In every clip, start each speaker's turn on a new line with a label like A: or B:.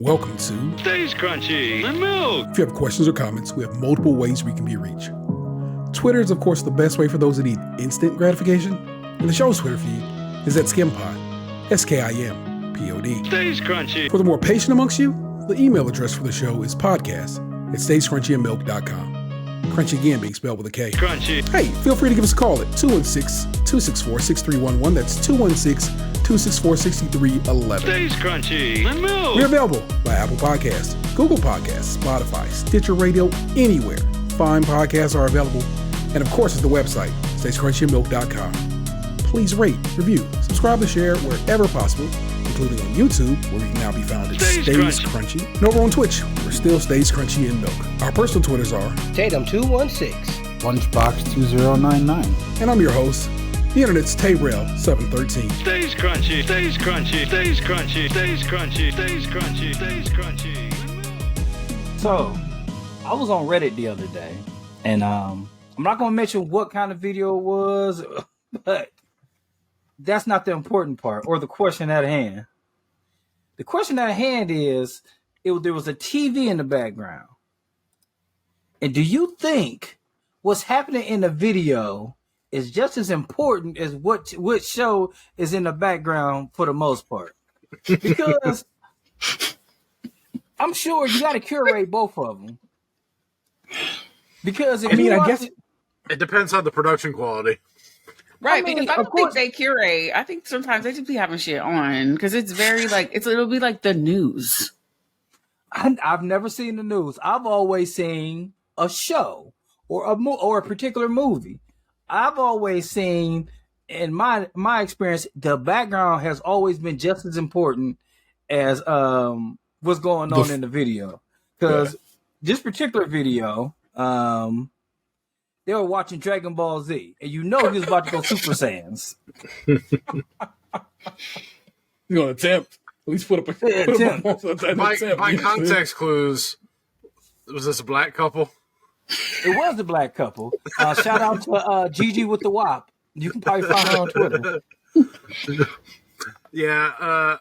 A: Welcome to
B: Stays Crunchy and Milk.
A: If you have questions or comments, we have multiple ways we can be reached. Twitter is, of course, the best way for those that need instant gratification. And the show's Twitter feed is at SKiMPod, SKiMPod.
B: Stays Crunchy.
A: For the more patient amongst you, the email address for the show is podcast@stayscrunchyandmilk.com. Crunchy again being spelled with a K.
B: Crunchy.
A: Hey, feel free to give us a call at 216-264-6311. That's 216-264-6311.
B: Stays Crunchy and Milk.
A: We're available by Apple Podcasts, Google Podcasts, Spotify, Stitcher Radio, anywhere fine podcasts are available. And of course, it's the website, stayscrunchyandmilk.com. Please rate, review, subscribe, and share wherever possible, including on YouTube, where we can now be found at Stays Crunchy. And over on Twitch, we're still Stays Crunchy and Milk. Our personal Twitters are
C: Tatum216,
D: Lunchbox2099.
A: And I'm your host, the internet's Tayrel713.
B: Stays Crunchy, Stays Crunchy, Stays Crunchy, Stays Crunchy, Stays Crunchy, Stays Crunchy.
D: So, I was on Reddit the other day, and I'm not going to mention what kind of video it was, but that's not the important part, or the question at hand. The question at hand is, there was a TV in the background. And do you think what's happening in the video is just as important as what show is in the background for the most part? Because I'm sure you got to curate both of them. Because if
E: I guess it depends on the production quality.
F: Right, because I don't think they curate. I think sometimes they just be having shit on because it's very it'll be like the news.
D: I've never seen the news. I've always seen a show or a particular movie. I've always seen, in my experience, the background has always been just as important as what's going on in the video. Because this particular video, they were watching Dragon Ball Z, and you know he was about to go Super Saiyans.
A: You're going to attempt. At least put up a
E: My context clues, was this a black couple?
D: It was a black couple. Shout out to Gigi with the WAP. You can probably find her on Twitter.
E: Yeah,
A: I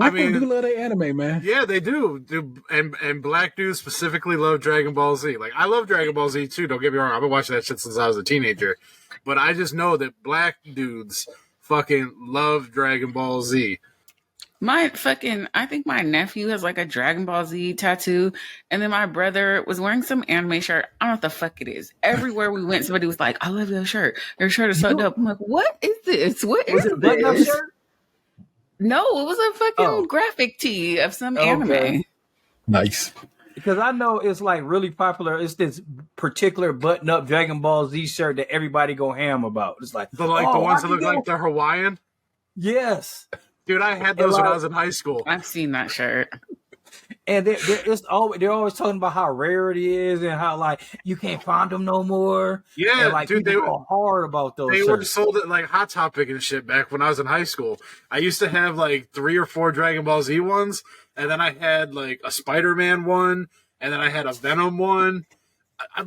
A: mean, do love their anime, man.
E: Yeah, they do. And black dudes specifically love Dragon Ball Z. Like, I love Dragon Ball Z too. Don't get me wrong. I've been watching that shit since I was a teenager. But I just know that black dudes fucking love Dragon Ball Z.
F: I think my nephew has like a Dragon Ball Z tattoo, and then my brother was wearing some anime shirt. I don't know what the fuck it is. Everywhere we went, somebody was like, "I love your shirt. Your shirt is so dope." I'm like, "What is this? What is
D: it? This shirt?
F: No, it was a fucking graphic tee of some anime.
A: Nice.
D: Because I know it's like really popular. It's this particular button-up Dragon Ball Z shirt that everybody go ham about. It's like
E: the ones that look like they're Hawaiian.
D: Yes.
E: Dude, I had those when I was in high school.
F: I've seen that shirt.
D: And they're always talking about how rare it is and how like you can't find them no more.
E: Yeah,
D: and, like,
E: dude,
D: they were hard about those.
E: They were sold at like Hot Topic and shit back when I was in high school. I used to have like 3 or 4 Dragon Ball Z ones, and then I had like a Spider-Man one, and then I had a Venom one. I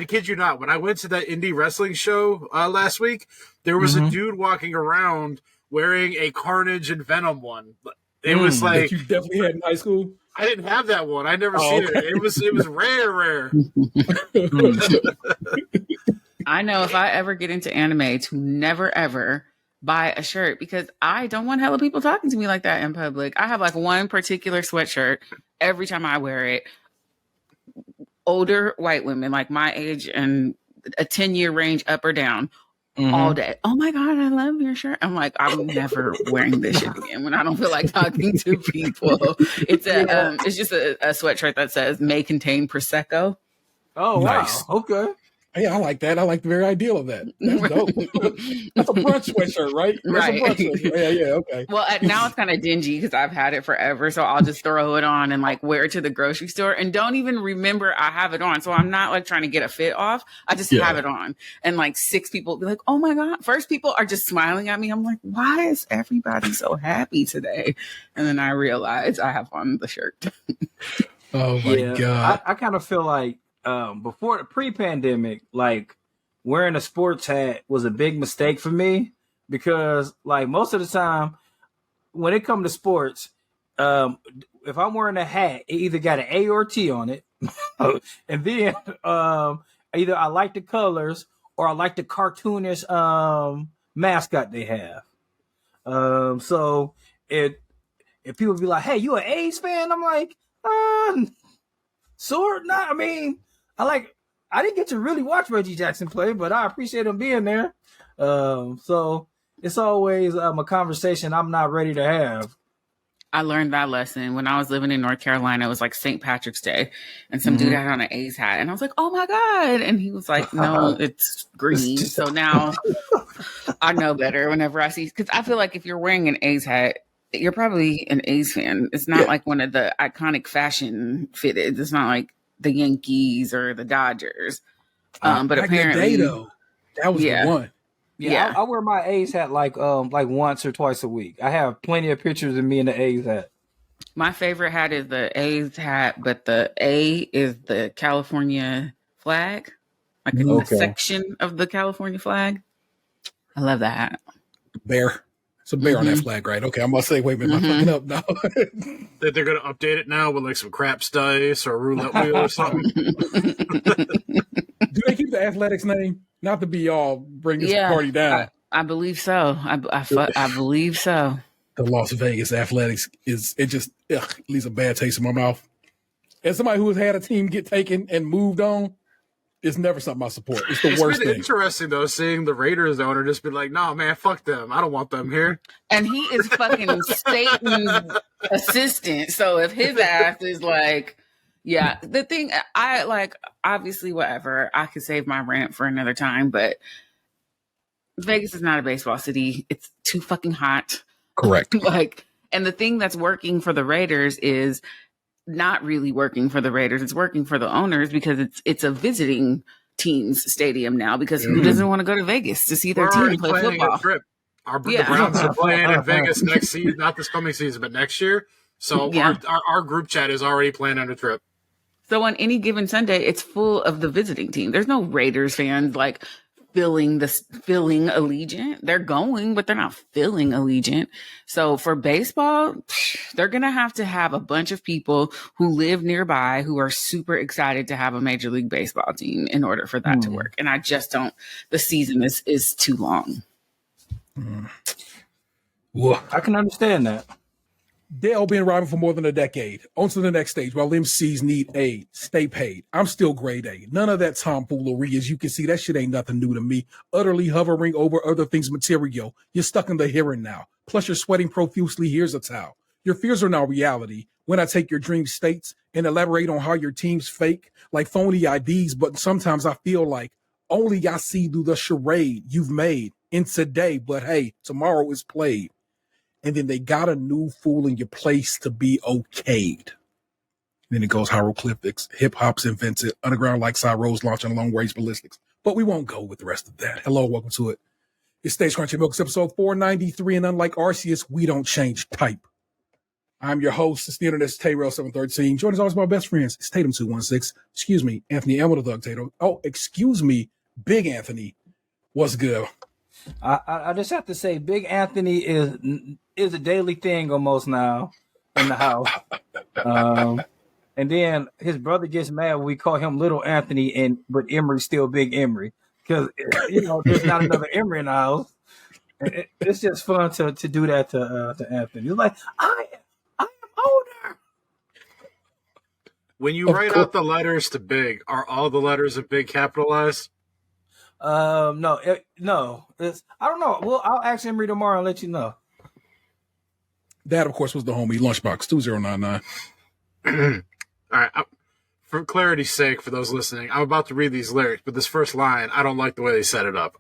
E: kid you not, when I went to that indie wrestling show last week, there was a dude walking around wearing a Carnage and Venom one. It was like
A: that you definitely had in high school.
E: I didn't have that one. I never seen it. It was rare.
F: I know if I ever get into anime to never ever buy a shirt because I don't want hella people talking to me like that in public. I have like one particular sweatshirt every time I wear it. Older white women like my age and a 10-year range up or down. All day. Oh my God, I love your shirt. I'm like, I'm never wearing this shit again when I don't feel like talking to people. It's it's just a sweatshirt that says may contain Prosecco.
D: Oh, nice. Wow. Okay.
A: Yeah, I like that. I like the very ideal of that. That's dope. That's a brunch sweatshirt, right?
F: Right.
A: That's a brunch sweatshirt. Yeah, okay.
F: Well, now it's kind of dingy because I've had it forever. So I'll just throw it on and like wear it to the grocery store and don't even remember I have it on. So I'm not like trying to get a fit off. I just have it on. And like 6 people be like, oh my God. First people are just smiling at me. I'm like, why is everybody so happy today? And then I realize I have on the shirt.
A: Oh my God.
D: I kind of feel like, before the pre-pandemic, like wearing a sports hat was a big mistake for me because like most of the time when it comes to sports, if I'm wearing a hat, it either got an A or a T on it, and then either I like the colors or I like the cartoonish mascot they have. So if people be like, "Hey, you an A's fan?" I'm like, sort not. I mean, I didn't get to really watch Reggie Jackson play, but I appreciate him being there. So it's always a conversation I'm not ready to have.
F: I learned that lesson when I was living in North Carolina. It was like St. Patrick's Day, and some dude had on an A's hat, and I was like, "Oh my god!" And he was like, "No, it's green." So now I know better whenever I see, because I feel like if you're wearing an A's hat, you're probably an A's fan. It's not like one of the iconic fashion fitted. It's not like the Yankees or the Dodgers. But
A: back
F: apparently,
A: in the day, though, that was the one.
D: Yeah. I wear my A's hat like once or twice a week. I have plenty of pictures of me in the A's hat.
F: my favorite hat is the A's hat, but the A is the California flag, like a section of the California flag. I love that hat.
A: Bear. It's a bear on that flag, right? Okay, I'm going to say, wait a minute, am I fucking up now?
E: That they're going to update it now with like some craps dice or a roulette wheel or something.
A: Do they keep the Athletics name? Not to be all bring this party down.
F: I believe so. I believe so.
A: The Las Vegas Athletics just leaves a bad taste in my mouth. As somebody who has had a team get taken and moved on, it's never something I support. It's the worst thing.
E: It's been interesting, though, seeing the Raiders owner just be like, "No, man, fuck them. I don't want them here."
F: And he is fucking Satan's assistant. So if his ass is like, yeah, the thing, I like, obviously, whatever. I could save my rant for another time, but Vegas is not a baseball city. It's too fucking hot.
A: Correct.
F: And the thing that's working for the Raiders is not really working for the Raiders. It's working for the owners because it's a visiting team's stadium now, because who doesn't want to go to Vegas to see their team play football?
E: Trip. The Browns are playing in Vegas next season, not this coming season, but next year. So our group chat is already planning a trip.
F: So on any given Sunday, it's full of the visiting team. There's no Raiders fans like filling Allegiant. They're going, but they're not filling Allegiant. So for baseball, they're going to have a bunch of people who live nearby who are super excited to have a Major League Baseball team in order for that to work. And I just don't, the season is too long.
A: Well,
D: I can understand that.
A: They'll been rhyming for more than a decade. On to the next stage. While MCs need aid, stay paid. I'm still grade A. None of that tomfoolery. As you can see, that shit ain't nothing new to me. Utterly hovering over other things material. You're stuck in the here and now. Plus you're sweating profusely. Here's a towel. Your fears are now reality. When I take your dream states and elaborate on how your team's fake, like phony IDs, but sometimes I feel like only I see through the charade you've made in today. But hey, tomorrow is played. And then they got a new fool in your place to be okayed. Then it goes hieroglyphics, hip hop's invented, underground like Cyros launching long range ballistics. But we won't go with the rest of that. Hello, welcome to it. It's Stage Crunchy Milk, episode 493, and unlike Arceus, we don't change type. I'm your host, it's the internet's Tayrell713. Join us always my best friends. It's Tatum216. Excuse me, Anthony Elmer, the Thug Tatum. Oh, excuse me, Big Anthony. What's good?
D: I just have to say, Big Anthony is a daily thing almost now in the house. And then his brother gets mad when we call him Little Anthony, but Emery's still Big Emery, because there's not another Emery in the house. It's just fun to do that to Anthony. He's like, I am older.
E: When you write out the letters to Big, are all the letters in Big capitalized?
D: No. I don't know. Well, I'll ask Emery tomorrow and let you know.
A: That, of course, was the homie Lunchbox 2099.
E: All right. For clarity's sake, for those listening, I'm about to read these lyrics, but this first line, I don't like the way they set it up.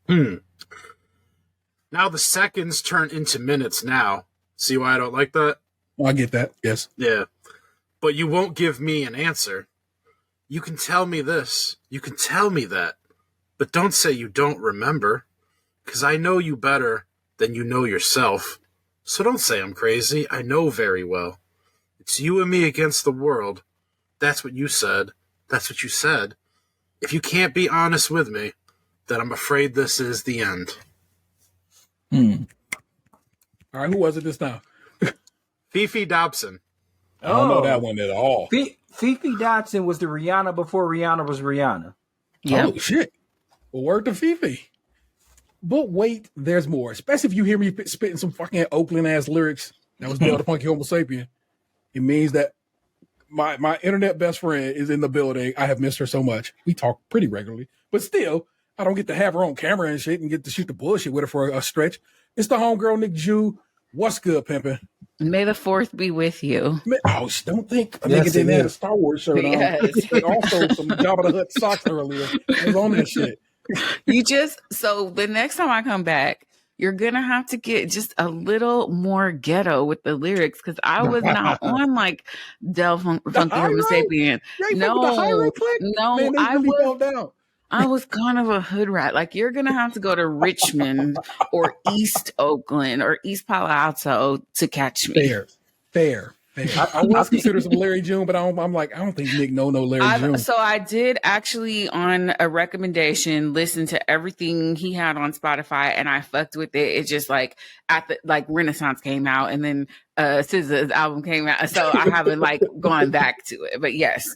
E: Now the seconds turn into minutes now. See why I don't like that?
A: Well, I get that. Yes.
E: Yeah. But you won't give me an answer. You can tell me this. You can tell me that. But don't say you don't remember. Because I know you better than you know yourself. So don't say I'm crazy. I know very well. It's you and me against the world. That's what you said. That's what you said. If you can't be honest with me, then I'm afraid this is the end.
A: All right, who was it this time?
E: Fifi Dobson.
A: I don't know that one at all.
D: Fifi Dotson was the Rihanna before Rihanna was Rihanna.
F: Yep.
A: Oh, shit. Well, word to Fifi. But wait, there's more. Especially if you hear me spitting some fucking Oakland-ass lyrics. That was Del the Funky Homo Sapien. It means that my internet best friend is in the building. I have missed her so much. We talk pretty regularly. But still, I don't get to have her on camera and shit and get to shoot the bullshit with her for a stretch. It's the homegirl, NicJu. What's good, pimpin'?
F: May the 4th be with you.
A: Oh, don't think a nigga didn't have a Star Wars shirt on.
F: Yes.
A: And also some Jabba the Hutt socks earlier. I was on that shit.
F: So the next time I come back, you're gonna have to get just a little more ghetto with the lyrics because I was not on like Del Funky Homo Sapien. No,
A: Man,
F: I was kind of a hood rat. Like you're gonna have to go to Richmond or East Oakland or East Palo Alto to catch me.
A: Fair. I was considered some Larry June, but I'm like, I don't think Nick no Larry June.
F: So I did actually, on a recommendation, listen to everything he had on Spotify, and I fucked with it. It's just like Renaissance came out, and then SZA's album came out, so I haven't like gone back to it. But yes.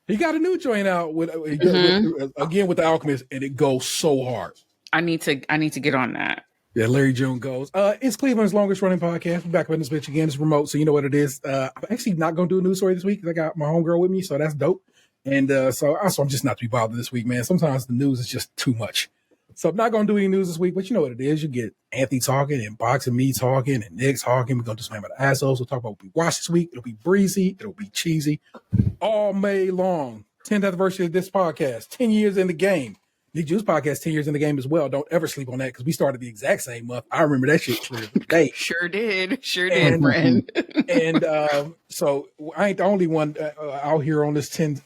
A: He got a new joint out with again with the Alchemist, and it goes so hard.
F: I need to get on that.
A: Yeah, Larry June goes. It's Cleveland's longest running podcast. We're back up in this bitch again. It's remote, so you know what it is. I'm actually not going to do a news story this week because I got my homegirl with me, so that's dope. And so I'm just not to be bothered this week, man. Sometimes the news is just too much. So I'm not going to do any news this week, but you know what it is. You get Anthony talking and Box and me talking and Nick talking. We're going to do something about the assholes. We'll talk about what we watched this week. It'll be breezy. It'll be cheesy. All May long. 10th anniversary of this podcast. 10 years in the game. NicJu's podcast, 10 years in the game as well. Don't ever sleep on that because we started the exact same month. I remember that shit clear as day.
F: Sure did, friend.
A: And so I ain't the only one out here on this 10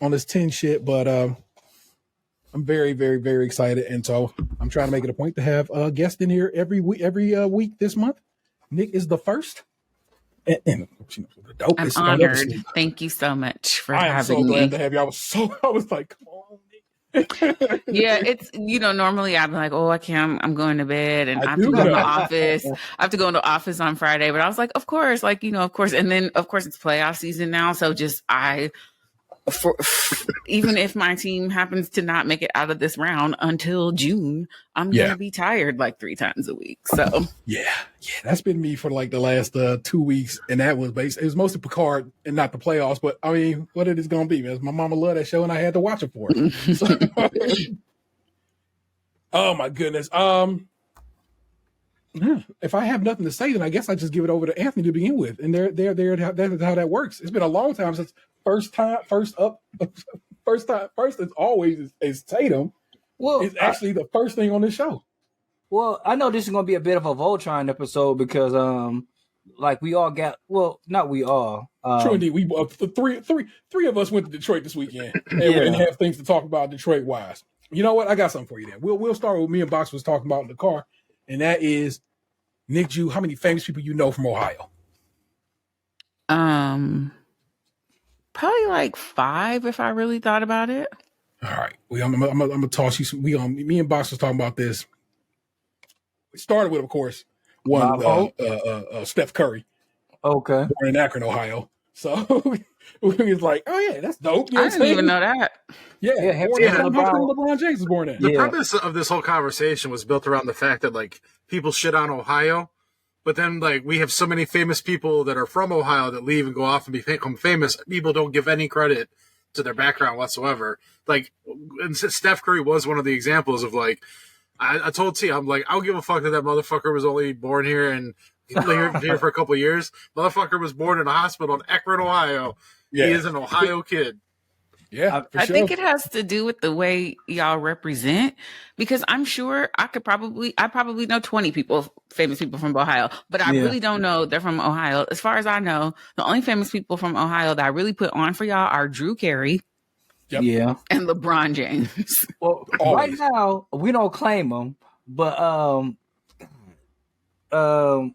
A: shit, but I'm very, very, very excited. And so I'm trying to make it a point to have a guest in here every week this month. Nick is the first. And you know, the dope.
F: I'm honored. Thank you so much for having me. I am so glad
A: to have you. I was like, come on.
F: Yeah, it's normally I'd be like, oh, I can't, I'm going to bed and I have to go to the office. I have to go into the office on Friday, but I was like, of course, of course. And then of course it's playoff season now. So just even if my team happens to not make it out of this round until June, I'm gonna be tired like 3 times a week. So
A: yeah, that's been me for like the last 2 weeks, and that was it was mostly Picard and not the playoffs. But I mean, what it is gonna be, man? My mama loved that show, and I had to watch it for her. So, oh my goodness. If I have nothing to say, then I guess I just give it over to Anthony to begin with, and that's how that works. It's been a long time since first is always is Tatum. Well, it's actually the first thing on this show.
D: Well, I know this is going to be a bit of a Voltron episode because, we all got. Well, not we all.
A: True indeed. We three of us went to Detroit this weekend, and we didn't have things to talk about Detroit wise. You know what? I got something for you then. We'll start with me and Box was talking about in the car, and that is NicJu. How many famous people you know from Ohio?
F: Probably like 5 if I really thought about it.
A: All right. I'm gonna toss you some. Me and Box was talking about this. We started with, of course, Steph Curry.
D: Okay.
A: Born in Akron, Ohio. So we was like, oh yeah, that's dope. You know
F: I didn't even know that.
A: Yeah. LeBron James was born in.
E: The premise of this whole conversation was built around the fact that like people shit on Ohio. But then, like, we have so many famous people that are from Ohio that leave and go off and become famous. People don't give any credit to their background whatsoever. Like, and Steph Curry was one of the examples of, like, I told T, I'm like, I don't give a fuck that motherfucker was only born here and here for a couple of years. Motherfucker was born in a hospital in Akron, Ohio. Yeah. He is an Ohio kid.
A: Yeah,
F: I think it has to do with the way y'all represent, because I'm sure I probably know 20 famous people from Ohio, but I really don't know they're from Ohio. As far as I know, the only famous people from Ohio that I really put on for y'all are Drew Carey.
A: Yep.
D: Yeah.
F: And LeBron James.
D: Well, right now we don't claim them, but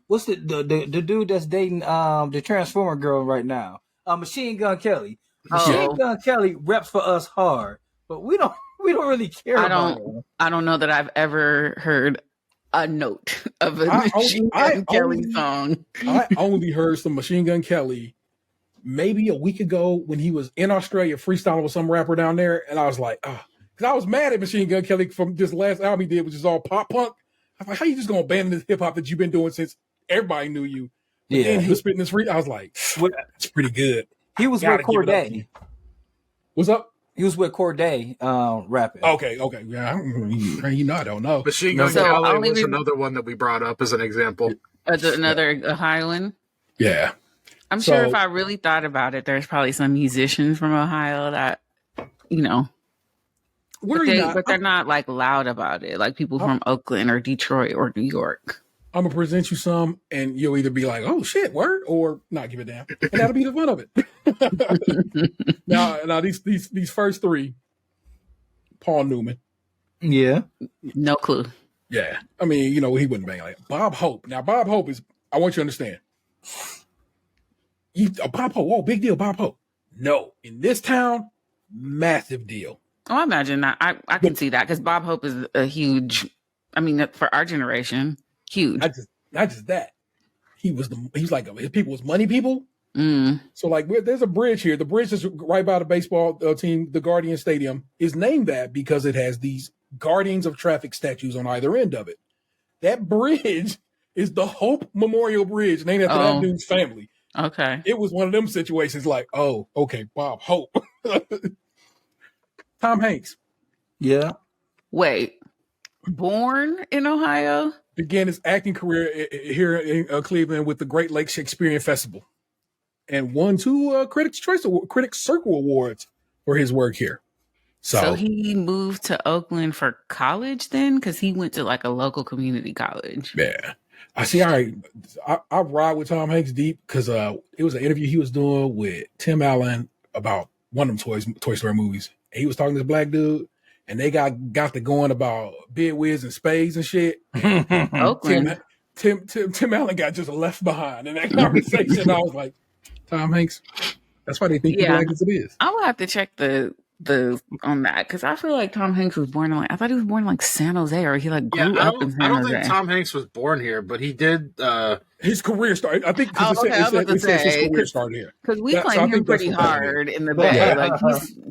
D: what's the dude that's dating the Transformer girl right now? Machine Gun Kelly. Machine Gun Kelly reps for us hard, but we don't really care about him.
F: I don't know that I've ever heard a note of a
A: I
F: Machine Gun Kelly song.
A: I only heard some Machine Gun Kelly maybe a week ago when he was in Australia freestyling with some rapper down there, and I was like, because I was mad at Machine Gun Kelly from this last album he did, which is all pop punk. I was like, how you just gonna abandon this hip hop that you've been doing since everybody knew you? But then he was spitting this free. I was like, it's pretty good.
D: He was with Corday.
A: What's up?
D: He was with Corday rapping.
A: Okay. Yeah, I don't know.
E: Machine Gun Kelly was another one that we brought up as an example.
F: Another Ohioan.
A: Yeah.
F: I'm sure if I really thought about it, there's probably some musicians from Ohio that, but they're not like loud about it, like people from Oakland or Detroit or New York.
A: I'm gonna present you some, and you'll either be like, "Oh shit, word," or not give a damn, and that'll be the fun of it. now these first three, Paul Newman.
D: Yeah,
F: no clue.
A: Yeah, I mean, he wouldn't bang like Bob Hope. Now, Bob Hope is. I want you to understand. Bob Hope, whoa, big deal, Bob Hope. No, in this town, massive deal.
F: Oh, I imagine that. I can see that because Bob Hope is a huge. I mean, for our generation, huge.
A: Not just that. He's like his people was money people.
F: Mm.
A: So like, there's a bridge here. The bridge is right by the baseball team. The Guardian Stadium is named that because it has these guardians of traffic statues on either end of it. That bridge is the Hope Memorial Bridge, named after that dude's family.
F: Okay.
A: It was one of them situations like, oh, okay, Bob Hope. Tom Hanks.
D: Yeah.
F: Wait, born in Ohio?
A: Began his acting career here in Cleveland with the Great Lakes Shakespearean Festival and won 2 Critics' Circle Awards for his work here. So
F: he moved to Oakland for college then? Because he went to like a local community college.
A: Yeah. I see. All right. I ride with Tom Hanks deep because it was an interview he was doing with Tim Allen about one of them Toy Story movies. And he was talking to this black dude, and they got to going about bid whiz and spades and shit.
F: Oakland.
A: Tim Allen got just left behind in that conversation. I was like, Tom Hanks. That's why they think you like as it is.
F: I will have to check the on that because I feel like Tom Hanks was born in I thought he was born in like San Jose or he like grew up in San Jose. I don't
E: think Tom Hanks was born here, but he did.
A: His career started. I think it says his career started here
F: because we claim him pretty hard in the Bay. Like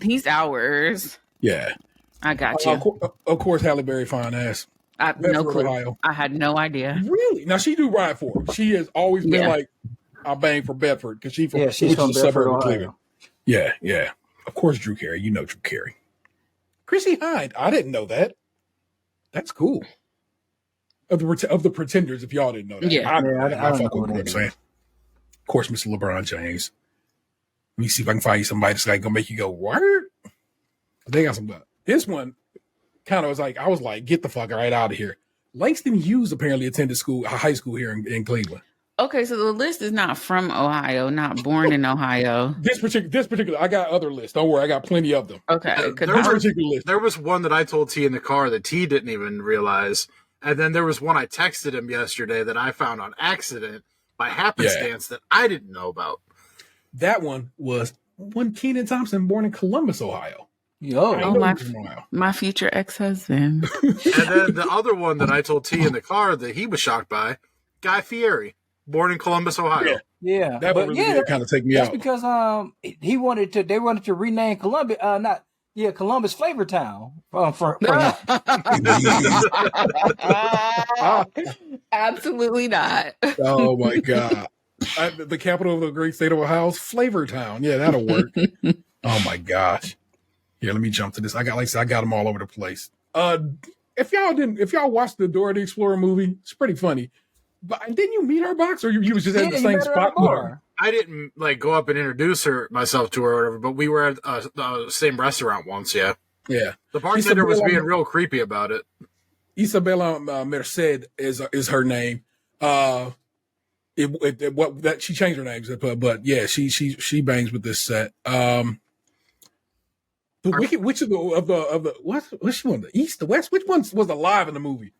F: he's ours.
A: Yeah,
F: I got you.
A: Of course, Halle Berry, fine ass.
F: No clue.
A: Ohio.
F: I had no idea.
A: Really? Now she do ride for him. She has always been like, I bang for Bedford because she's from
D: Bedford,
A: of Cleveland. Yeah. Of course, Drew Carey. You know Drew Carey. Chrissy Hynde. I didn't know that. That's cool. Of the Pretenders, if y'all didn't know that.
D: Yeah. I fuck with
A: what I'm saying. Of course, Mr. LeBron James. Let me see if I can find you somebody that's like gonna make you go, word. They got some. This one kind of was like, I was like, get the fuck right out of here. Langston Hughes apparently attended high school here in Cleveland.
F: Okay, so the list is not from Ohio, not born in Ohio.
A: This particular, I got other lists. Don't worry, I got plenty of them.
F: Okay,
E: there was one that I told T in the car that T didn't even realize, and then there was one I texted him yesterday that I found on accident by happenstance that I didn't know about.
A: That one was one Kenan Thompson, born in Columbus, Ohio.
F: My future ex-husband.
E: And then the other one that I told T in the car that he was shocked by, Guy Fieri. Born in Columbus, Ohio.
D: Yeah.
A: That would really did kind of take me out.
D: That's because they wanted to rename Columbus Columbus Flavor Town for him.
F: Absolutely not.
A: Oh my God. The capital of the great state of Ohio is Flavor Town. Yeah, that'll work. Oh my gosh. Here, let me jump to this. I got them all over the place. If y'all watched the Dora the Explorer movie, it's pretty funny. But didn't you meet her box, or you was just at the same spot?
E: I didn't like go up and introduce myself to her or whatever, but we were at the same restaurant once. Yeah. The bartender was being real creepy about it.
A: Isabella Merced is her name. She changed her name, but yeah, she bangs with this set. Which of the what's she one? The East, the West? Which one was alive in the movie?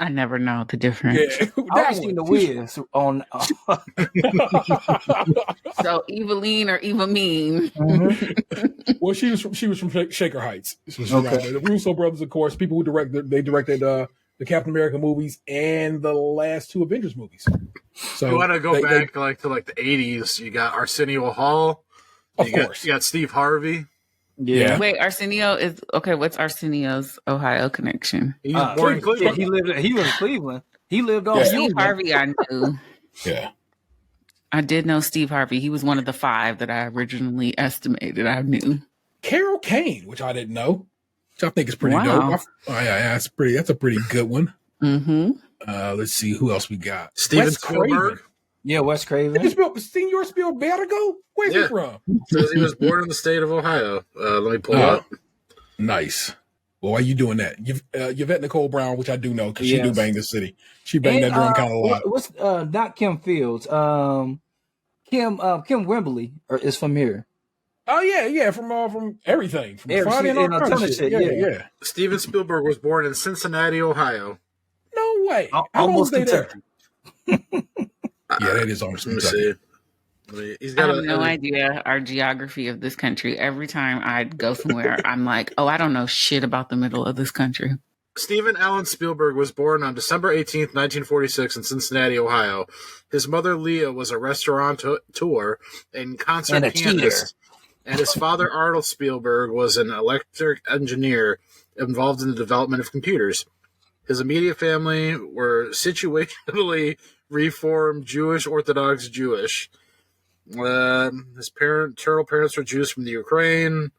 F: I never know the difference.
A: Yeah,
D: I've seen the Wiz on.
F: So Eveline or Evamine.
A: Mm-hmm. Well, she was from Shaker Heights. Okay. The Russo brothers, of course, people who directed the Captain America movies, and the last 2 Avengers movies. So
E: you want to go back to like the 80s? You got Arsenio Hall.
A: Of course.
E: You got Steve Harvey.
A: Yeah.
F: Wait, Arsenio is okay. What's Arsenio's Ohio connection?
E: He was born in Cleveland.
D: He was in Cleveland. He lived on
F: Steve Harvey, I knew.
A: Yeah.
F: I did know Steve Harvey. He was one of the 5 that I originally estimated. I knew.
A: Carol Kane, which I didn't know, which I think is pretty
F: Wow.
A: dope. Oh yeah, that's a pretty good one.
F: Mm-hmm.
A: Let's see who else we got.
E: Steven
A: Wes
E: Spielberg.
A: Craven.
D: Yeah, Wes Craven.
A: Senor Spielbergo? Where's he from?
E: Says he was born in the state of Ohio. Let me pull it up.
A: Nice. Well, why are you doing that? Yvette Nicole Brown, which I do know because she do bang the city. She banged that drum kind of a lot.
D: What's not Kim Fields? Kim Wembley is from here.
A: Oh yeah, from everything, from Friday and all kinds of shit. Yeah.
E: Steven Spielberg was born in Cincinnati, Ohio.
A: No way. How
D: Almost
A: old there?
D: Kentucky.
A: Yeah, that is almost
E: Let me
A: Kentucky.
E: see. He's
F: I
E: got
F: have no idea our geography of this country. Every time I go somewhere, I'm like, oh, I don't know shit about the middle of this country.
E: Stephen Allen Spielberg was born on December 18th, 1946 in Cincinnati, Ohio. His mother, Leah, was a restaurateur and concert pianist. And his father, Arnold Spielberg, was an electric engineer involved in the development of computers. His immediate family were situationally Reformed Jewish, Orthodox Jewish. His paternal parents were Jews from the Ukraine.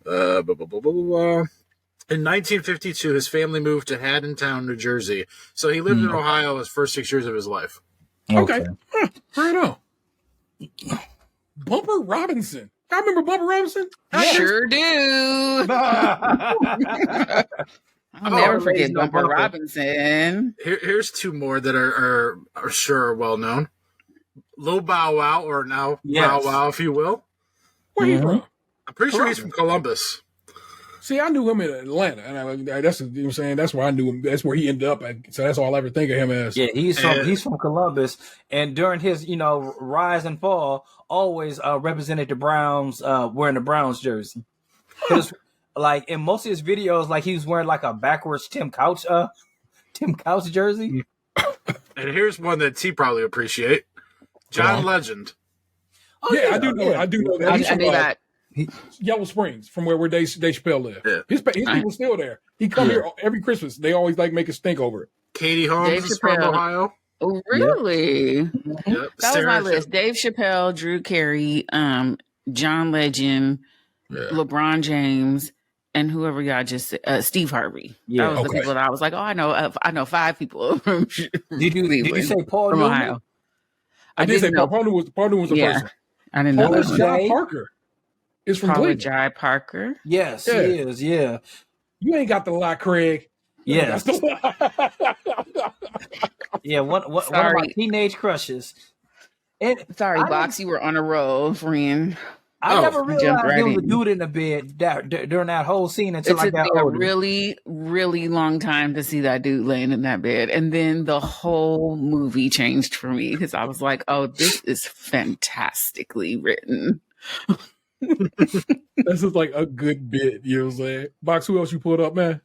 E: In 1952, his family moved to Haddontown, New Jersey. So he lived in Ohio his first 6 years of his life.
A: Okay. Right on. Bumper Robinson. I remember Bumper Robinson.
F: Sure do. I'll never forget Bumper Robinson.
E: Here's 2 more that are sure are well known. Lil Bow Wow, or now Bow Wow, if you will.
A: Where you from?
E: I'm pretty sure he's from Columbus.
A: See, I knew him in Atlanta, and that's you know what I'm saying. That's where I knew him. That's where he ended up. So that's all I ever think of him as.
D: Yeah, he's from Columbus, and during his rise and fall, always represented the Browns, wearing the Browns jersey. Because like in most of his videos, like he was wearing like a backwards Tim Couch jersey.
E: And here's one that he probably appreciate. John Legend.
A: Oh, yeah, I do know. I do know that. He's
F: I
A: from,
F: knew that.
A: Yellow Springs, from where Dave Chappelle lived.
E: Yeah.
A: His people's still there. He come here every Christmas. They always like make a stink over it.
E: Katie Holmes
F: Dave
E: is from
F: Chappelle.
E: Ohio.
F: Oh, really?
E: Yep.
F: That was my list. Dave Chappelle, Drew Carey, John Legend, LeBron James, and whoever y'all just said, Steve Harvey.
D: Yeah,
F: that was the people that I was like, oh, I know 5 people from
D: Did you say Paul
F: from
D: Newman?
F: Ohio.
A: I did say
F: know.
A: Paul Newman was the first one.
F: I didn't know
A: Paul
F: that one.
A: Jai Parker is from Cleveland.
F: Jai Parker.
D: Yes, he is. Yeah.
A: You ain't got the lie, Craig.
D: Yes. Yeah, one of my teenage crushes. And
F: Sorry, Box, you were on a roll, friend.
D: I never realized
F: right
D: he was a
F: in.
D: dude in the bed during that whole scene until
F: It
D: I
F: took
D: got
F: me a
D: older.
F: really, really long time to see that dude laying in that bed. And then the whole movie changed for me because I was like, oh, this is fantastically written.
A: This is like a good bit, you know what I'm saying? Box, who else you pulled up, man?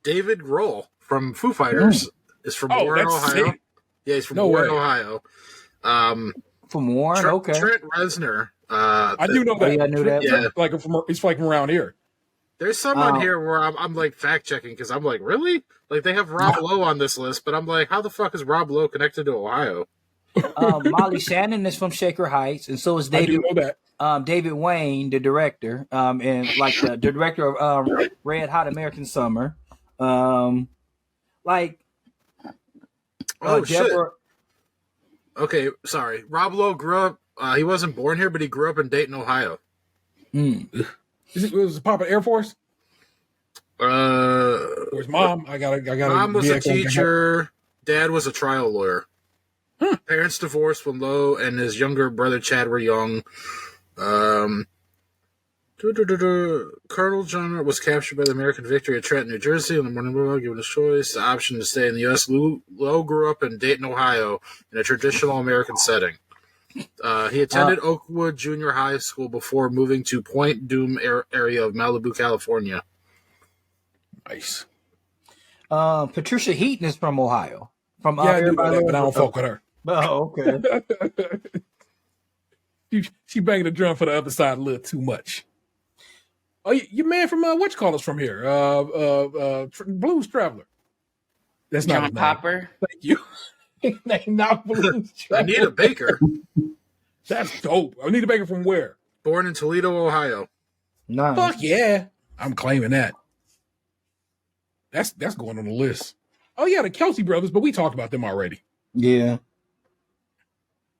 E: David Grohl from Foo Fighters is from Warren, Ohio.
A: Sick.
E: Yeah, he's from Warren, Ohio.
D: From Warren, okay.
E: Trent Reznor.
A: I do know that.
D: yeah, I knew that.
E: Yeah.
A: It's like from around here.
E: There's someone here where I'm like fact checking because I'm like, really? Like they have Rob Lowe on this list, but I'm like, how the fuck is Rob Lowe connected to Ohio?
D: Molly Shannon is from Shaker Heights, and so is
A: I
D: David.
A: do know that.
D: David Wayne, the director, and like the director of Red Hot American Summer.
E: Shit.
D: Deborah.
E: Okay, sorry. Rob Lowe grew up. He wasn't born here, but he grew up in Dayton, Ohio.
A: Was Papa Air Force? Where's Mom? I got.
E: Mom was a teacher. Dad was a trial lawyer. Parents divorced when Lowe and his younger brother Chad were young. Colonel John was captured by the American victory at Trenton, New Jersey, on the morning of given a choice, the option to stay in the U.S. Lowe grew up in Dayton, Ohio, in a traditional American setting. He attended Oakwood Junior High School before moving to Point Dume area of Malibu, California.
A: Nice.
D: Patricia Heaton is from Ohio. From
A: Yeah, I do know
D: Everybody
A: that, but I
D: Loves
A: don't fuck with her.
D: Oh, okay.
A: She banging the drum for the other side a little too much. Oh, your man from what you call us from here? Blues Traveler. That's not
F: John
A: his name.
F: Popper.
A: Thank you. His name not Blues Traveler.
E: Anita Baker,
A: That's dope. Anita Baker from where?
E: born in Toledo, Ohio.
D: Nice.
A: Fuck yeah. I'm claiming that. That's going on the list. Oh yeah, the Kelsey brothers, but we talked about them already.
D: Yeah.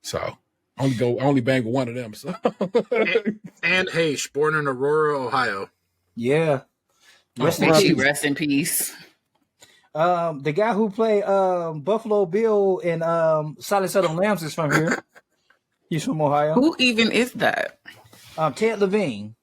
A: So I only bang with one of them. So
E: Anne Heche, born in Aurora, Ohio.
D: Yeah. Rest in
F: May she
D: peace.
F: rest in peace.
D: The guy who played Buffalo Bill in Silence of the Lambs is from here. He's from Ohio.
F: Who even is that?
D: Ted Levine.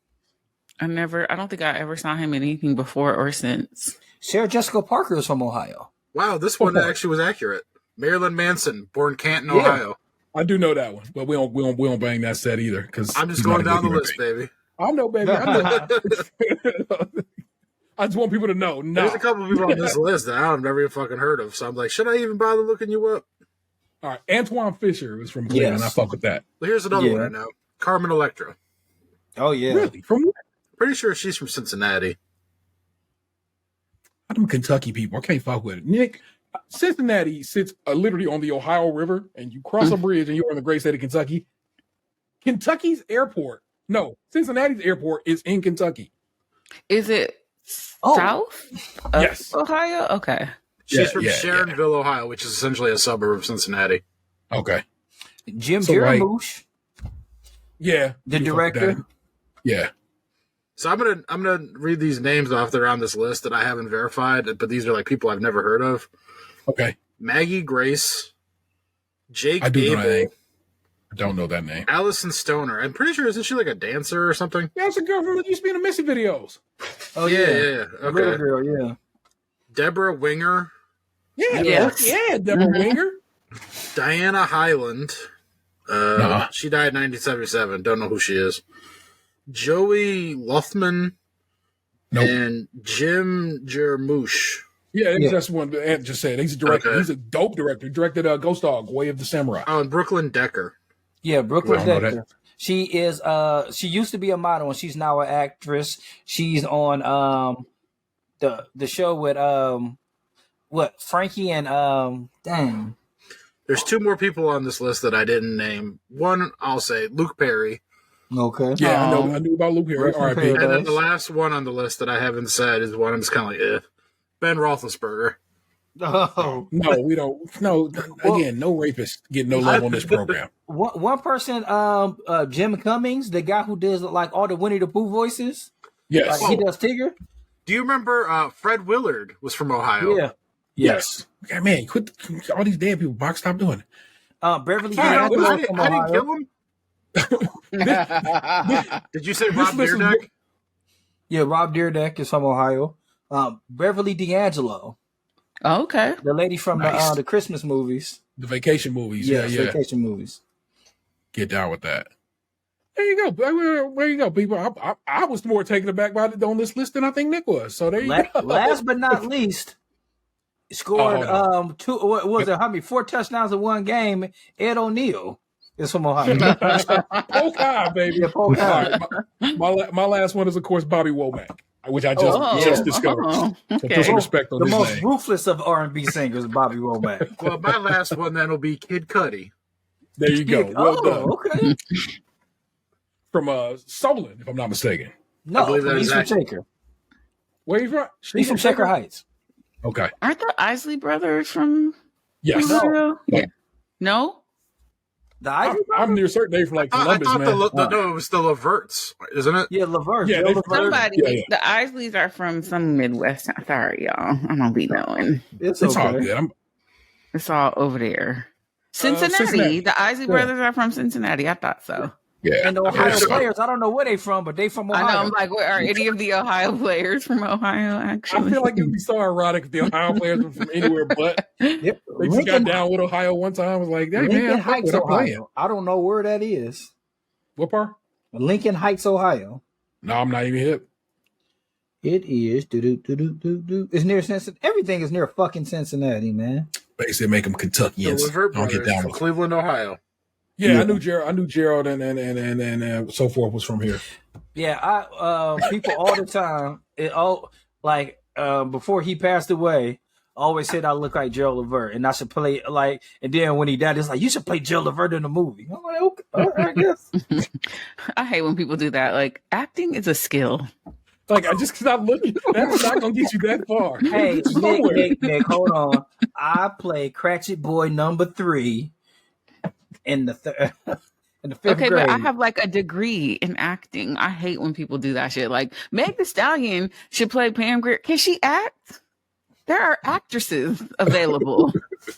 F: I don't think I ever saw him in anything before or since.
D: Sarah Jessica Parker is from Ohio.
E: Wow, this one actually was accurate. Marilyn Manson, born Canton, Ohio.
A: I do know that one, but we don't bang that set either. Because
E: I'm just going down the list, baby.
A: I know, baby. I know. I just want people to know. No.
E: There's a couple of people on this list that I've never even fucking heard of. So I'm like, should I even bother looking you up?
A: All right, Antoine Fisher was from Cleveland.
D: Yes.
A: I fuck with that.
E: Well, here's another one I know. Carmen Electra.
D: Oh, yeah.
A: Really? From where?
E: Pretty sure she's from Cincinnati.
A: I'm Kentucky people. I can't fuck with it. Nick, Cincinnati sits literally on the Ohio River, and you cross a bridge, and you're in the great state of Kentucky. Cincinnati's airport is in Kentucky.
F: Is it south of
A: Yes.
F: Ohio? Okay.
E: She's from Sharonville, Ohio, which is essentially a suburb of Cincinnati.
A: Okay.
D: Jim
A: So,
D: Jarmusch,
A: Yeah.
D: the
A: you fuck with
D: director.
A: that. Yeah.
E: So I'm gonna read these names off that are on this list that I haven't verified, but these are like people I've never heard of.
A: Okay.
E: Maggie Grace, Jake
A: I do know that name.
E: Abel,
A: I don't know that name.
E: Allison Stoner. I'm pretty sure isn't she like a dancer or something?
A: Yeah, it's a girl from used to be in the Missy videos.
D: Oh,
E: yeah.
D: Little
E: Okay.
D: girl, yeah.
E: Deborah Winger,
A: Yeah.
F: Yes.
A: Yeah. Deborah Winger.
E: Diana Highland.
A: Nah.
E: She died in 1977. Don't know who she is. Joey Luthman
A: Nope.
E: and Jim Jarmusch.
A: Yeah, that's one Ant just said. He's a director.
E: Okay.
A: He's a dope director. He directed Ghost Dog, Way of the Samurai.
E: Oh, and Brooklyn Decker.
D: Yeah, Brooklyn
A: I don't know
D: Decker. She is she used to be a model and she's now an actress. She's on the show with Frankie and dang.
E: There's two more people on this list that I didn't name. One, I'll say Luke Perry.
D: Okay.
A: Yeah, I knew about Luke Perry.
D: Rest in
A: R.I.P.
D: peace.
E: And then the last one on the list that I haven't said is one I'm just kind of like, Ben Roethlisberger.
D: Oh.
A: No, we don't. No, again, no rapists get no love on this program.
D: One person, Jim Cummings, the guy who does like all the Winnie the Pooh voices.
A: Yes.
D: Like, he does Tigger.
E: Do you remember Fred Willard was from Ohio?
D: Yeah.
A: Yes. Okay, man, quit all these damn people. Box, stop doing it.
D: Beverly
E: I
D: D'Angelo
E: didn't
D: from Ohio.
E: kill him. Did you say Rob
A: list is-
E: Dyrdek?
D: Yeah, Rob Dyrdek is from Ohio. Beverly D'Angelo,
F: Oh, okay.
D: the lady from
A: Nice.
D: the Christmas movies.
A: The vacation movies.
D: Yes,
A: Yeah.
D: vacation movies.
A: Get down with that. There you go. There you go, people. I was more taken aback by it on this list than I think Nick was. So there you go.
D: Last but not least, scored
A: Oh,
D: two. What was it? How many? 4 touchdowns in one game. Ed O'Neill is from Ohio.
A: Polk High, baby.
D: Yeah, Polk High.
A: All right, my last one is, of course, Bobby Womack, which I just discovered. So put
F: Okay.
A: some respect on
D: The
A: his
D: most
A: name.
D: ruthless of R&B singers, Bobby Womack.
E: Well, my last one then will be Kid Cudi.
A: There you go. Well done.
D: Okay.
A: From Solon, if I'm not mistaken.
E: I believe
D: No,
E: that
D: he's
E: is
D: from
E: accurate.
D: Shaker.
A: Where you from?
D: He's from Shaker Heights.
A: Okay.
F: Aren't the Isley brothers from
A: Yes.
F: Ohio?
A: No.
F: No?
D: The Isley
A: I'm near certain they from like
E: I
A: Columbus,
E: thought
A: man.
E: no, it was the Leverts, isn't it?
D: Yeah, Laverne.
A: Yeah,
D: Joe
A: they-
D: Laverne.
F: Somebody,
A: Yeah.
F: the Isleys are from some Midwest. Sorry, y'all. I'm going to be knowing.
D: It's
A: It's all
D: okay.
A: good.
F: It's all over there. Cincinnati.
A: Cincinnati.
F: The Isley brothers are from Cincinnati. I thought so.
A: Yeah.
D: And the Ohio
A: Yeah, so-
D: players, I don't know where they from, but they from Ohio.
F: I know. I'm like, where are any of the Ohio players from Ohio, actually?
A: I feel like it'd be so ironic if the Ohio players were from anywhere but.
D: Yep.
A: They just got down with Ohio one time. I was like, hey,
D: Lincoln
A: man,
D: Heights,
A: what I'm playing.
D: Ohio. I don't know where that is.
A: What part?
D: Lincoln Heights, Ohio.
A: No, I'm not even hip.
D: It is. It's near Cincinnati. Everything is near fucking Cincinnati, man.
A: Basically, make them Kentuckians.
E: The Levert
A: Don't get
E: brothers
A: down
E: from
A: with it.
E: Cleveland, Ohio.
A: Yeah, I knew Gerald and so forth was from here.
D: Yeah, people all the time. Before he passed away, always said I look like Gerald Levert, and I should play And then when he died, it's like you should play Gerald Levert in the movie. I'm like, okay, all right, I guess.
F: I hate when people do that. Like, acting is a skill.
A: Like, I just stop looking. That's not gonna get you that far.
D: Hey, Nick, hold on. I play Cratchit Boy number 3 in the 5th grade.
F: But I have like a degree in acting. I hate when people do that shit. Like, Meg Thee Stallion should play Pam Grier. Can she act? There are actresses available.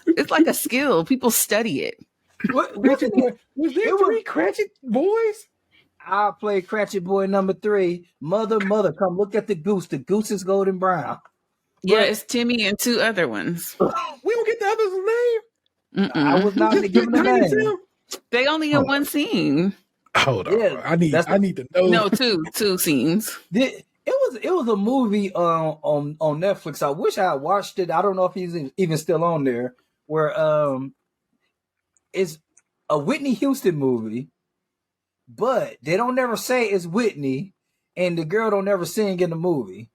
F: It's like a skill. People study it.
A: Was there 3 Cratchit boys?
D: I play Cratchit Boy number 3. Mother, come look at the goose. The goose is golden brown.
F: Yeah, it's Timmy and 2 other ones.
A: We don't get the other's name.
D: I was not given a name.
F: They only in one scene.
A: Hold on.
D: Yeah,
A: I need to know.
F: No, two scenes.
D: It was a movie on Netflix. I wish I had watched it. I don't know if he's even still on there. Where it's a Whitney Houston movie, but they don't never say it's Whitney, and the girl don't never sing in the movie.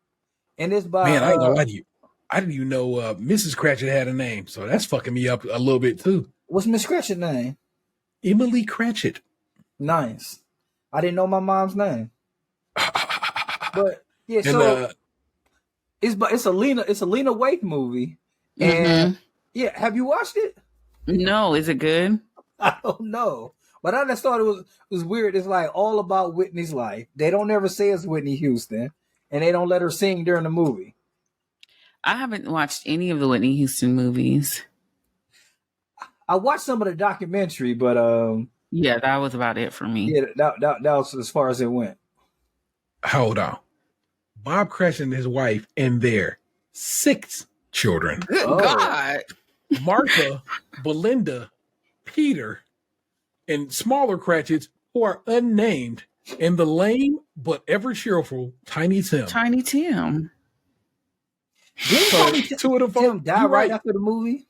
D: And it's by
A: Man, I ain't gonna lie to you. I didn't even know Mrs. Cratchit had a name, so that's fucking me up a little bit too.
D: What's Miss Cratchit's name?
A: Emily Cratchit.
D: Nice. I didn't know my mom's name. But yeah,
A: And,
D: so it's a Lena Waithe movie. And yeah, have you watched it?
F: No, is it good?
D: I don't know. But I just thought it was weird. It's like all about Whitney's life. They don't ever say it's Whitney Houston, and they don't let her sing during the movie.
F: I haven't watched any of the Whitney Houston movies.
D: I watched some of the documentary, but
F: yeah, that was about it for me.
D: yeah, that was as far as it went.
A: Hold on. Bob Cratchit and his wife and their 6 children.
F: Good God.
A: Martha, Belinda, Peter, and smaller Cratchits who are unnamed, and the lame but ever cheerful Tiny Tim.
F: Tiny Tim.
D: Didn't
A: Two of the
D: Tim die
A: You're
D: right
A: right.
D: after the movie?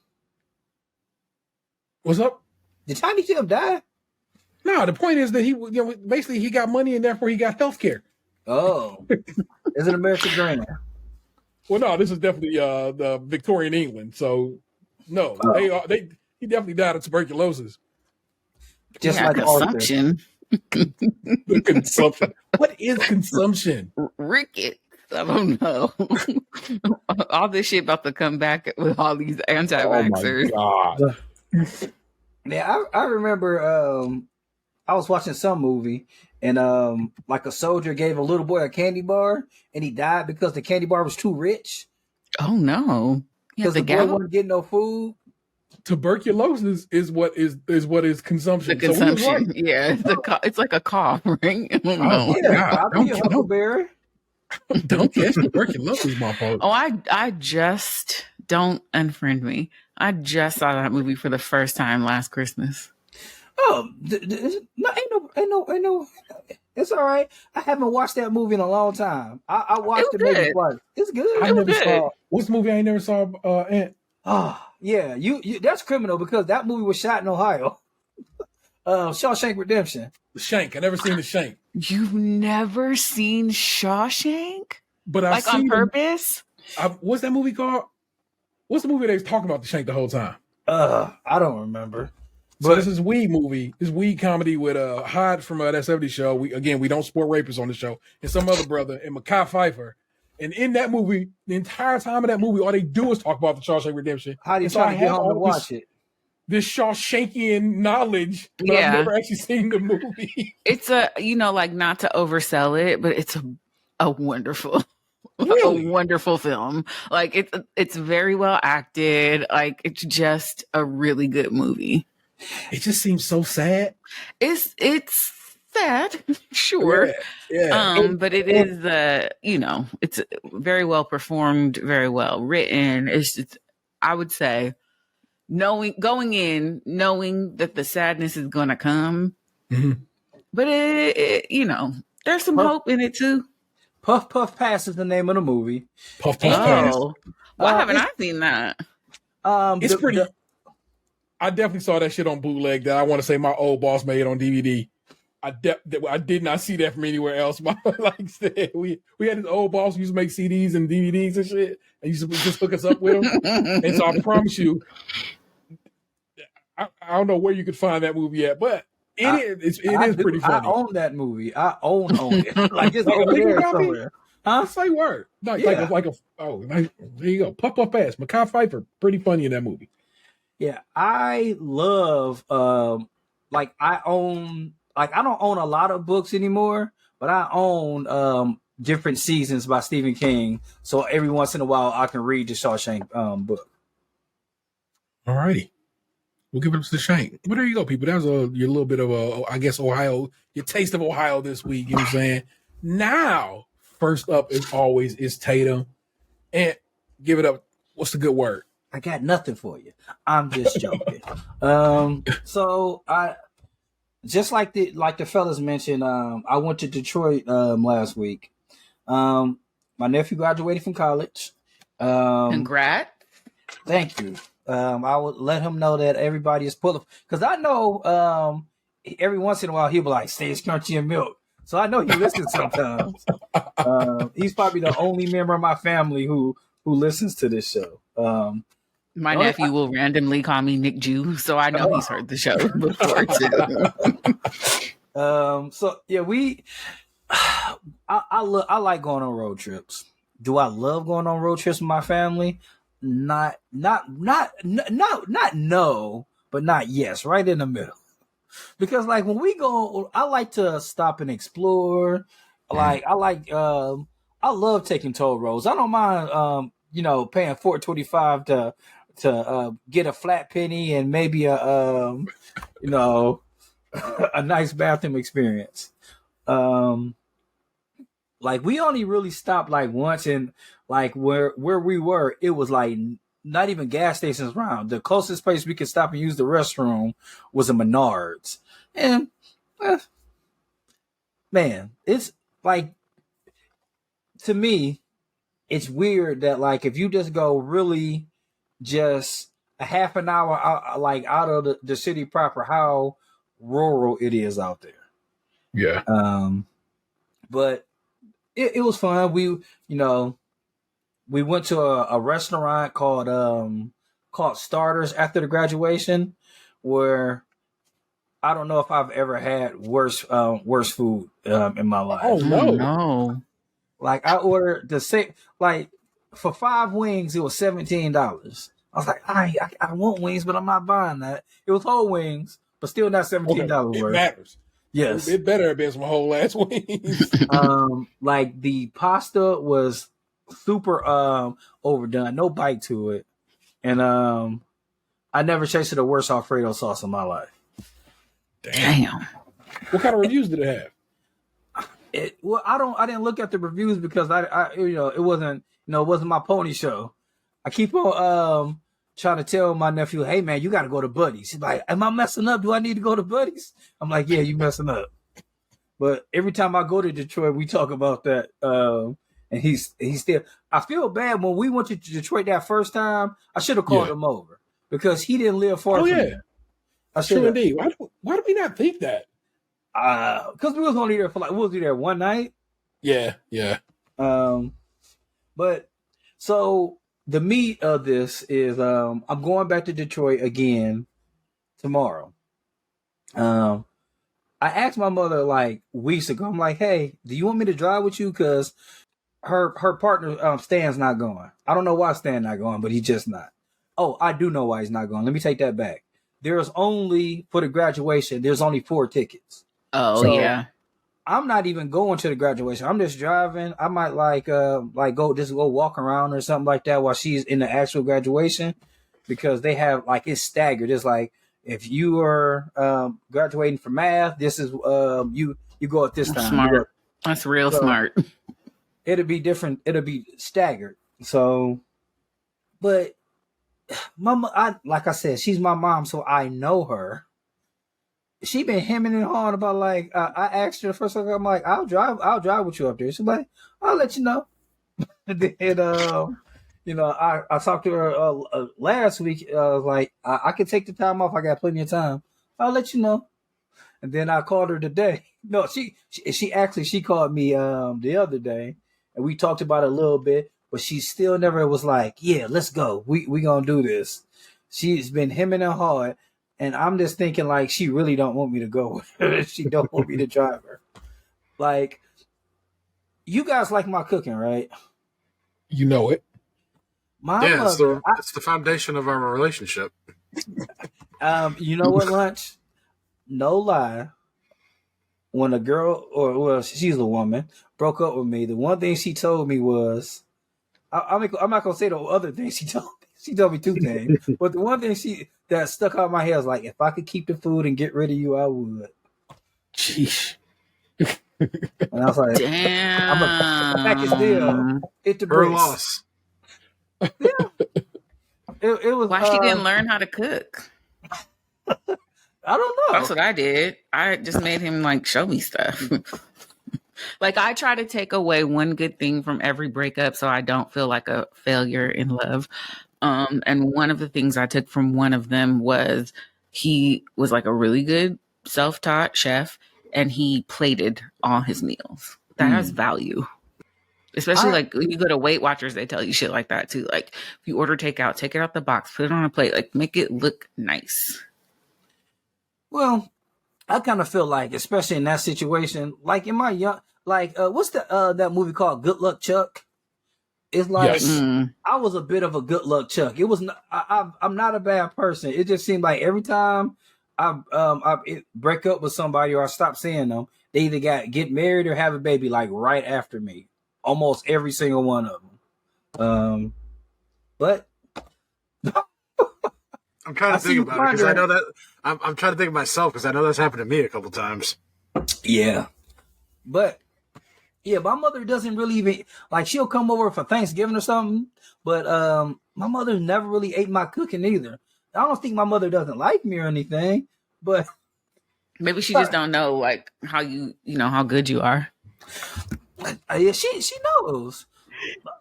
A: What's up?
D: Did Tiny Tim die?
A: No, the point is that basically he got money and therefore he got health care.
D: Oh, it's an American Dream.
A: Well, no, this is definitely the Victorian England. So no, he definitely died of tuberculosis.
D: Just
F: Yeah,
D: like Arthur.
F: consumption.
A: Consumption. What is consumption?
F: Ricket. I don't know. All this shit about to come back with all these anti-vaxxers.
A: Oh my God.
D: Yeah, I remember I was watching some movie and like a soldier gave a little boy a candy bar and he died because the candy bar was too rich.
F: Oh no.
D: Because the boy wasn't getting no food.
A: Tuberculosis is what is consumption.
F: The consumption.
A: So we was right.
F: Yeah. It's like a cough, right? I don't know.
D: Yeah,
A: God,
D: I'll be a huckleberry.
A: Don't catch tuberculosis, my fault.
F: Oh, I just don't unfriend me. I just saw that movie for the first time last Christmas.
D: Oh, ain't no. It's all right. I haven't watched that movie in a long time. I watched it maybe twice. It's good.
A: I never saw. What's the movie I ain't never saw? Aunt?
D: Oh, yeah. You that's criminal because that movie was shot in Ohio. Shawshank Redemption.
A: The Shank. I never seen The Shank.
F: You've never seen Shawshank?
A: But I've
F: Like
A: seen
F: on purpose?
A: What's that movie called? What's the movie they was talking about The Shank the whole time?
D: I don't remember.
A: So this is weed movie. This weed comedy with Hyde from that 70s show. We don't support rapists on the show. And some other brother and Mekhi Phifer. And in that movie, the entire time of that movie, all they do is talk about the Shawshank Redemption.
D: How do you
A: And so
D: try
A: I
D: to get
A: have
D: home to
A: all
D: watch it?
A: This Shawshankian knowledge, but I've never actually seen the movie.
F: It's like not to oversell it, but it's a wonderful,
A: Really?
F: a wonderful film. Like it's very well acted. Like it's just a really good movie.
A: It just seems so sad.
F: It's sad, sure.
A: Yeah.
F: But it is it's very well performed, very well written. It's I would say going in knowing that the sadness is gonna come.
A: Mm-hmm.
F: But it there's some hope in it too.
D: Puff Puff Pass is the name of the movie.
A: Puff Puff Pass.
F: Oh, why haven't I seen that?
A: It's pretty. I definitely saw that shit on bootleg that I want to say my old boss made on DVD. I did not see that from anywhere else. Like I said, we had this old boss who used to make CDs and DVDs and shit, and used to just hook us up with them. And so I promise you, I don't know where you could find that movie at, but it is pretty funny.
D: I own that movie. I own it. Like it's over there somewhere. Huh?
A: Say word. There you go. Puff Puff Pass. Mekhi Phifer, pretty funny in that movie.
D: Yeah, I love I don't own a lot of books anymore, but I own different seasons by Stephen King. So every once in a while I can read the Shawshank book.
A: All righty. We'll give it up to the Shank. Well, there you go, people. That was your little bit of Ohio, your taste of Ohio this week. You know what I'm saying? Now, first up as always is Tatum. And give it up. What's the good word?
D: I got nothing for you. I'm just joking. So I just like the fellas mentioned, I went to Detroit last week. My nephew graduated from college.
F: Congrats.
D: Thank you. I would let him know that everybody is pulling, because I know every once in a while he'll be like, "Stays crunchy and milk." So I know he listens sometimes. He's probably the only member of my family who listens to this show.
F: My nephew will randomly call me NicJu, so I know he's heard the show before too.
D: So yeah, I like going on road trips. Do I love going on road trips with my family? Not no, but not yes, right in the middle. Because like when we go, I like to stop and explore. Like I love taking toll roads. I don't mind paying $4.25 to get a flat penny and maybe a a nice bathroom experience. Like we only really stopped like once, and like where we were, it was like not even gas stations around. The closest place we could stop and use the restroom was a Menards. And man, it's like, to me, it's weird that like if you just go really just a half an hour out of the city proper, how rural it is out there.
A: Yeah.
D: But it was fun. We went to a restaurant called Starters after the graduation, where I don't know if I've ever had worse food in my life.
A: Oh no.
F: No.
D: Like I ordered the same, like for 5 wings, it was $17. I was like, I want wings, but I'm not buying that. It was whole wings, but still not $17
A: It
D: worth.
A: matters.
D: Yes.
A: It better have been some whole ass wings.
D: Like the pasta was super overdone, no bite to it. And I never tasted a worse Alfredo sauce in my life.
F: Damn.
A: What kind of reviews did it have?
D: I didn't look at the reviews because it wasn't my pony show. I keep on trying to tell my nephew, "Hey man, you got to go to Buddy's." He's like, "Am I messing up? Do I need to go to Buddy's?" I'm like, "Yeah, you messing up." But every time I go to Detroit, we talk about that. And he's still. I feel bad when we went to Detroit that first time. I should have called him over because he didn't live far from there.
A: True indeed. Why do we not think that?
D: Because we was only there we was there one night.
A: Yeah.
D: But so the meat of this is I'm going back to Detroit again tomorrow. I asked my mother like weeks ago. I'm like, "Hey, do you want me to drive with you?" Because her partner Stan's not going. I don't know why Stan not going, but he's just not. Oh, I do know why he's not going. Let me take that back. There's only, for the graduation, there's only 4 tickets.
F: Oh, so, yeah.
D: I'm not even going to the graduation. I'm just driving. I might go walk around or something like that while she's in the actual graduation, because they have like, it's staggered. It's like, if you are graduating from math, this is you go at this time.
F: Smart. That's real smart.
D: It'll be different. It'll be staggered. So, but Mama, like I said, she's my mom, so I know her. she been hemming and hawing about like I asked her the first time. I'm like, I'll drive with you up there. She's like, I'll let you know. And then, I talked to her last week. Like, I can take the time off. I got plenty of time. I'll let you know. And then I called her today. No, she called me the other day, and we talked about it a little bit. But she still never was like, yeah, let's go. We gonna do this. She's been hemming and hawing, and I'm just thinking like she really don't want me to go with her. She don't want me to drive her. Like, you guys like my cooking, right?
A: You know it.
E: It's the foundation of our relationship.
D: You know what, Lunch? No lie. When a girl, she's a woman, broke up with me, the one thing she told me was, I'm not gonna say the other thing she told me. She told me two things, but the one thing that stuck out my head was like, if I could keep the food and get rid of you, I would.
A: Sheesh.
D: And I was like,
F: damn.
D: I'm a package deal. Hit the
E: Her
D: bricks.
E: loss.
D: Yeah. It was.
F: Why she didn't learn how to cook?
D: I don't know.
F: That's what I did. I just made him like show me stuff. Like, I try to take away one good thing from every breakup so I don't feel like a failure in love. And one of the things I took from one of them was he was like a really good self-taught chef, and he plated all his meals. That has value. Especially like when you go to Weight Watchers, they tell you shit like that too. Like, if you order takeout, take it out the box, put it on a plate, like make it look nice.
D: Well, I kind of feel like, especially in that situation, like in my young, like what's that movie called Good Luck Chuck? It's like I was a bit of a good luck Chuck. It was not, I'm not a bad person. It just seemed like every time I break up with somebody or I stop seeing them, they either get married or have a baby like right after me. Almost every single one of them. But
E: I'm trying to think about it because I know that I'm trying to think of myself because I know that's happened to me a couple times.
D: Yeah, but my mother doesn't really even like. She'll come over for Thanksgiving or something, but my mother never really ate my cooking either. I don't think my mother doesn't like me or anything, but
F: maybe she just don't know like how you know how good you are.
D: Yeah, she knows.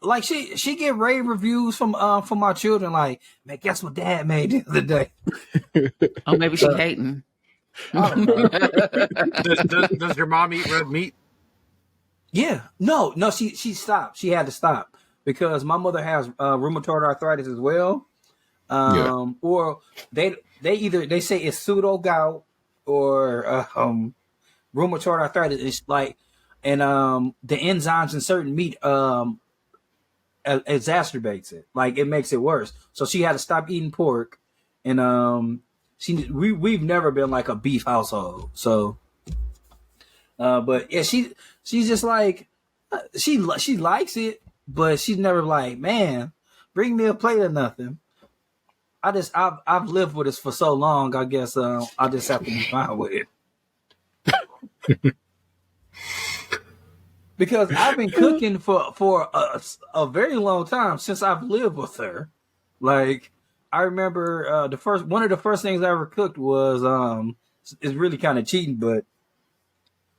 D: Like she get rave reviews from my children. Like, man, guess what Dad made the other day?
F: Oh, maybe she's hating.
D: I don't know.
E: Does your mom eat red meat?
D: Yeah, no, she stopped. She had to stop because my mother has rheumatoid arthritis as well. Or they say it's pseudo gout or rheumatoid arthritis. It's like, and the enzymes in certain meat exacerbates it. Like, it makes it worse. So she had to stop eating pork, and we've never been like a beef household. So, but yeah, she's just like she likes it, but she's never like, man, bring me a plate of nothing. I've lived with this for so long. I guess I just have to be fine with it. Because I've been cooking for a very long time since I've lived with her. Like, I remember one of the first things I ever cooked was it's really kind of cheating, but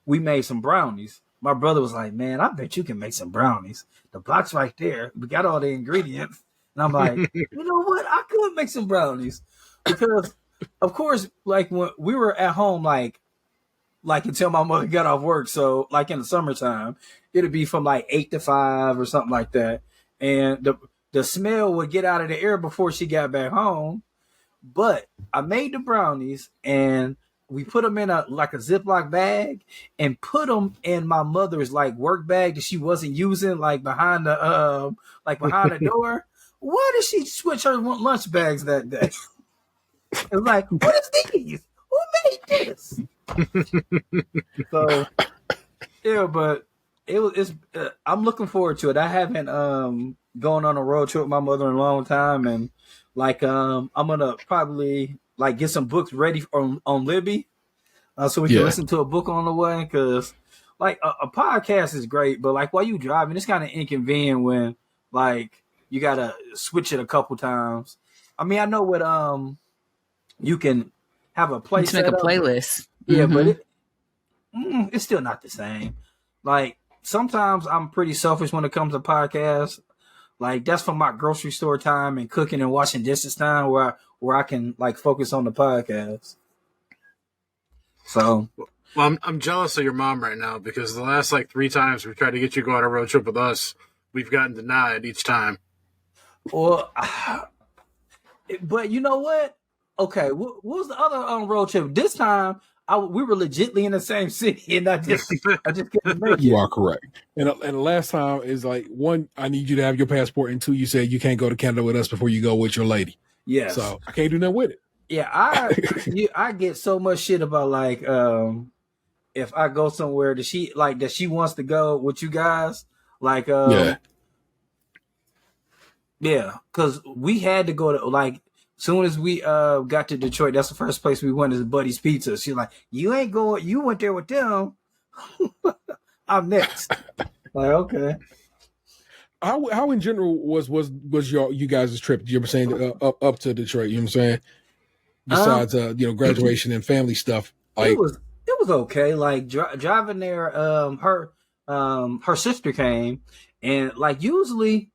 D: we made some brownies. My brother was like, "Man, I bet you can make some brownies. The box right there. We got all the ingredients." And I'm like, "You know what? I could make some brownies." Because, of course, like when we were at home, like until my mother got off work. So like in the summertime, it'd be from like 8 to 5 or something like that. And the smell would get out of the air before she got back home. But I made the brownies and we put them in a Ziploc bag and put them in my mother's like work bag that she wasn't using, like behind the door. Why did she switch her lunch bags that day? It's like, what is these? Who made this? So yeah, but it's I'm looking forward to it. I haven't gone on a road trip with my mother in a long time, and like I'm gonna probably like get some books ready on Libby, so we can listen to a book on the way. Because like a podcast is great, but like while you driving, it's kind of inconvenient when like you gotta switch it a couple times. I mean, I know what you can have a play
F: Let's make a playlist.
D: Yeah,
F: Mhm.
D: but it's still not the same. Like sometimes I'm pretty selfish when it comes to podcasts. Like that's for my grocery store time and cooking and washing dishes time where I can like focus on the podcast. So
E: Well, I'm jealous of your mom right now because the last like 3 times we tried to get you to go on a road trip with us, we've gotten denied each time.
D: Well, but you know what? Okay, what was the other road trip? This time, we were legitly in the same city, and I just couldn't make it.
A: You are correct. And the last time is like, 1, I need you to have your passport, and 2, you said you can't go to Canada with us before you go with your lady.
D: Yes.
A: So I can't do nothing with it.
D: Yeah, I get so much shit about like if I go somewhere that she wants to go with you guys, like yeah, because we had to go to like soon as we got to Detroit, that's the first place we went is Buddy's Pizza. She's like, you ain't going, you went there with them. I'm next. Like, okay.
A: How in general was you guys' trip? You ever saying up to Detroit? You know what I'm saying? Besides graduation and family stuff, like
D: it was okay. Like driving there, her sister came, and like usually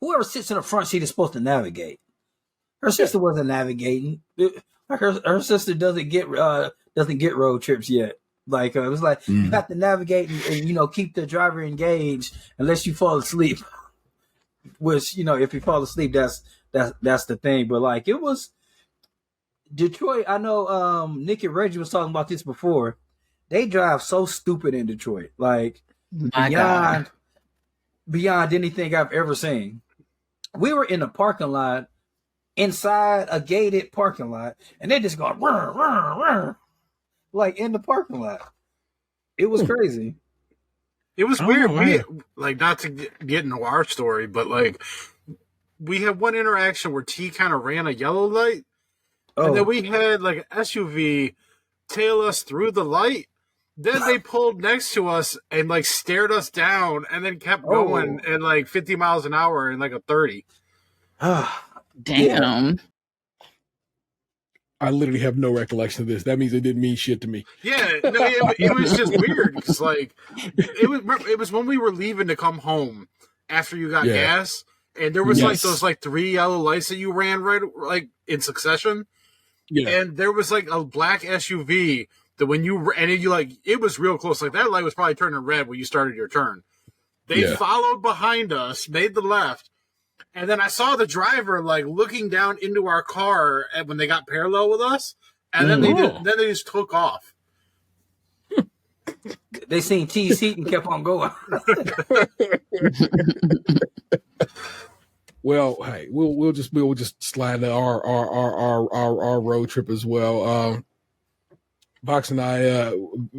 D: whoever sits in the front seat is supposed to navigate. Her sister wasn't navigating. Like her sister doesn't get road trips yet. Like it was like you have to navigate and keep the driver engaged unless you fall asleep. Which if you fall asleep, that's the thing. But like it was Detroit. I know Nick and Reggie was talking about this before. They drive so stupid in Detroit, like beyond anything I've ever seen. We were in a parking lot, inside a gated parking lot, and they just going rrr, rrr, rrr, like in the parking lot. It was crazy.
E: It was weird. We like not to get into our story, but like we had one interaction where T kind of ran a yellow light, and then we had like an SUV tail us through the light. Then they pulled next to us and like stared us down, and then kept going at like 50 miles an hour in like a 30.
F: Damn.
A: I literally have no recollection of this. That means it didn't mean shit to me.
E: Yeah, no, it was just weird because like it was when we were leaving to come home after you got gas, and there was like those like 3 yellow lights that you ran right like in succession. Yeah, and there was like a black SUV that when you like it was real close. Like that light was probably turning red when you started your turn. They followed behind us, made the left. And then I saw the driver like looking down into our car when they got parallel with us, and then they just took off.
D: They seen T's seat and kept on going.
A: Well, hey, we'll just slide to our road trip as well. Box and I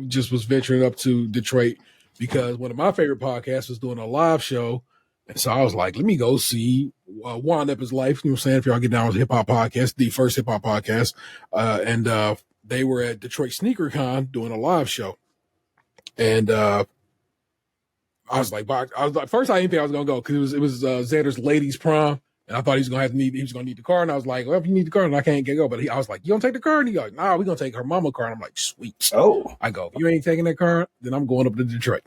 A: just was venturing up to Detroit because one of my favorite podcasts was doing a live show. And so I was like, let me go see Wind Up His Life. You know what I'm saying? If y'all get down with hip hop podcast, the first hip hop podcast. And they were at Detroit Sneaker Con doing a live show. And I was like, first I didn't think I was going to go because it was Xander's ladies prom. And I thought he was going to need the car. And I was like, well, if you need the car, then I can't go. But I was like, you don't take the car? And he goes, nah, we're going to take her mama car. And I'm like, sweet. I go, if you ain't taking that car, then I'm going up to Detroit.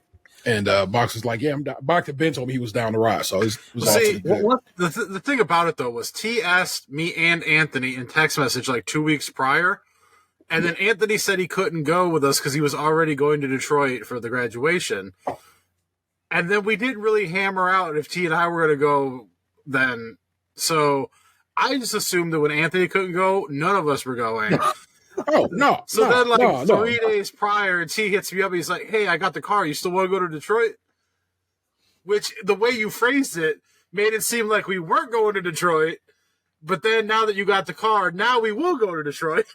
A: And Box was like, yeah, I'm down. Box had been told me he was down the ride. So it was
E: the thing about it, though, was T asked me and Anthony in text message like 2 weeks prior. And then Anthony said he couldn't go with us because he was already going to Detroit for the graduation. And then we didn't really hammer out if T and I were going to go then. So I just assumed that when Anthony couldn't go, none of us were going.
A: No.
E: So then 3 days prior, T hits me up. He's like, hey, I got the car. You still want to go to Detroit? Which, the way you phrased it, made it seem like we weren't going to Detroit. But then now that you got the car, now we will go to Detroit.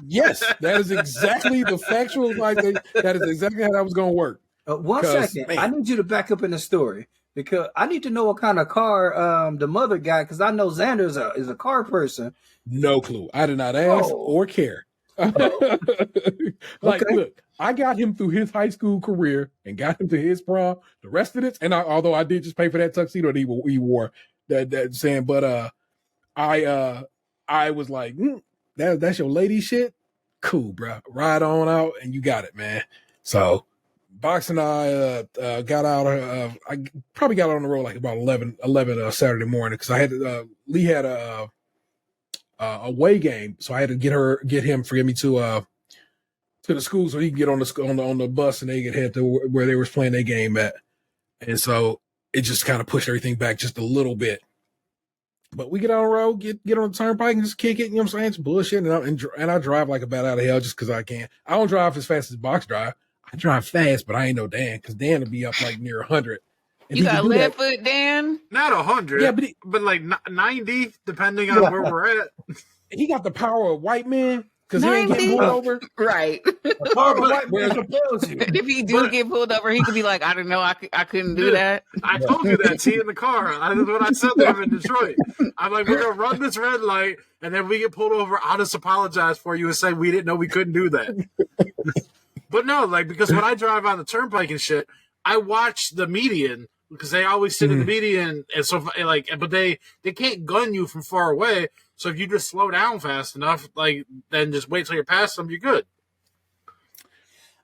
A: Yes, that is exactly the factual. That is exactly how that was going to work.
D: 1 second. Man. I need you to back up in the story because I need to know what kind of car the mother got because I know Xander is a car person.
A: No clue. I did not ask or care. Look, I got him through his high school career and got him to his prom. The rest of it, and although I did just pay for that tuxedo that he wore, that saying, but I was like, that's your lady shit. Cool, bro. Ride on out and you got it, man. So Box and I got out. I probably got out on the road like about 11 Saturday morning because I had Lee had a away game, so I had to get him forgive me to the school so he can get on the bus and they could head to where they was playing their game at. And so it just kind of pushed everything back just a little bit. But we get on the road, get on the turnpike and just kick it. You know what I'm saying? It's bullshit. And I drive like a bat out of hell just because I can. I don't drive as fast as Box drive. I drive fast, but I ain't no Dan because Dan will be up like near 100.
F: You got lead foot, Dan?
E: Not 100. Yeah, but like 90, depending on where we're at.
A: He got the power of white men. Because he ain't getting pulled over.
F: Right. If he do get pulled over, he could be like, I don't know, I couldn't do that.
E: I told you that, T, in the car. That's what I said to him in Detroit. I'm like, we're going to run this red light, and then we get pulled over. I'll just apologize for you and say we didn't know we couldn't do that. But no, like, because when I drive on the turnpike and shit, I watch the median because they always sit in the median. And so, like, but they can't gun you from far away. So if you just slow down fast enough, like then just wait till you're past them, you're good.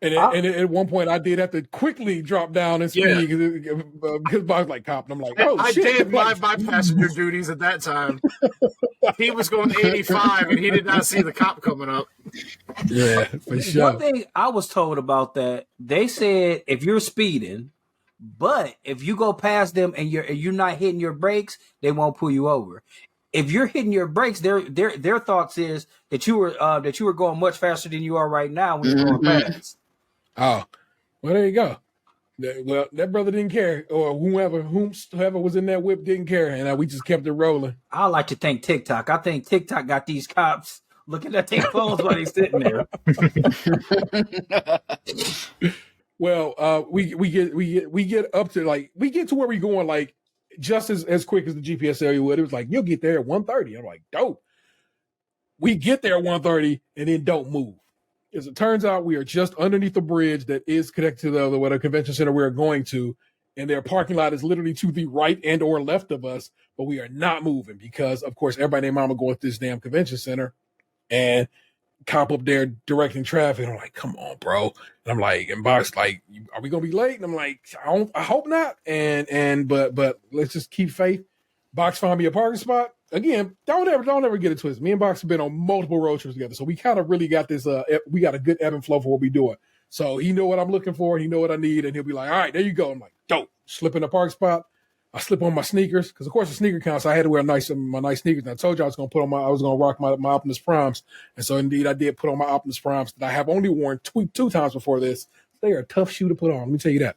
A: And at one point, I did have to quickly drop down and speed because I was like cop, and I'm like, oh
E: I
A: shit!
E: I did my passenger duties at that time. He was going 85, and he did not see the cop coming up.
A: Yeah, for sure.
D: One thing I was told about that, they said if you're speeding, but if you go past them and you're not hitting your brakes, they won't pull you over. If you're hitting your brakes, their thoughts is that you were going much faster than you are right now when you're going past.
A: Oh, well, there you go. Well, that brother didn't care, or whoever was in that whip didn't care, and we just kept it rolling.
D: I like to thank TikTok. I think TikTok got these cops looking at their phones while they're sitting there.
A: Well, we get up to like we get to where we're going like just as quick as the GPS tell you would. It was like you'll get there at 1:30. I'm like, dope. We get there at 1:30 and then don't move. As it turns out, we are just underneath the bridge that is connected to the convention center we're going to, and their parking lot is literally to the right and or left of us, but we are not moving because, of course, everybody and their mama going to this damn convention center, and cop up there directing traffic. And I'm like, come on, bro. And I'm like, and Box like, are we gonna be late? And I'm like, I hope not. But let's just keep faith. Box found me a parking spot. Again, don't ever get it twisted. Me and Box have been on multiple road trips together, so we kind of really got this. We got a good ebb and flow for what we doing. So he know what I'm looking for. He know what I need, and he'll be like, "All right, there you go." I'm like, "Dope." Slip in the park spot. I slip on my sneakers because, of course, the sneaker count. So I had to wear my nice sneakers. And I told you I was going to rock my Optimus Primes, and so indeed I did put on my Optimus Primes that I have only worn two times before this. They are a tough shoe to put on. Let me tell you that.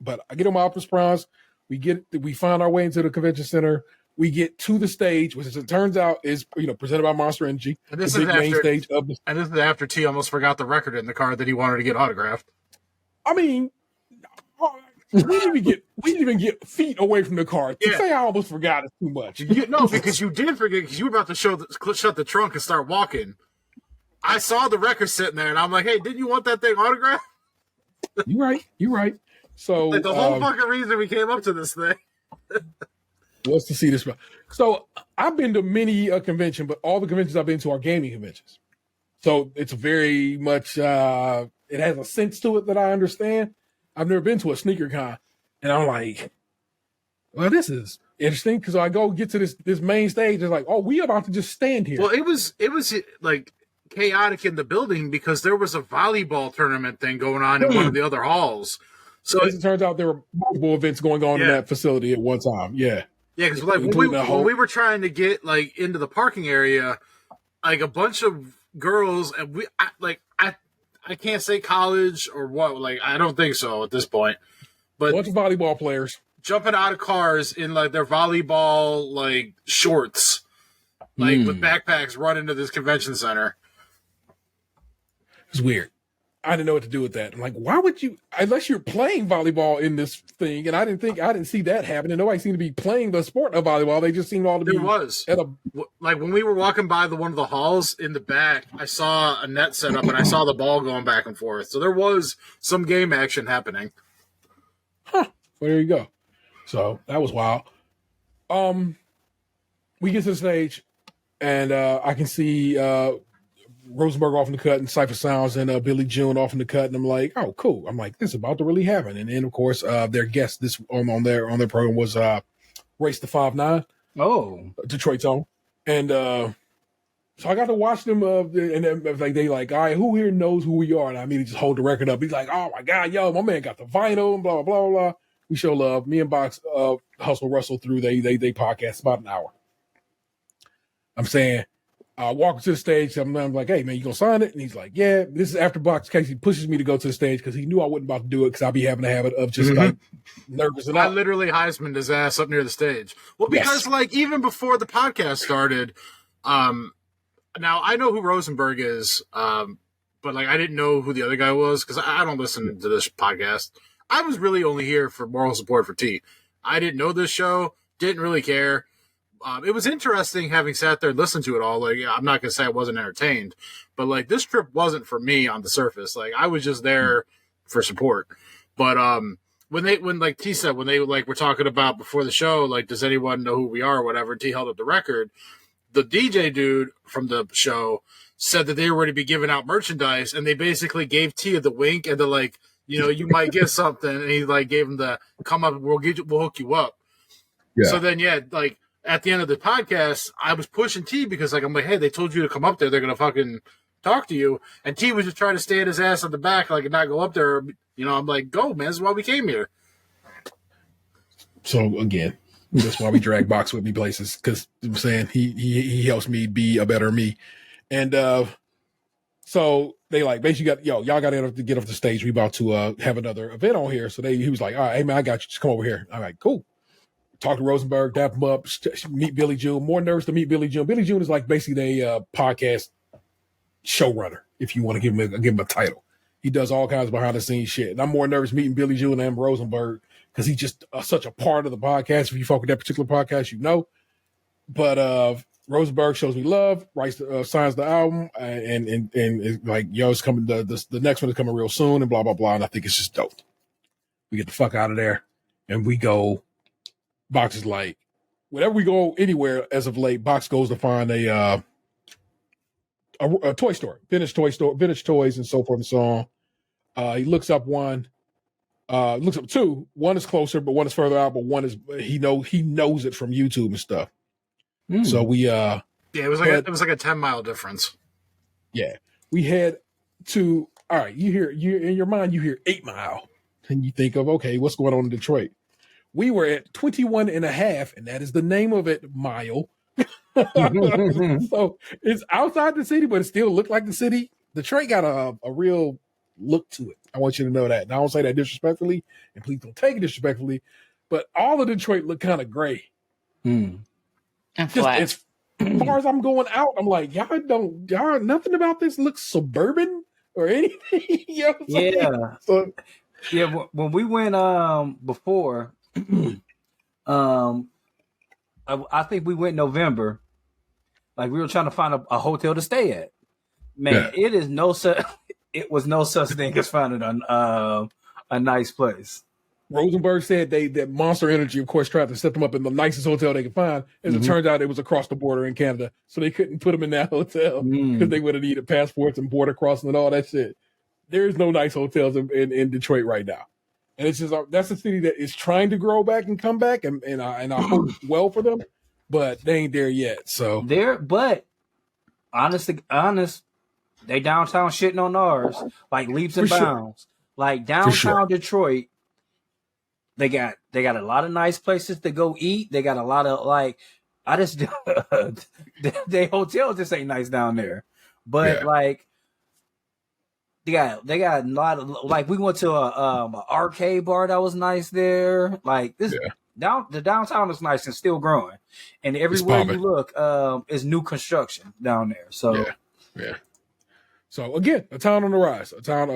A: But I get on my Optimus Primes. We find our way into the convention center. We get to the stage, which as it turns out is presented by Monster Energy.
E: And this is after T almost forgot the record in the car that he wanted to get autographed.
A: I mean, we didn't even get feet away from the car. To say I almost forgot is too much.
E: No, because you did forget because you were about to shut the trunk and start walking. I saw the record sitting there, and I'm like, hey, didn't you want that thing autographed?
A: You're right. So
E: like the whole fucking reason we came up to this thing
A: was to see this. So I've been to many convention, but all the conventions I've been to are gaming conventions. So it's very much it has a sense to it that I understand. I've never been to a sneaker con, and I'm like, well, this is interesting because I go get to this main stage. It's like, oh, we about to just stand here.
E: Well, it was like chaotic in the building because there was a volleyball tournament thing going on in one of the other halls. So
A: as it turns out, there were multiple events going on in that facility at one time. Yeah.
E: Yeah, because like when we were trying to get like into the parking area, like a bunch of girls, and I can't say college or what, like I don't think so at this point, but
A: a bunch of volleyball players
E: jumping out of cars in like their volleyball like shorts, like with backpacks, run into this convention center.
A: It's weird. I didn't know what to do with that. I'm like, why would you, unless you're playing volleyball in this thing, and I didn't see that happening. Nobody seemed to be playing the sport of volleyball. They just seemed all to be.
E: There was. Like when we were walking by one of the halls in the back, I saw a net set up and I saw the ball going back and forth. So there was some game action happening.
A: Huh. Well, there you go. So that was wild. We get to the stage, and I can see Rosenberg off in the cut and Cypher Sounds and Billy June off in the cut, and I'm like, oh, cool. I'm like, this is about to really happen. And then of course, their guest this on their program was Race the 5'9", Detroit's own, and so I got to watch them. And then, like they like, all right, who here knows who we are? And I immediately just hold the record up. He's like, oh my god, yo, my man got the vinyl and blah blah blah blah. We show love. Me and Box hustle Russell through they podcast about an hour. I'm saying. Walking to the stage, I'm like, hey, man, you going to sign it? And he's like, yeah. This is after Box Casey pushes me to go to the stage because he knew I wasn't about to do it because I'll be having a habit of just like nervous. And
E: I literally Heisman'd his ass up near the stage. Well, because like even before the podcast started, now I know who Rosenberg is, but like I didn't know who the other guy was because I don't listen to this podcast. I was really only here for moral support for T. I didn't know this show, didn't really care. It was interesting having sat there and listened to it all. Like, I'm not going to say I wasn't entertained, but like this trip wasn't for me on the surface. Like I was just there for support. But when like T said, when they like were talking about before the show, like, does anyone know who we are or whatever, T held up the record. The DJ dude from the show said that they were going to be giving out merchandise, and they basically gave T the wink and the like, you know, you might get something. And he like gave him the come up, we'll hook you up. Yeah. So then, like, at the end of the podcast, I was pushing T because, like, I'm like, hey, they told you to come up there. They're going to fucking talk to you. And T was just trying to stand his ass on the back, like, and not go up there. You know, I'm like, go, man. This is why we came here.
A: So, again, that's why we drag Box with me places because I'm saying he helps me be a better me. And so they, like, basically got, y'all got to get off the stage. We about to have another event on here. So he was like, all right, hey, man, I got you. Just come over here. I'm like, cool. Talk to Rosenberg, dap him up, meet Billy June. More nervous to meet Billy June. Billy June is like basically a podcast showrunner, if you want to give him a title. He does all kinds of behind the scenes shit. And I'm more nervous meeting Billy June than Rosenberg because he's just such a part of the podcast. If you fuck with that particular podcast, you know. But Rosenberg shows me love, signs the album, and like, yo, it's coming. The next one is coming real soon, and blah blah blah. And I think it's just dope. We get the fuck out of there, and we go. Box is like, whenever we go anywhere as of late, Box goes to find a toy store, vintage toys, and so forth and so on. He looks up one, looks up two. One is closer, but one is further out. But one is he knows it from YouTube and stuff. So we it
E: was like a 10-mile difference.
A: Yeah, we head to all right. You in your mind, you hear 8 Mile, and you think of, okay, what's going on in Detroit? We were at 21 and a half, and that is the name of it, mile. So it's outside the city, but it still looked like the city. Detroit got a real look to it. I want you to know that. And I don't say that disrespectfully, and please don't take it disrespectfully, but all of Detroit looked kind of gray.
F: And flat.
A: As far as I'm going out, I'm like, y'all nothing about this looks suburban or anything. You know what I'm saying? So,
D: yeah, when we went before, I think we went November. Like, we were trying to find a hotel to stay at. Man, it was no such thing as finding a nice place.
A: Rosenberg said that Monster Energy, of course, tried to set them up in the nicest hotel they could find. As it turned out, it was across the border in Canada, so they couldn't put them in that hotel because they would have needed passports and border crossing and all that shit. There is no nice hotels in Detroit right now. And it's just that's a city that is trying to grow back and come back, and I hope well for them, but they ain't there yet. So
D: but honest, they downtown shitting on ours like leaps and bounds. Like downtown Detroit, they got a lot of nice places to go eat. They got a lot of they hotels just ain't nice down there, but like. They got a lot of, like, we went to a arcade bar that was nice there. Like this the downtown is nice and still growing, and everywhere you look is new construction down there. So So
A: again, a town on the rise, a town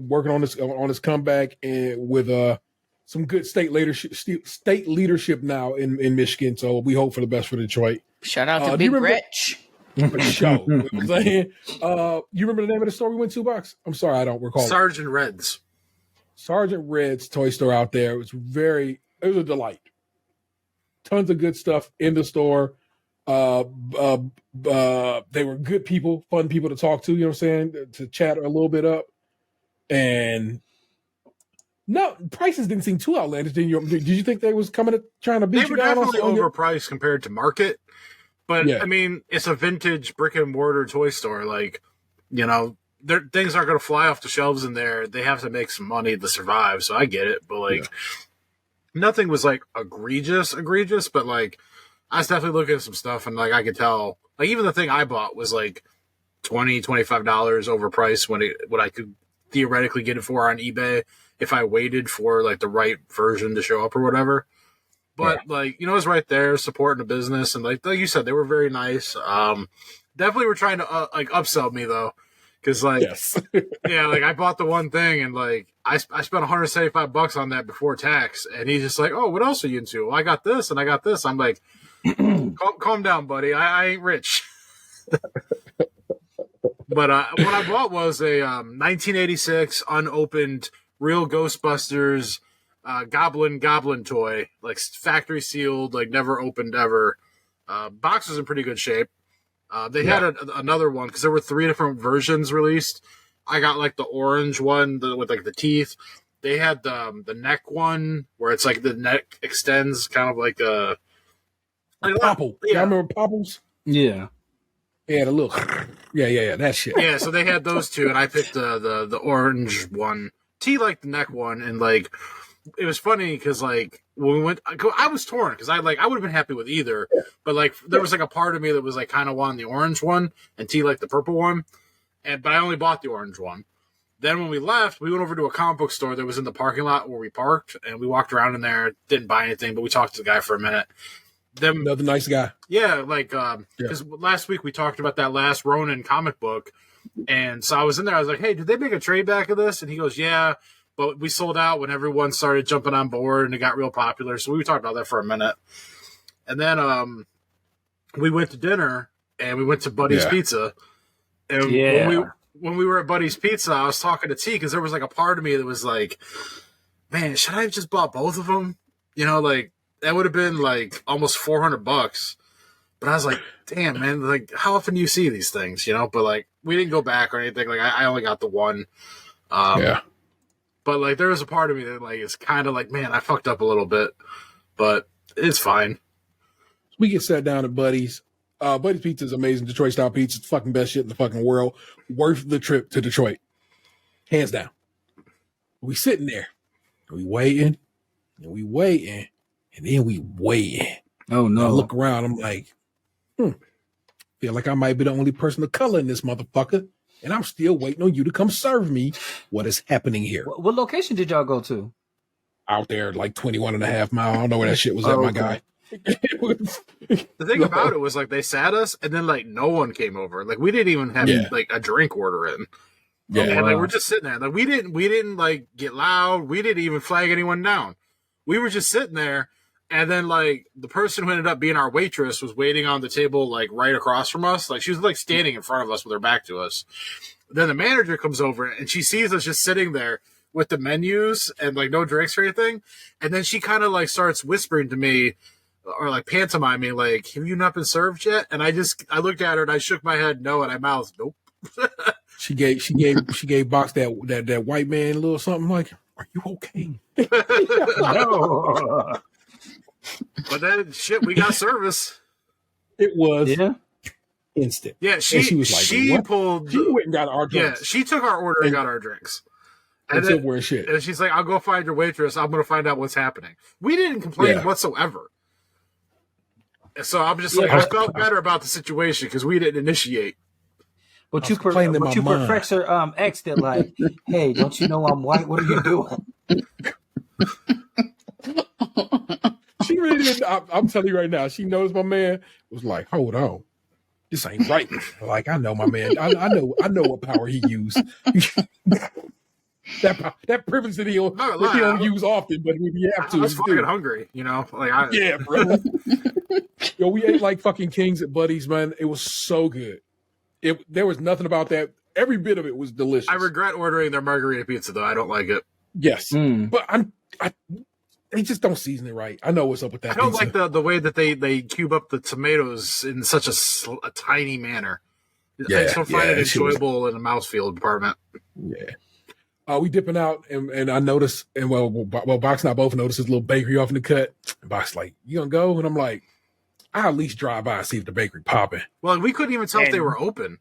A: working on this comeback, and with some good state leadership now in Michigan. So we hope for the best for Detroit.
F: Shout out to Big Rich.
A: Show. You remember the name of the store we went to, Box? I'm sorry, I don't recall.
E: Sergeant Red's
A: toy store out there. It was a delight. Tons of good stuff in the store. They were good people, fun people to talk to. You know what I'm saying? To chat a little bit up, and no prices didn't seem too outlandish. Did you think they was coming to trying to beat
E: They
A: you
E: were
A: down?
E: definitely overpriced compared to market, but
A: Yeah.
E: I mean, it's a vintage brick and mortar toy store. Like, things aren't going to fly off the shelves in there. They have to make some money to survive. So I get it, but like, nothing was like egregious, but like, I was definitely looking at some stuff, and like I could tell, like even the thing I bought was like $25 overpriced what I could theoretically get it for on eBay if I waited for like the right version to show up or whatever. But like, it was right there supporting the business, and like you said, they were very nice. Definitely were trying to like upsell me though, because like like I bought the one thing, and like I spent $175 on that before tax, and he's just like, oh, what else are you into? Well, I got this and I got this. I'm like, calm down, buddy. I ain't rich. But what I bought was a 1986 unopened real Ghostbusters goblin toy, like factory sealed, like never opened ever. Box was in pretty good shape. They had another one because there were 3 different versions released. I got like the orange one with like the teeth. They had the neck one where it's like the neck extends, kind of like a
A: Popple.
E: Yeah.
A: Y'all remember Popples?
D: Yeah.
A: Yeah, the little that shit.
E: Yeah, so they had those 2, and I picked the orange one. T liked the neck one, and like it was funny because like when we went, I was torn because I would have been happy with either, but like there was like a part of me that was like kind of wanting the orange one, and T liked the purple one, but I only bought the orange one. Then when we left, we went over to a comic book store that was in the parking lot where we parked, and we walked around in there, didn't buy anything, but we talked to the guy for a minute.
A: Another nice guy.
E: Yeah, like because last week we talked about that last Ronin comic book, and so I was in there. I was like, "Hey, did they make a trade back of this?" And he goes, "Yeah, but we sold out when everyone started jumping on board, and it got real popular." So we talked about that for a minute, and then we went to dinner, and we went to Buddy's Pizza, and when we were at Buddy's Pizza, I was talking to T because there was like a part of me that was like, "Man, should I have just bought both of them?" Like. That would have been like almost $400, but I was like, "Damn, man! Like, how often do you see these things?" But like, we didn't go back or anything. Like, I only got the one. But like, there was a part of me that like is kind of like, "Man, I fucked up a little bit," but it's fine.
A: We get sat down at Buddy's. Buddy's Pizza is amazing. Detroit style pizza, it's the fucking best shit in the fucking world. Worth the trip to Detroit, hands down. We sitting there, we waiting, and we waiting. And then we waiting.
D: Oh, no.
A: I look around. I'm like, feel like I might be the only person of color in this motherfucker. And I'm still waiting on you to come serve me what is happening here.
D: What location did y'all go to?
A: Out there, like 21 and a half mile. I don't know where that shit was at, my guy.
E: The thing about it was like they sat us and then like no one came over. Like we didn't even have like a drink order in.
A: Yeah.
E: And like we're just sitting there. Like we didn't like get loud. We didn't even flag anyone down. We were just sitting there. And then, like, the person who ended up being our waitress was waiting on the table, like, right across from us. Like, she was, like, standing in front of us with her back to us. Then the manager comes over, and she sees us just sitting there with the menus and, like, no drinks or anything. And then she kind of, like, starts whispering to me or, like, pantomiming, like, have you not been served yet? And I looked at her, and I shook my head no, and I mouthed, nope.
A: She gave Box that white man a little something like, are you okay?
D: No.
E: But then, shit, we got service.
A: It was instant.
E: Yeah, she was like, she went
A: and got our drinks.
E: Yeah, she took our order and got our drinks.
A: And then, shit.
E: And she's like, I'll go find your waitress. I'm going to find out what's happening. We didn't complain whatsoever. So I'm just like, I felt better about the situation because we didn't initiate.
D: But you perfect her ex that like, hey, don't you know I'm white? What are you doing?
A: She really didn't. I'm telling you right now, she knows my man was like, hold on. This ain't right. Like, I know my man. I know what power he used. that privilege that he don't use often, but when you have to.
E: I was fucking hungry, Like
A: yeah, bro. Yo, we ate like fucking kings at Buddy's, man. It was so good. There was nothing about that. Every bit of it was delicious.
E: I regret ordering their margarita pizza, though. I don't like it.
A: Yes, but they just don't season it right. I know what's up with that.
E: I don't
A: pizza.
E: like the way that they cube up the tomatoes in such a tiny manner. I just don't find it enjoyable in a mouthfeel department.
A: Yeah. We dipping out, and I noticed, and well, Box and I both noticed this little bakery off in the cut. And Box like, you gonna go? And I'm like, I'll at least drive by and see if the bakery popping.
E: Well, we couldn't even tell if they were open.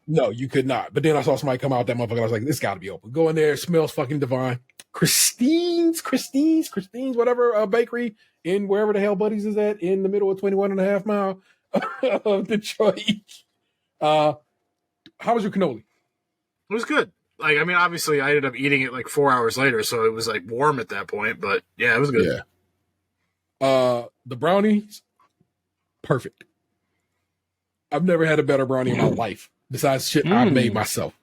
A: No, you could not. But then I saw somebody come out that motherfucker. I was like, this got to be open. Go in there. It smells fucking divine. Christine's, whatever, bakery in wherever the hell Buddy's is at in the middle of 21 and a half mile of Detroit. How was your cannoli?
E: It was good. Like, I mean, obviously I ended up eating it like 4 hours later, so it was like warm at that point, but yeah, it was good.
A: Yeah. The brownies, perfect. I've never had a better brownie in my life besides shit I made myself.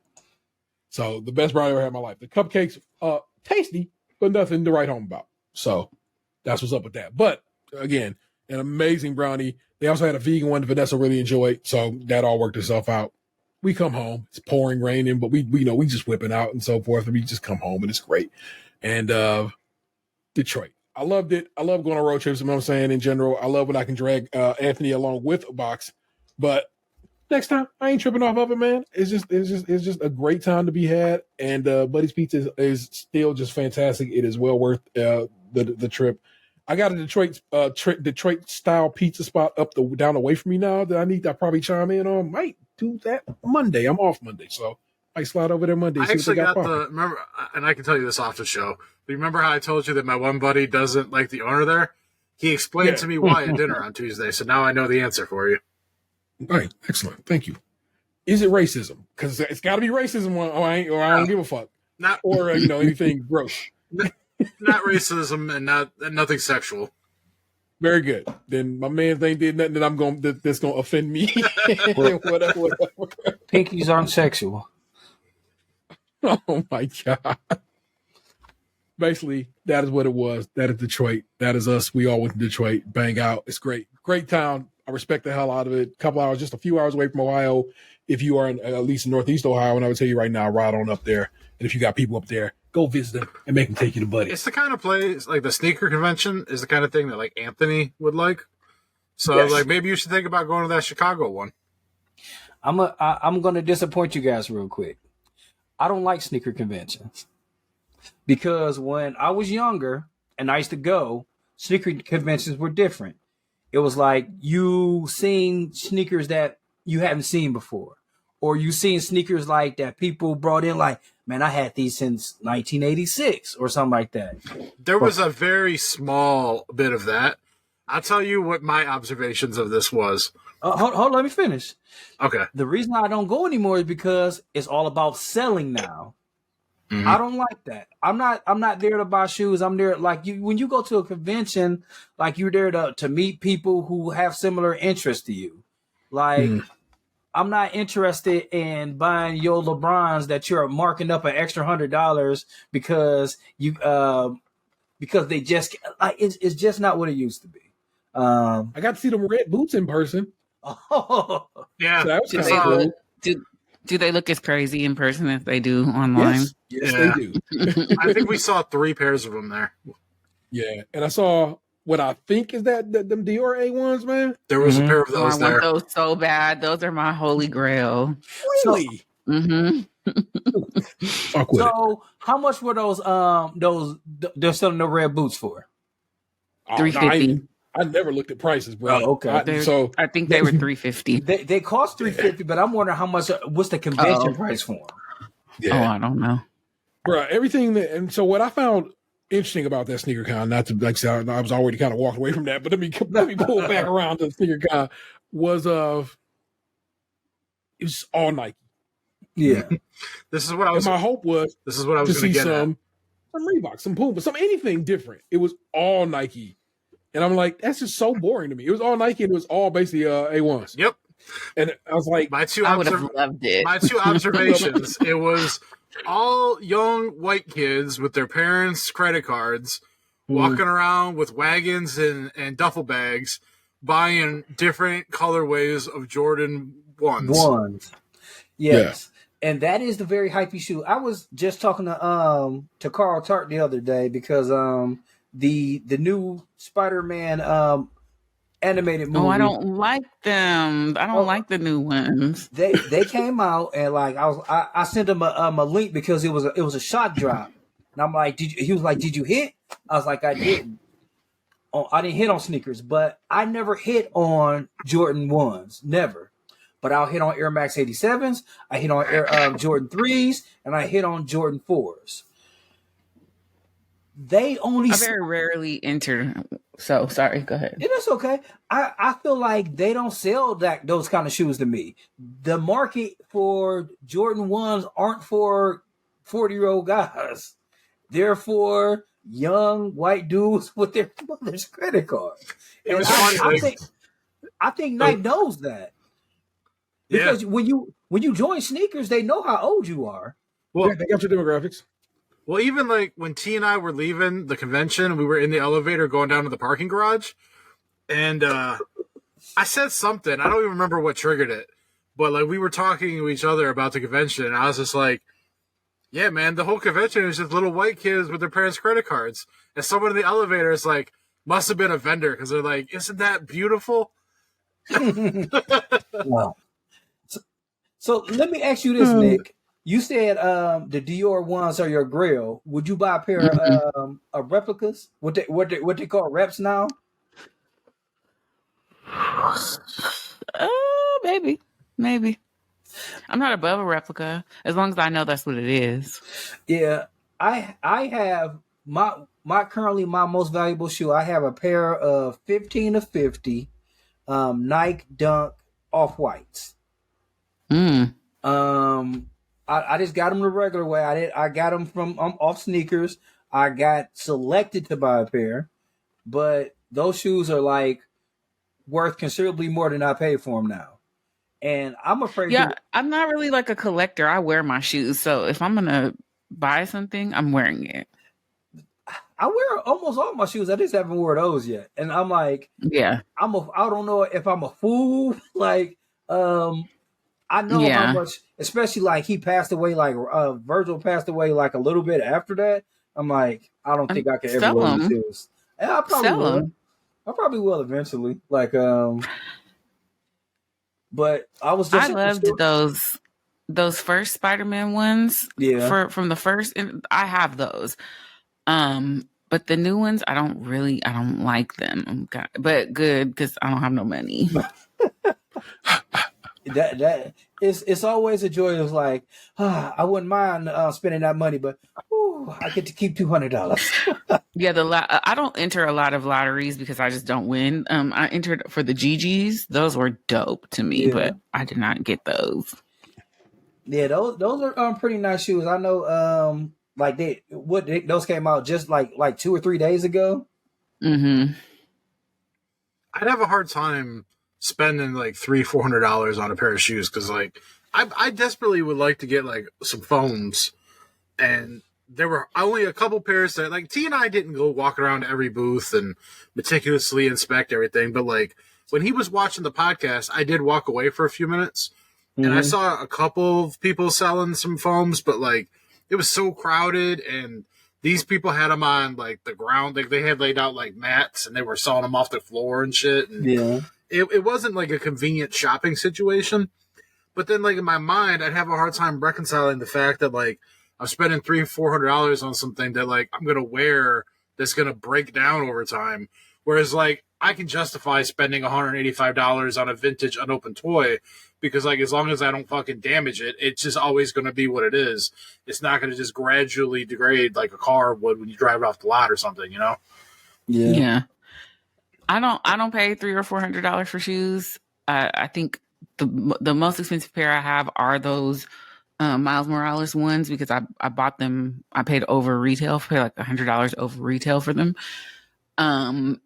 A: So the best brownie I ever had in my life. The cupcakes, tasty, but nothing to write home about. So that's what's up with that. But again, an amazing brownie. They also had a vegan one that Vanessa really enjoyed. So that all worked itself out. We come home. It's pouring, raining, but we just whipping out and so forth. And we just come home and it's great. And Detroit. I loved it. I love going on road trips, you know what I'm saying, in general. I love when I can drag Anthony along with a box. But next time, I ain't tripping off of it, man. It's just a great time to be had. And Buddy's Pizza is still just fantastic. It is well worth the trip. I got a Detroit style pizza spot down away from me now that I need to probably chime in on. Might do that Monday. I'm off Monday, so I slide over there Monday.
E: I actually remember, and I can tell you this off the show. But you remember how I told you that my one buddy doesn't like the owner there? He explained to me why at dinner on Tuesday, so now I know the answer for you.
A: All right, excellent. Thank you. Is it racism? Because it's got to be racism, or I don't give a fuck. Or anything gross.
E: Not racism and nothing sexual.
A: Very good. Then my man ain't did nothing that's gonna offend me. whatever.
D: Pinkies aren't sexual.
A: Oh my God. Basically, that is what it was. That is Detroit. That is us. We all went to Detroit. Bang out. It's great. Great town. I respect the hell out of it. Couple hours, just a few hours away from Ohio. If you are at least in Northeast Ohio, and I would tell you right now, ride on up there. And if you got people up there, go visit them and make them take you to Buddy.
E: It's the kind of place, like the sneaker convention is the kind of thing that like Anthony would like. So like maybe you should think about going to that Chicago one.
D: I'm going to disappoint you guys real quick. I don't like sneaker conventions because when I was younger and I used to go, sneaker conventions were different. It was like you seen sneakers that you haven't seen before, or you seen sneakers like that people brought in like, man, I had these since 1986 or something like that.
E: There was a very small bit of that. I'll tell you what my observations of this was.
D: Hold, let me finish.
E: Okay.
D: The reason I don't go anymore is because it's all about selling now. Mm-hmm. I don't like that. I'm not there to buy shoes. I'm there like you when you go to a convention, like you're there to meet people who have similar interests to you. Like I'm not interested in buying your LeBrons that you're marking up an extra $100 because they just like it's just not what it used to be.
A: I got to see them red boots in person.
D: Oh
E: yeah,
A: so that was kind of cool.
F: Do they look as crazy in person as they do online?
A: Yes, they do.
E: I think we saw 3 pairs of them there.
A: Yeah, and I saw what I think is that them Dior A1s, man.
E: There was a pair of those there.
F: I want those so bad. Those are my holy grail.
A: Really?
D: Fuck with it. How much were those they're selling the red boots for?
F: $350.
A: I never looked at prices, bro.
D: Oh, okay.
F: I think they were $350.
D: They cost $350, but I'm wondering how much. What's the convention price for them?
A: Yeah.
F: Oh, I don't know,
A: bro. Everything and so what I found interesting about that sneaker con, not to like say I was already kind of walked away from that, but let me pull back around to the sneaker con was it was all Nike.
D: Yeah,
E: this is what I was.
A: And my hope was
E: this is what I was going to get
A: some Reebok, some Puma, some anything different. It was all Nike. And I'm like, that's just so boring to me. It was all Nike and it was all basically A1s.
E: Yep.
A: And I was like,
F: I would have loved it.
E: My 2 observations, it was all young white kids with their parents' credit cards walking around with wagons and duffel bags buying different colorways of Jordan 1s.
D: Yes. Yeah. And that is the very hypey shoe. I was just talking to Carl Tart the other day because the new Spider-Man animated movie.
F: Oh, I don't like them. I don't like the new ones.
D: They came out and like I sent him a link because it was a shock drop, and I'm like, he was like, did you hit? I was like, I didn't. I didn't hit on sneakers, but I never hit on Jordan 1s, never. But I'll hit on Air Max 87s. I hit on Jordan 3s, and I hit on Jordan 4s. They only.
F: I very rarely enter. So sorry. Go ahead.
D: It is okay. I feel like they don't sell those kind of shoes to me. The market for Jordan 1s aren't for 40-year-old guys. They're for young white dudes with their mother's credit card. And I think Nike knows that. Because when you join sneakers, they know how old you are.
E: Well,
A: they got your demographics.
E: Well, even like when T and I were leaving the convention, we were in the elevator going down to the parking garage, and I said something. I don't even remember what triggered it, but like we were talking to each other about the convention, and I was just like, "Yeah, man, the whole convention is just little white kids with their parents' credit cards." And someone in the elevator is like, "Must have been a vendor," because they're like, "Isn't that beautiful?"
D: Wow. So let me ask you this, Nick. You said the Dior 1s are your grail. Would you buy a pair of replicas? What they call reps now?
F: Maybe. I'm not above a replica as long as I know that's what it is.
D: Yeah, I have my currently my most valuable shoe. I have a pair of 15 of 50 Nike Dunk Off-Whites. I just got them the regular way. I got them from off sneakers. I got selected to buy a pair, but those shoes are like worth considerably more than I paid for them now. And I'm afraid.
F: Yeah, I'm not really like a collector. I wear my shoes, so if I'm gonna buy something, I'm wearing it.
D: I wear almost all my shoes. I just haven't worn those yet, and I'm like,
F: yeah,
D: I don't know if I'm a fool. Like, I know how much, especially like he passed away, like Virgil passed away like a little bit after that. I'm like, I don't think I could ever wear these shoes. And I probably will. I probably will eventually. Like, but I was just.
F: I loved those first Spider-Man ones. Yeah. From the first, and I have those. But the new ones, I don't like them. But good because I don't have no money.
D: That it's always a joy. It's like I wouldn't mind spending that money, but I get to keep $200.
F: Yeah, I don't enter a lot of lotteries because I just don't win. I entered for the GGs; those were dope to me, but I did not get those.
D: Yeah, those are pretty nice shoes. I know, like those came out just like 2 or 3 days ago.
F: Mm-hmm.
E: I'd have a hard time spending like $300-$400 on a pair of shoes because like I desperately would like to get like some foams, and there were only a couple pairs that like T and I didn't go walk around to every booth and meticulously inspect everything, but like when he was watching the podcast, I did walk away for a few minutes, and I saw a couple of people selling some foams, but like it was so crowded, and these people had them on like the ground, like they had laid out like mats, and they were selling them off the floor and shit. And it wasn't like a convenient shopping situation, but then like in my mind, I'd have a hard time reconciling the fact that like I'm spending $300-$400 on something that like I'm gonna wear that's gonna break down over time. Whereas like I can justify spending $185 on a vintage unopened toy because like as long as I don't fucking damage it, it's just always gonna be what it is. It's not gonna just gradually degrade like a car would when you drive it off the lot or something, you know?
F: Yeah. I don't pay $300 or $400 for shoes. I think the most expensive pair I have are those Miles Morales ones because I bought them. I paid over retail, paid like $100 over retail for them.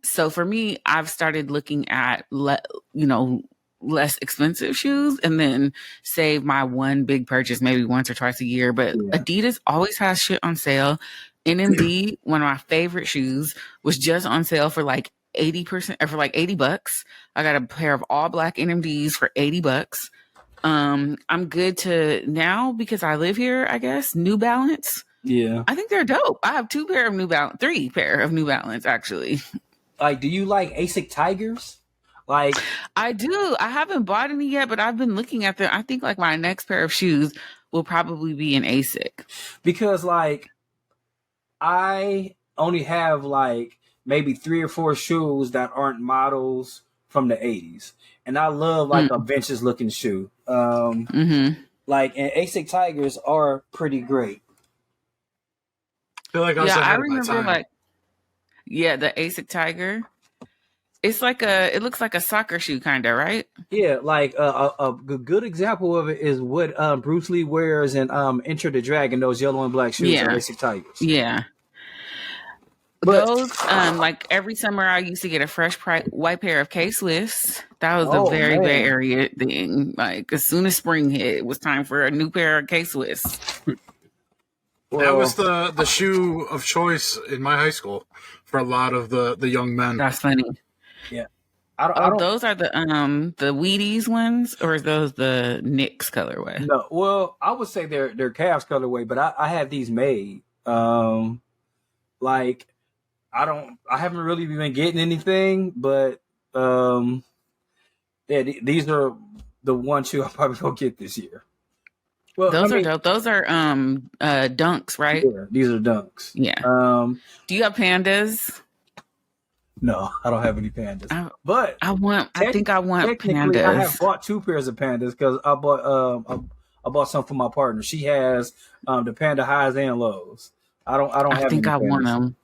F: So for me, I've started looking at less expensive shoes and then save my one big purchase maybe once or twice a year. But Adidas always has shit on sale. NMD, one of my favorite shoes, was just on sale for like 80% or for like $80. I got a pair of all black NMDs for $80. I'm good to now because I live here, I guess. New Balance.
D: Yeah.
F: I think they're dope. I have 3 pair of New Balance actually.
D: Like, do you like Asics Tigers? Like,
F: I do. I haven't bought any yet, but I've been looking at them. I think like my next pair of shoes will probably be an ASIC.
D: Because like I only have like maybe 3 or 4 shoes that aren't models from the 80s. And I love like a vintage looking shoe. Like, and Asics Tigers are pretty great.
E: I feel like I was
F: I
E: ahead of my
F: remember
E: time.
F: like the Asic Tiger. It's like it looks like a soccer shoe kind of, right?
D: Yeah, like a good example of it is what Bruce Lee wears in Enter the Dragon, those yellow and black shoes are Asics Tigers.
F: Yeah.
D: But
F: those, like every summer I used to get a fresh white pair of K-Swiss. That was a very Bay Area thing. Like as soon as spring hit, it was time for a new pair of K-Swiss.
E: That was the shoe of choice in my high school for a lot of the young men.
F: That's funny.
D: Yeah.
F: Those are the Wheaties ones, or are those the Knicks colorway?
D: No, well, I would say they're Cavs colorway, but I had these made. Like I haven't really been getting anything, but these are the one shoe I probably gonna get this year. Well,
F: those are dope. Those are Dunks, right?
D: Yeah, these are Dunks.
F: Yeah. Do you have Pandas?
D: No, I don't have any Pandas. But
F: I think I want
D: technically,
F: Pandas.
D: I have bought 2 pairs of Pandas because I bought some for my partner. She has the Panda highs and lows. I don't have.
F: I think I want them.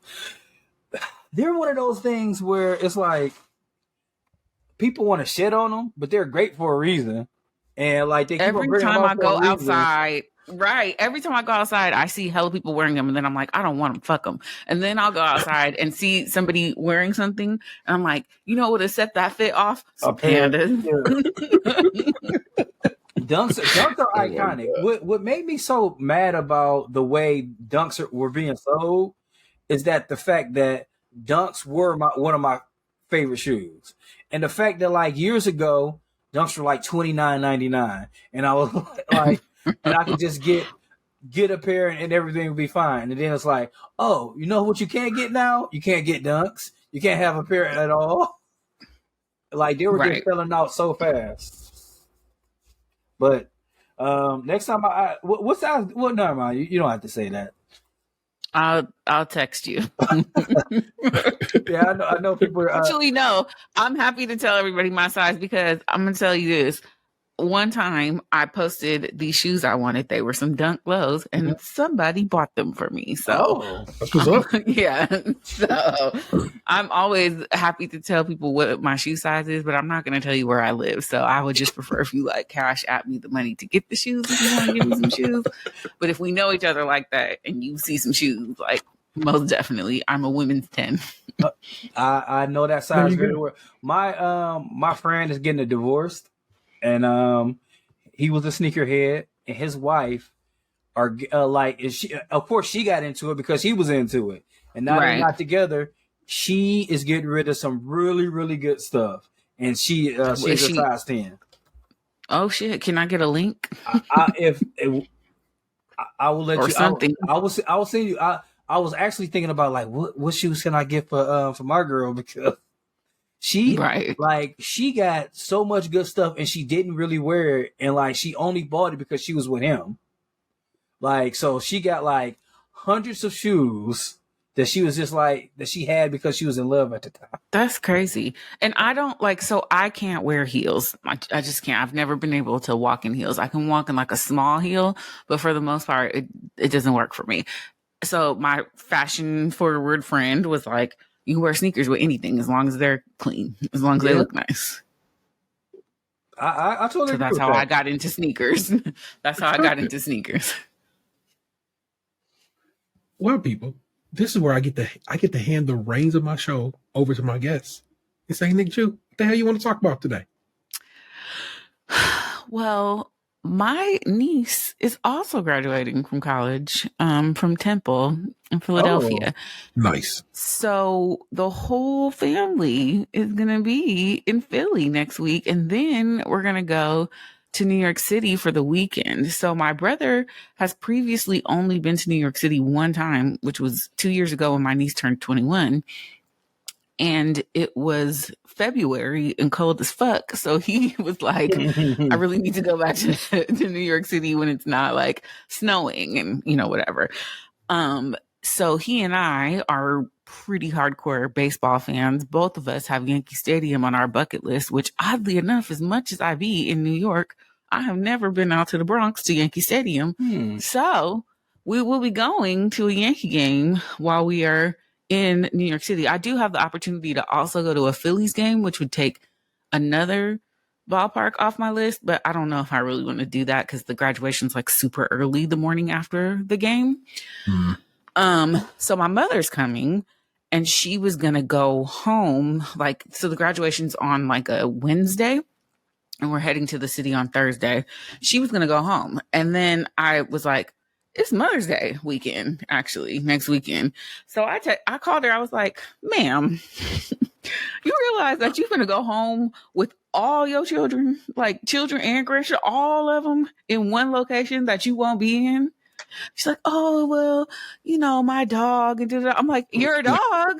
D: They're one of those things where it's like people want to shit on them, but they're great for a reason. And like they keep
F: every
D: on
F: time I go
D: outside.
F: Right. Every time I go outside, I see hella people wearing them, and then I'm like, I don't want them. Fuck them. And then I'll go outside and see somebody wearing something, and I'm like, you know what would have set that fit off? Some Pandas.
D: Dunks are iconic. What made me so mad about the way Dunks were being sold is that the fact that Dunks were one of my favorite shoes, and the fact that like years ago Dunks were like $29.99, and I was like, and I could just get a pair and everything would be fine. And then it's like, oh, you know what you can't get now? You can't get Dunks. You can't have a pair at all. Like they were just selling out so fast. But next time what size? Well, never mind. You don't have to say that.
F: I'll text you.
D: Yeah, I know people.
F: Actually, no. I'm happy to tell everybody my size because I'm gonna tell you this. One time I posted these shoes I wanted. They were some Dunk lows, and somebody bought them for me. So
A: that's what's up.
F: Yeah. So I'm always happy to tell people what my shoe size is, but I'm not going to tell you where I live. So I would just prefer if you like cash at me the money to get the shoes if you want to give me some shoes. But if we know each other like that and you see some shoes, like most definitely, I'm a women's 10.
D: I know that size very well. My friend is getting a divorce. And he was a sneakerhead, and his wife are of course she got into it because he was into it. And now they're not together. She is getting rid of some really, really good stuff. And she's a size 10.
F: Oh shit. Can I get a link?
D: I will let
F: or
D: you
F: something.
D: I will send you. I was actually thinking about like what shoes can I get for my girl, because she got so much good stuff and she didn't really wear it, and like she only bought it because she was with him. Like, so she got like hundreds of shoes that she was just like that she had because she was in love at the time.
F: That's crazy. And I don't so I can't wear heels. I just can't. I've never been able to walk in heels. I can walk in like a small heel, but for the most part it doesn't work for me. So my fashion forward friend was like, you can wear sneakers with anything as long as they're clean, as long as they look nice.
D: I totally agree.
F: So that's how I got into sneakers. That's how I got into sneakers.
A: Well, people, this is where I get to hand the reins of my show over to my guests and say, NicJu, what the hell you want to talk about today?
F: Well, my niece is also graduating from college, from Temple in Philadelphia.
A: Oh, nice.
F: So the whole family is going to be in Philly next week. And then we're going to go to New York City for the weekend. So my brother has previously only been to New York City one time, which was 2 years ago when my niece turned 21. And it was February and cold as fuck. So he was like, I really need to go back to New York City when it's not like snowing and, you know, whatever. So he and I are pretty hardcore baseball fans. Both of us have Yankee Stadium on our bucket list, which oddly enough, as much as I be in New York, I have never been out to the Bronx to Yankee Stadium. So we will be going to a Yankee game while we are in New York City. I do have the opportunity to also go to a Phillies game, which would take another ballpark off my list, but I don't know if I really want to do that because the graduation's like super early the morning after the game. So my mother's coming and she was going to go home. Like, so the graduation's on like a Wednesday and we're heading to the city on Thursday. She was going to go home. And then I was like, it's Mother's Day weekend, actually, next weekend. So I called her. I was like, ma'am, you realize that you're going to go home with all your children, like children and grandchildren, all of them in one location that you won't be in? She's like, oh, well, you know, my dog. And I'm like, your dog?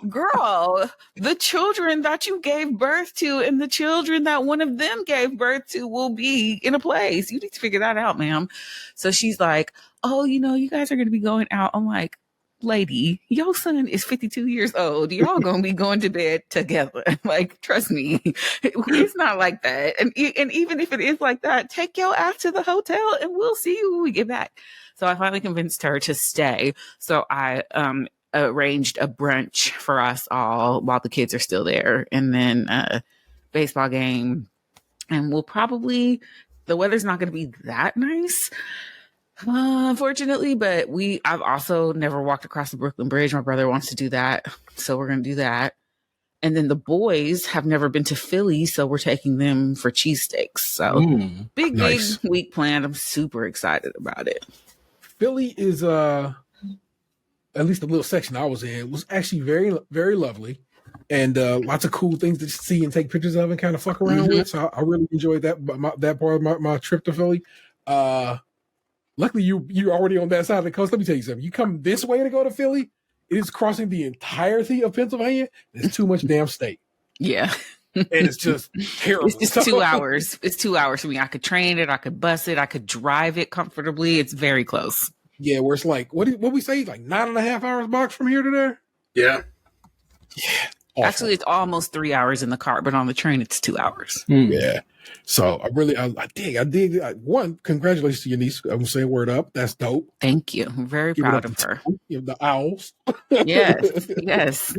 F: Girl, the children that you gave birth to and the children that one of them gave birth to will be in a place. You need to figure that out, ma'am. So she's like, oh, you know, you guys are going to be going out. I'm like, lady, your son is 52 years old. Y'all going to be going to bed together. Like, trust me, it's not like that. And even if it is like that, take your ass to the hotel and we'll see you when we get back. So I finally convinced her to stay. So I arranged a brunch for us all while the kids are still there, and then a baseball game. And we'll probably, the weather's not going to be that nice, unfortunately, but I've also never walked across the Brooklyn Bridge. My brother wants to do that, so we're going to do that. And then the boys have never been to Philly, so we're taking them for cheesesteaks. So big week planned. I'm super excited about it.
A: Philly is at least the little section I was in was actually very, very lovely, and lots of cool things to see and take pictures of and kind of fuck around with. So I really enjoyed that part of my trip to Philly. Luckily, you're already on that side of the coast. Let me tell you something. You come this way to go to Philly, it is crossing the entirety of Pennsylvania. There's too much damn state.
F: Yeah.
A: And it's just terrible.
F: It's just 2 hours. It's 2 hours for me. I could train it. I could bus it. I could drive it comfortably. It's very close.
A: Yeah, where it's like, what we say? Like 9.5 hours box from here to there?
E: Yeah.
A: Yeah. Awful.
F: Actually, it's almost 3 hours in the car, but on the train, it's 2 hours.
A: Yeah. So I dig. One, congratulations to your niece. I'm saying word up. That's dope.
F: Thank you. I'm very proud of her.
A: The owls.
F: Yes. Yes.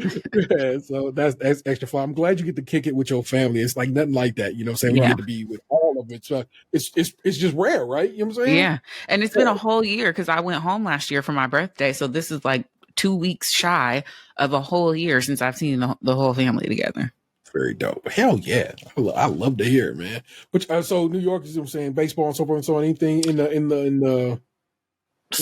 A: Yeah, so that's extra fun. I'm glad you get to kick it with your family. It's like nothing like that. You know what I'm saying? We get to be with all of it. So it's just rare, right? You know what I'm saying?
F: Yeah. And it's been a whole year because I went home last year for my birthday. So this is like 2 weeks shy of a whole year since I've seen the whole family together.
A: Very dope. Hell yeah. I love to hear it, man. Which so New York is, you know what I'm saying, baseball and so forth and so on. Anything in the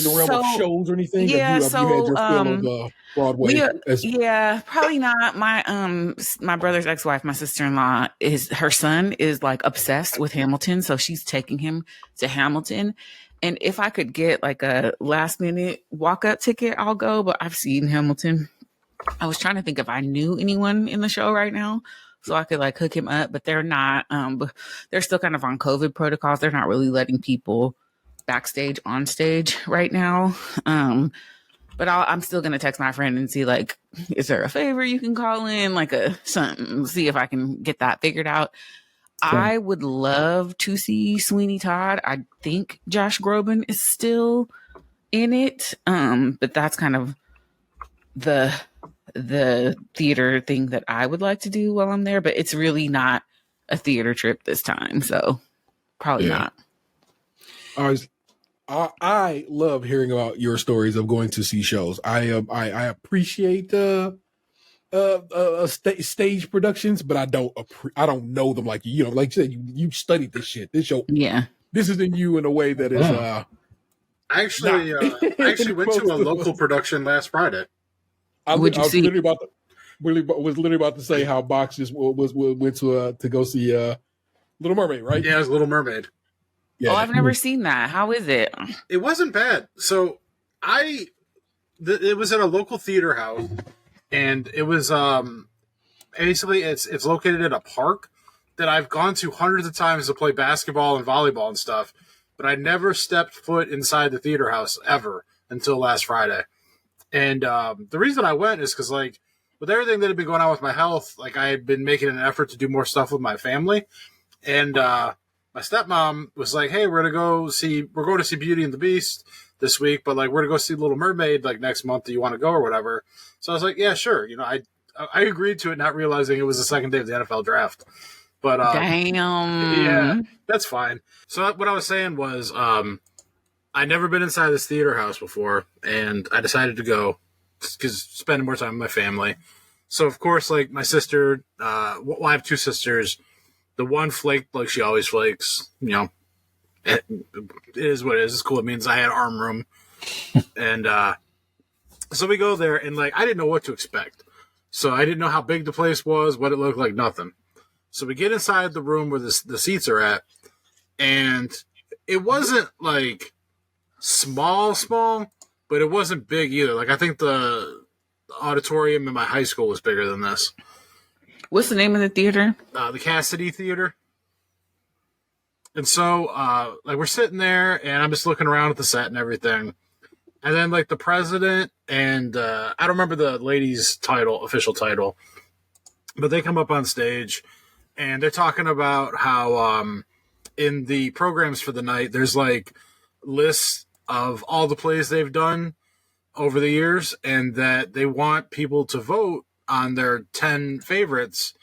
A: realm of shows or anything?
F: Yeah,
A: you had your fill of Broadway.
F: Yeah, probably not. My brother's ex-wife, my sister-in-law, her son is like obsessed with Hamilton, so she's taking him to Hamilton. And if I could get like a last minute walk-up ticket, I'll go, but I've seen Hamilton. I was trying to think if I knew anyone in the show right now so I could like hook him up, but they're not. They're still kind of on COVID protocols. They're not really letting people backstage on stage right now. But I'm still going to text my friend and see like, is there a favor you can call in? Like something, see if I can get that figured out. Sure. I would love to see Sweeney Todd. I think Josh Groban is still in it. But that's kind of the theater thing that I would like to do while I'm there, but it's really not a theater trip this time. So probably not.
A: I love hearing about your stories of going to see shows. I appreciate stage productions, but I don't know them like you know. Like you said, you studied this shit. This show, this is in you in a way that is. I
E: actually went to a local production last Friday.
A: I was literally about to say how Box just went to go see Little Mermaid, right?
E: Yeah, it was Little Mermaid.
A: Yeah.
F: Oh, I've never seen that. How is it?
E: It wasn't bad. So it was at a local theater house, and it was basically it's located in a park that I've gone to hundreds of times to play basketball and volleyball and stuff, but I never stepped foot inside the theater house ever until last Friday. And the reason I went is because, like, with everything that had been going on with my health, like, I had been making an effort to do more stuff with my family. And my stepmom was like, hey, we're going to see Beauty and the Beast this week, but, like, we're going to go see Little Mermaid, like, next month. Do you want to go or whatever? So I was like, yeah, sure. You know, I agreed to it, not realizing it was the second day of the NFL draft. But
F: Damn.
E: yeah, that's fine. So what I was saying was I'd never been inside this theater house before, and I decided to go because spending more time with my family. So, of course, like, my sister, well, I have two sisters. The one flaked like she always flakes. You know, it is what it is. It's cool. It means I had arm room. And so we go there, and, like, I didn't know what to expect. So I didn't know how big the place was, what it looked like, nothing. So we get inside the room where the seats are at, and it wasn't, like, small, but it wasn't big either. Like, I think the auditorium in my high school was bigger than this.
F: What's the name of the theater?
E: The Cassidy Theater. And so, like, we're sitting there, and I'm just looking around at the set and everything. And then, like, the president and I don't remember the lady's official title, but they come up on stage, and they're talking about how in the programs for the night, there's, like, lists of all the plays they've done over the years, and that they want people to vote on their 10 favorites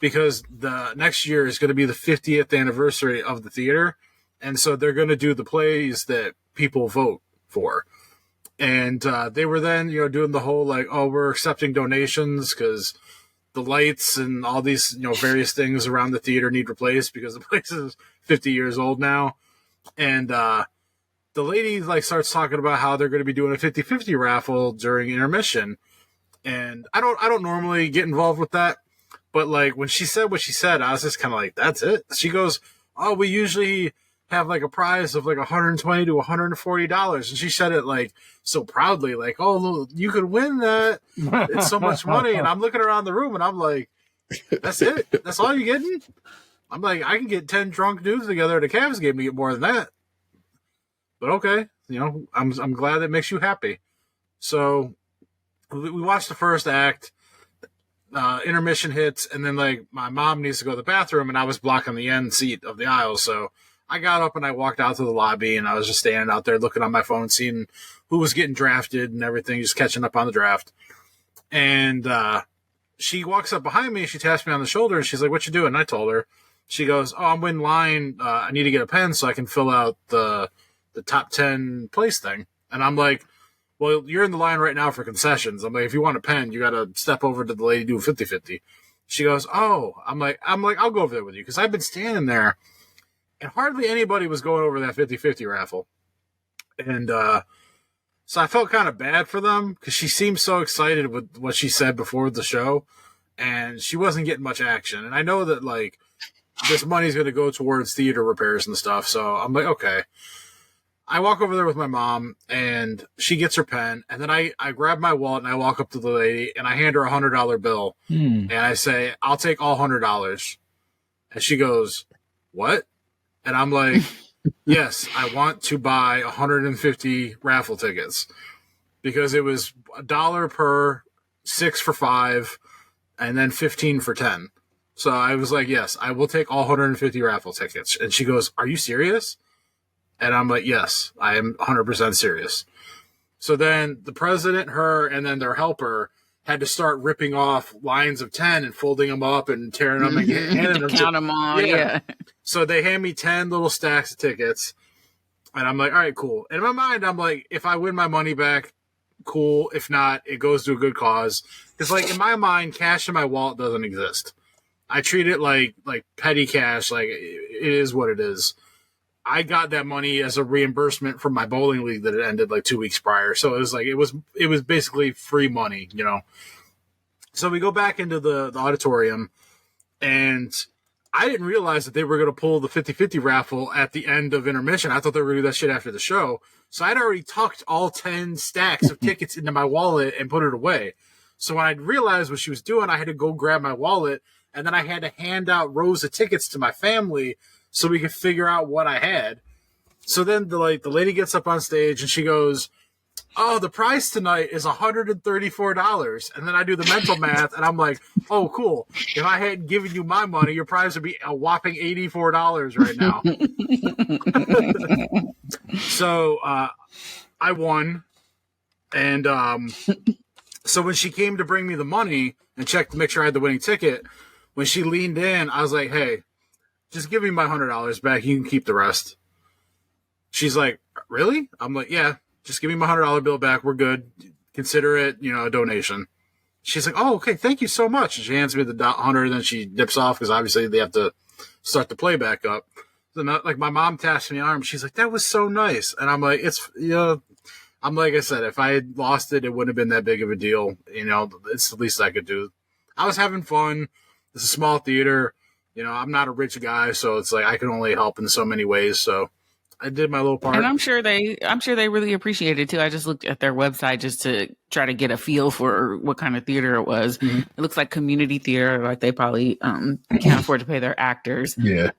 E: because the next year is going to be the 50th anniversary of the theater. And so they're going to do the plays that people vote for. And they were then, you know, doing the whole, like, oh, we're accepting donations because the lights and all these, you know, various things around the theater need replaced because the place is 50 years old now. And the lady, like, starts talking about how they're going to be doing a 50-50 raffle during intermission. And I don't normally get involved with that. But, like, when she said what she said, I was just kind of like, that's it? She goes, oh, we usually have, like, a prize of, like, $120 to $140. And she said it, like, so proudly, like, oh, you could win that. It's so much money. And I'm looking around the room, and I'm like, that's it? That's all you're getting? I'm like, I can get 10 drunk dudes together at a Cavs game to get more than that. But okay, you know, I'm glad that makes you happy. So we watched the first act. Intermission hits, and then, like, my mom needs to go to the bathroom, and I was blocking the end seat of the aisle, so I got up and I walked out to the lobby, and I was just standing out there looking on my phone, seeing who was getting drafted and everything, just catching up on the draft. And she walks up behind me, she taps me on the shoulder, and she's like, what you doing? And I told her. She goes, oh, I'm in line. I need to get a pen so I can fill out the top 10 place thing. And I'm like, well, you're in the line right now for concessions. I'm like, if you want a pen, you got to step over to the lady do a 50-50. She goes, oh, I'm like, I'll go over there with you. Cause I've been standing there and hardly anybody was going over that 50-50 raffle. And, so I felt kind of bad for them because she seemed so excited with what she said before the show, and she wasn't getting much action. And I know that, like, this money's going to go towards theater repairs and stuff. So I'm like, okay. I walk over there with my mom, and she gets her pen, and then I grab my wallet, and I walk up to the lady, and I hand her a $100 bill, and I say, I'll take all $100. And she goes, what? And I'm like, yes, I want to buy 150 raffle tickets because it was $1 per, 6 for 5, and then 15 for 10. So I was like, yes, I will take all 150 raffle tickets. And she goes, are you serious? And I'm like, yes, I am 100% serious. So then the president, her, and then their helper had to start ripping off lines of 10 and folding them up and tearing them and handing them
F: count them all. Yeah.
E: So they hand me 10 little stacks of tickets. And I'm like, all right, cool. And in my mind, I'm like, if I win my money back, cool. If not, it goes to a good cause. Because, like, in my mind, cash in my wallet doesn't exist. I treat it like petty cash. Like, it is what it is. I got that money as a reimbursement from my bowling league that had ended like 2 weeks prior. So it was like, it was basically free money, you know? So we go back into the auditorium, and I didn't realize that they were going to pull the 50-50 raffle at the end of intermission. I thought they were going to do that shit after the show. So I'd already tucked all 10 stacks of tickets into my wallet and put it away. So when I realized what she was doing, I had to go grab my wallet, and then I had to hand out rows of tickets to my family so we could figure out what I had. So then the lady gets up on stage and she goes, "Oh, the price tonight is $134. And then I do the mental math, and I'm like, "Oh, cool. If I hadn't given you my money, your prize would be a whopping $84 right now." So I won. And so when she came to bring me the money and check to make sure I had the winning ticket, when she leaned in, I was like, "Hey, just give me my $100 back. You can keep the rest." She's like, "Really?" I'm like, "Yeah. Just give me my $100 bill back. We're good. Consider it, a donation." She's like, "Oh, okay. Thank you so much." And she hands me the $100, and then she dips off because obviously they have to start the play back up. So my mom taps me on the arm. She's like, "That was so nice." And I'm like, I'm like I said, if I had lost it, it wouldn't have been that big of a deal. It's the least I could do. I was having fun. It's a small theater. I'm not a rich guy, so it's like I can only help in so many ways. So I did my little part.
F: And I'm sure they really appreciate it too. I just looked at their website just to try to get a feel for what kind of theater it was. Mm-hmm. It looks like community theater, like they probably can't afford to pay their actors.
A: Yeah.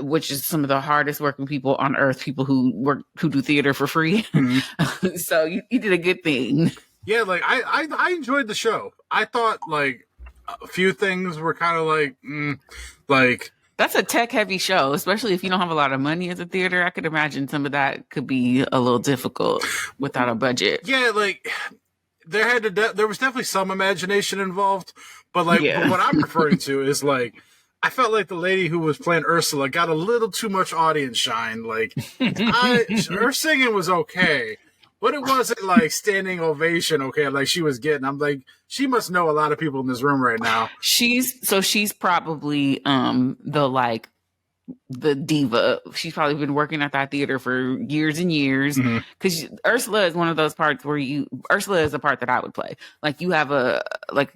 F: Which is some of the hardest working people on earth, people who do theater for free. Mm-hmm. So you did a good thing.
E: Yeah, like I enjoyed the show. I thought like a few things were kind of like
F: that's a tech heavy show, especially if you don't have a lot of money as a theater. I could imagine some of that could be a little difficult without a budget.
E: Yeah, like there was definitely some imagination involved, but like what I'm referring to is like I felt like the lady who was playing Ursula got a little too much audience shine. Like her singing was okay, but it wasn't like standing ovation okay like she was getting. I'm like, she must know a lot of people in this room right now.
F: She's probably the diva. She's probably been working at that theater for years and years. Because Ursula is one of those parts where Ursula is a part that I would play. Like you have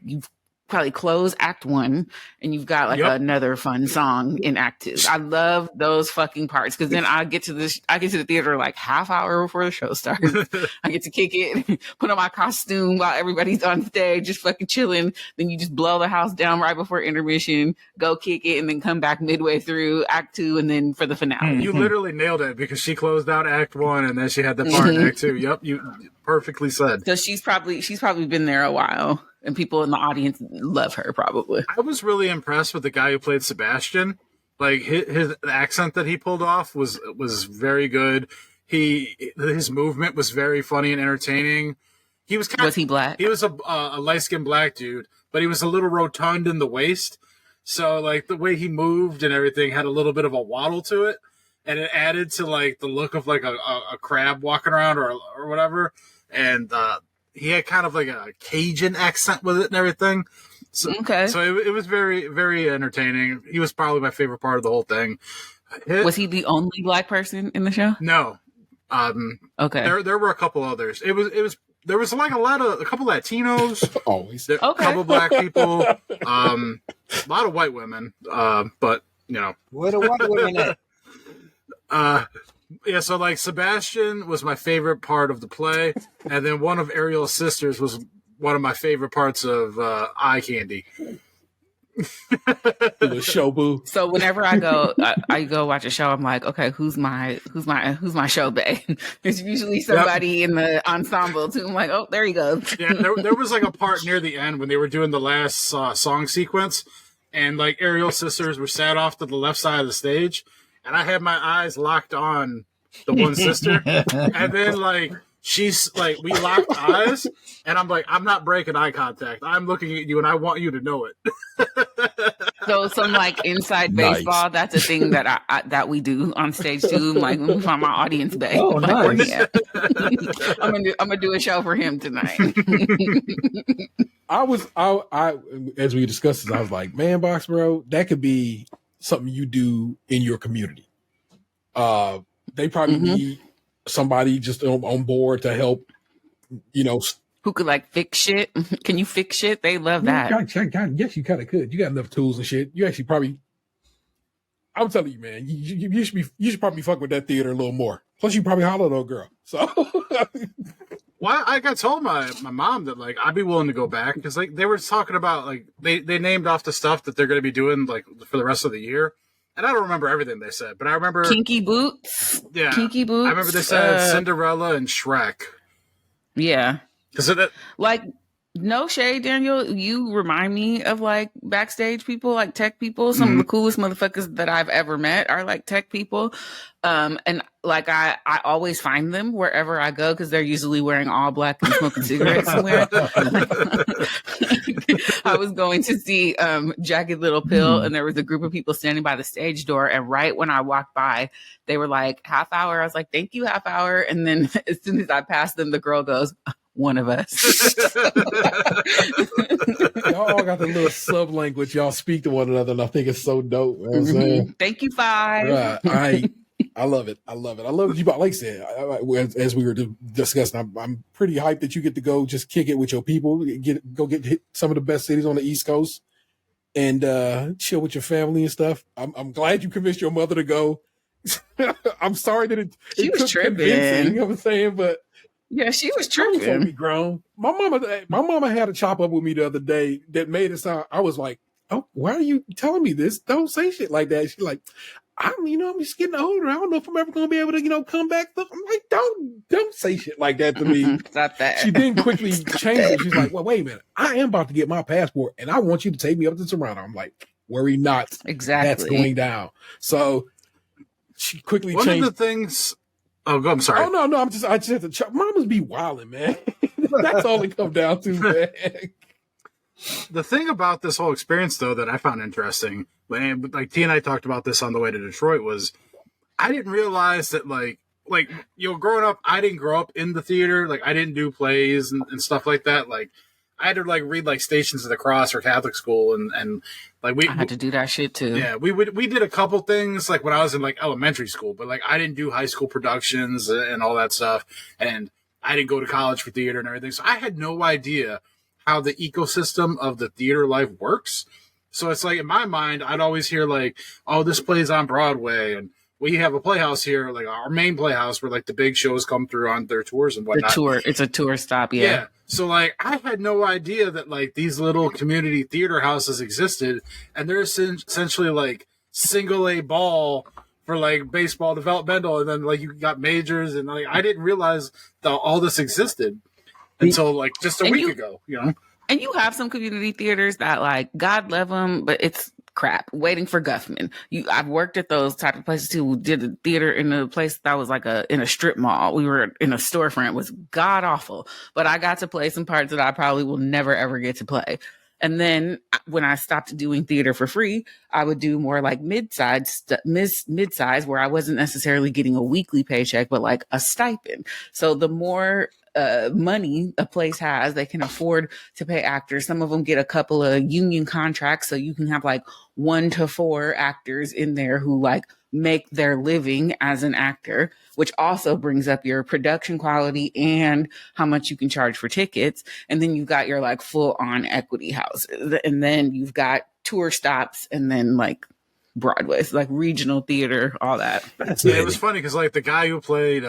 F: you've probably close act 1 and you've got another fun song in act 2. I love those fucking parts because then I get to the theater like half hour before the show starts. I get to kick it, put on my costume while everybody's on stage just fucking chilling. Then you just blow the house down right before intermission, go kick it, and then come back midway through act 2 and then for the finale.
E: You literally nailed it because she closed out act 1 and then she had the part in act 2. Yep, you perfectly said.
F: So she's probably been there a while. And people in the audience love her, probably.
E: I was really impressed with the guy who played Sebastian. Like his accent that he pulled off was very good. His movement was very funny and entertaining. Was he black? He was a light-skinned black dude, but he was a little rotund in the waist. So like the way he moved and everything had a little bit of a waddle to it, and it added to like the look of like a crab walking around or whatever. And he had kind of like a Cajun accent with it and everything. So,
F: okay.
E: So it was very, very entertaining. He was probably my favorite part of the whole thing.
F: Was he the only black person in the show?
E: No.
F: Okay.
E: There were a couple others. There was like a couple Latinos.
A: Always.
E: A couple black people. A lot of white women. But
C: Where the white women at?
E: Yeah, so like Sebastian was my favorite part of the play, and then one of Ariel's sisters was one of my favorite parts of Eye Candy.
A: The show boo.
F: So whenever I go watch a show, I'm like, okay, who's my show bae? There's usually somebody in the ensemble too. I'm like, oh, there he goes.
E: Yeah, there was like a part near the end when they were doing the last song sequence, and like Ariel's sisters were sat off to the left side of the stage. And I had my eyes locked on the one sister. And then, like, she's like, we locked eyes. And I'm like, I'm not breaking eye contact. I'm looking at you and I want you to know it.
F: So some like inside baseball, that's a thing that that we do on stage too. Like, let me find my audience bae.
A: Oh,
F: like,
A: nice.
F: I'm gonna do a show for him tonight.
A: I as we discussed this, I was like, man, Box Bro, that could be something you do in your community. They probably need somebody just on board to help,
F: who could like fix shit. Can you fix shit? They love that.
A: Yes, you kind of could. You got enough tools and shit. You actually probably I'm telling you, man, you should probably be fucking with that theater a little more. Plus, you probably holler at a girl. So,
E: well, I got told my mom that like I'd be willing to go back because like they were talking about like they named off the stuff that they're going to be doing like for the rest of the year, and I don't remember everything they said, but I remember
F: Kinky Boots.
E: Yeah,
F: Kinky Boots.
E: I remember they said Cinderella and Shrek.
F: Yeah,
E: because that
F: like. No shade, Daniel. You remind me of like backstage people, like tech people. Some of the coolest motherfuckers that I've ever met are like tech people. And like I always find them wherever I go because they're usually wearing all black and smoking cigarettes somewhere. I was going to see Jagged Little Pill, and there was a group of people standing by the stage door. And right when I walked by, they were like, half hour. I was like, thank you, half hour. And then as soon as I passed them, the girl goes, one of us.
A: Y'all all got the little sub language y'all speak to one another, and I think it's so dope. You know what I'm saying?
F: Thank you, Five.
A: Right. I love it. I love what you, like I said, as we were discussing, I'm pretty hyped that you get to go just kick it with your people, go hit some of the best cities on the East Coast, and chill with your family and stuff. I'm glad you convinced your mother to go. I'm sorry that
F: she was tripping.
A: You know what I'm saying? But
F: yeah, she was tripping.
A: Be grown. My mama had a chop up with me the other day that made it sound. I was like, "Oh, why are you telling me this? Don't say shit like that." She's like, I'm just getting older. I don't know if I'm ever going to be able to, come back. I'm like, don't say shit like that to me.
F: Stop that.
A: She then quickly changed it. She's like, well, wait a minute. I am about to get my passport, and I want you to take me up to Toronto. I'm like, worry not.
F: Exactly.
A: That's going down. So she quickly changed.
E: One of the things. Oh, I'm sorry.
A: Oh no! I just had to. Mamas be wilding, man. That's all it comes down to, man.
E: The thing about this whole experience, though, that I found interesting, like T and I talked about this on the way to Detroit, was I didn't realize that, like growing up, I didn't grow up in the theater. Like, I didn't do plays and stuff like that. Like, I had to read like Stations of the Cross for Catholic school, and like I
F: had to do that shit too.
E: Yeah, we did a couple things like when I was in like elementary school, but like I didn't do high school productions and all that stuff, and I didn't go to college for theater and everything. So I had no idea how the ecosystem of the theater life works. So it's like in my mind, I'd always hear like, oh, this plays on Broadway, and we have a playhouse here, like our main playhouse where like the big shows come through on their tours and whatnot.
F: It's a tour stop, yeah.
E: So like I had no idea that like these little community theater houses existed, and they're essentially like single A ball for like baseball developmental, and then like you got majors, and like I didn't realize that all this existed until like just a week ago,
F: And you have some community theaters that like God love them, but it's crap. Waiting for Guffman. I've worked at those type of places too. We did a theater in a place that was like in a strip mall. We were in a storefront. It was god awful, but I got to play some parts that I probably will never ever get to play. And then when I stopped doing theater for free, I would do more like mid-size where I wasn't necessarily getting a weekly paycheck, but like a stipend. So the more money a place has, they can afford to pay actors. Some of them get a couple of union contracts, so you can have like 1 to 4 actors in there who like make their living as an actor, which also brings up your production quality and how much you can charge for tickets. And then you've got your like full on equity houses, and then you've got tour stops, and then like Broadway, so like regional theater, all that.
E: It was funny because like the guy who played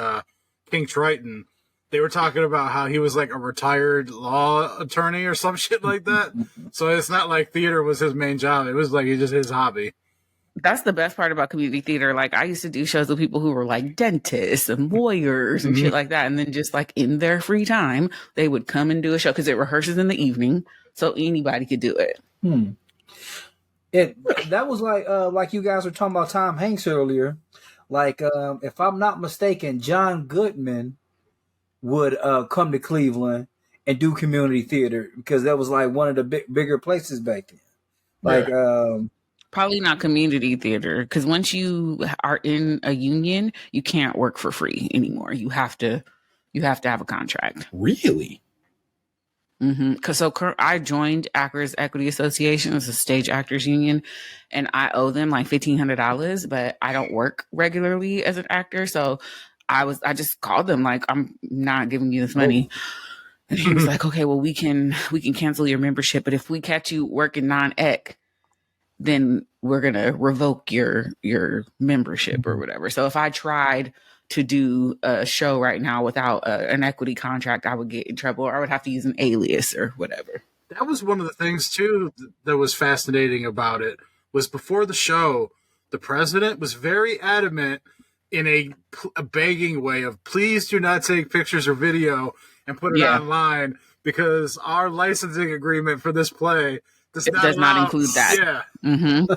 E: King Triton, they were talking about how he was like a retired law attorney or some shit like that. So it's not like theater was his main job. It was like just his hobby.
F: That's the best part about community theater. Like I used to do shows with people who were like dentists and lawyers and shit like that. And then just like in their free time, they would come and do a show because it rehearses in the evening. So anybody could do it.
C: That was like you guys were talking about Tom Hanks earlier. Like, if I'm not mistaken, John Goodman would come to Cleveland and do community theater because that was like one of the bigger places back then. Like,
F: probably not community theater because once you are in a union, you can't work for free anymore. You have to have a contract.
A: Really?
F: Because I joined Actors Equity Association as a stage actors union, and I owe them like $1,500, but I don't work regularly as an actor, so I just called them like, I'm not giving you this money. And he was like, okay, well we can cancel your membership, but if we catch you working non-ec, then we're going to revoke your membership or whatever. So if I tried to do a show right now without an equity contract, I would get in trouble, or I would have to use an alias or whatever.
E: That was one of the things too that was fascinating about it, was before the show, the president was very adamant in a begging way of, please do not take pictures or video and put it online, because our licensing agreement for this play does not include that.
F: Yeah. Mm-hmm.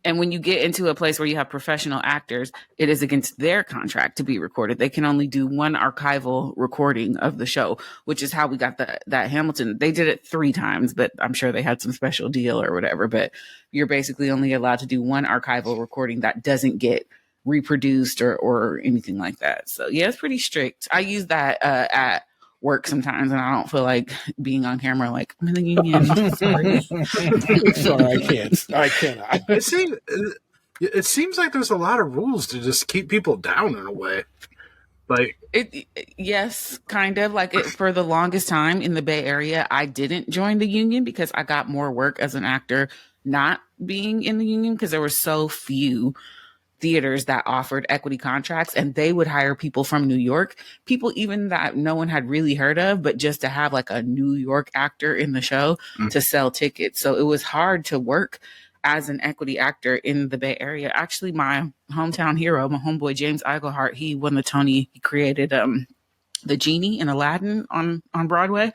F: And when you get into a place where you have professional actors, it is against their contract to be recorded. They can only do one archival recording of the show, which is how we got that Hamilton. They did it 3 times, but I'm sure they had some special deal or whatever. But you're basically only allowed to do one archival recording that doesn't get reproduced or anything like that. So yeah, it's pretty strict. I use that at work sometimes, and I don't feel like being on camera like, I'm in the union.
A: Sorry, I cannot.
E: It seems like there's a lot of rules to just keep people down in a way. Like
F: yes, kind of. Like for the longest time in the Bay Area, I didn't join the union because I got more work as an actor not being in the union, because there were so few theaters that offered equity contracts, and they would hire people from New York, people even that no one had really heard of, but just to have like a New York actor in the show to sell tickets. So it was hard to work as an equity actor in the Bay Area. Actually, my hometown hero, my homeboy James Iglehart, he won the Tony. He created the genie in Aladdin on Broadway.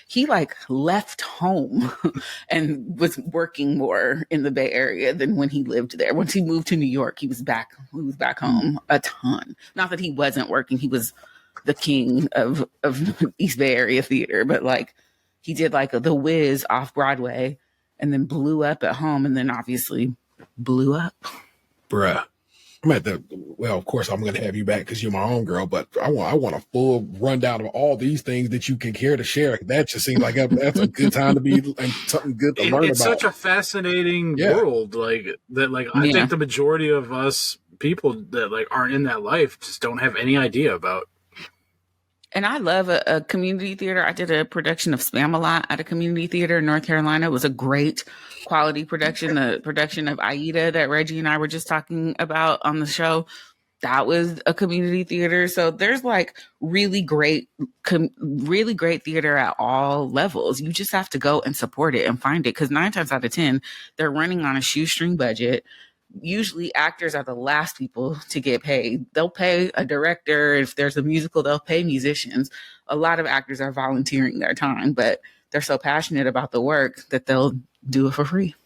F: He like left home and was working more in the Bay Area than when he lived there. Once he moved to New York, he was back home a ton. Not that he wasn't working. He was the king of East Bay Area theater, but like he did like The Wiz off Broadway and then blew up at home, and then obviously blew up.
A: Bruh. I'm at well, of course, I'm going to have you back because you're my own girl, but I want a full rundown of all these things that you can care to share. That just seems like that's a good time to be and something good to learn about.
E: It's such a fascinating world, like that. Like I think the majority of us people that like aren't in that life just don't have any idea about.
F: And I love a community theater. I did a production of Spam-A-Lot at a community theater in North Carolina. It was a great quality production. The production of AITA that Reggie and I were just talking about on the show, that was a community theater. So there's like really great theater at all levels. You just have to go and support it and find it, because 9 times out of 10, they're running on a shoestring budget. Usually actors are the last people to get paid. They'll pay a director. If there's a musical, they'll pay musicians. A lot of actors are volunteering their time, but they're so passionate about the work that they'll do it for free.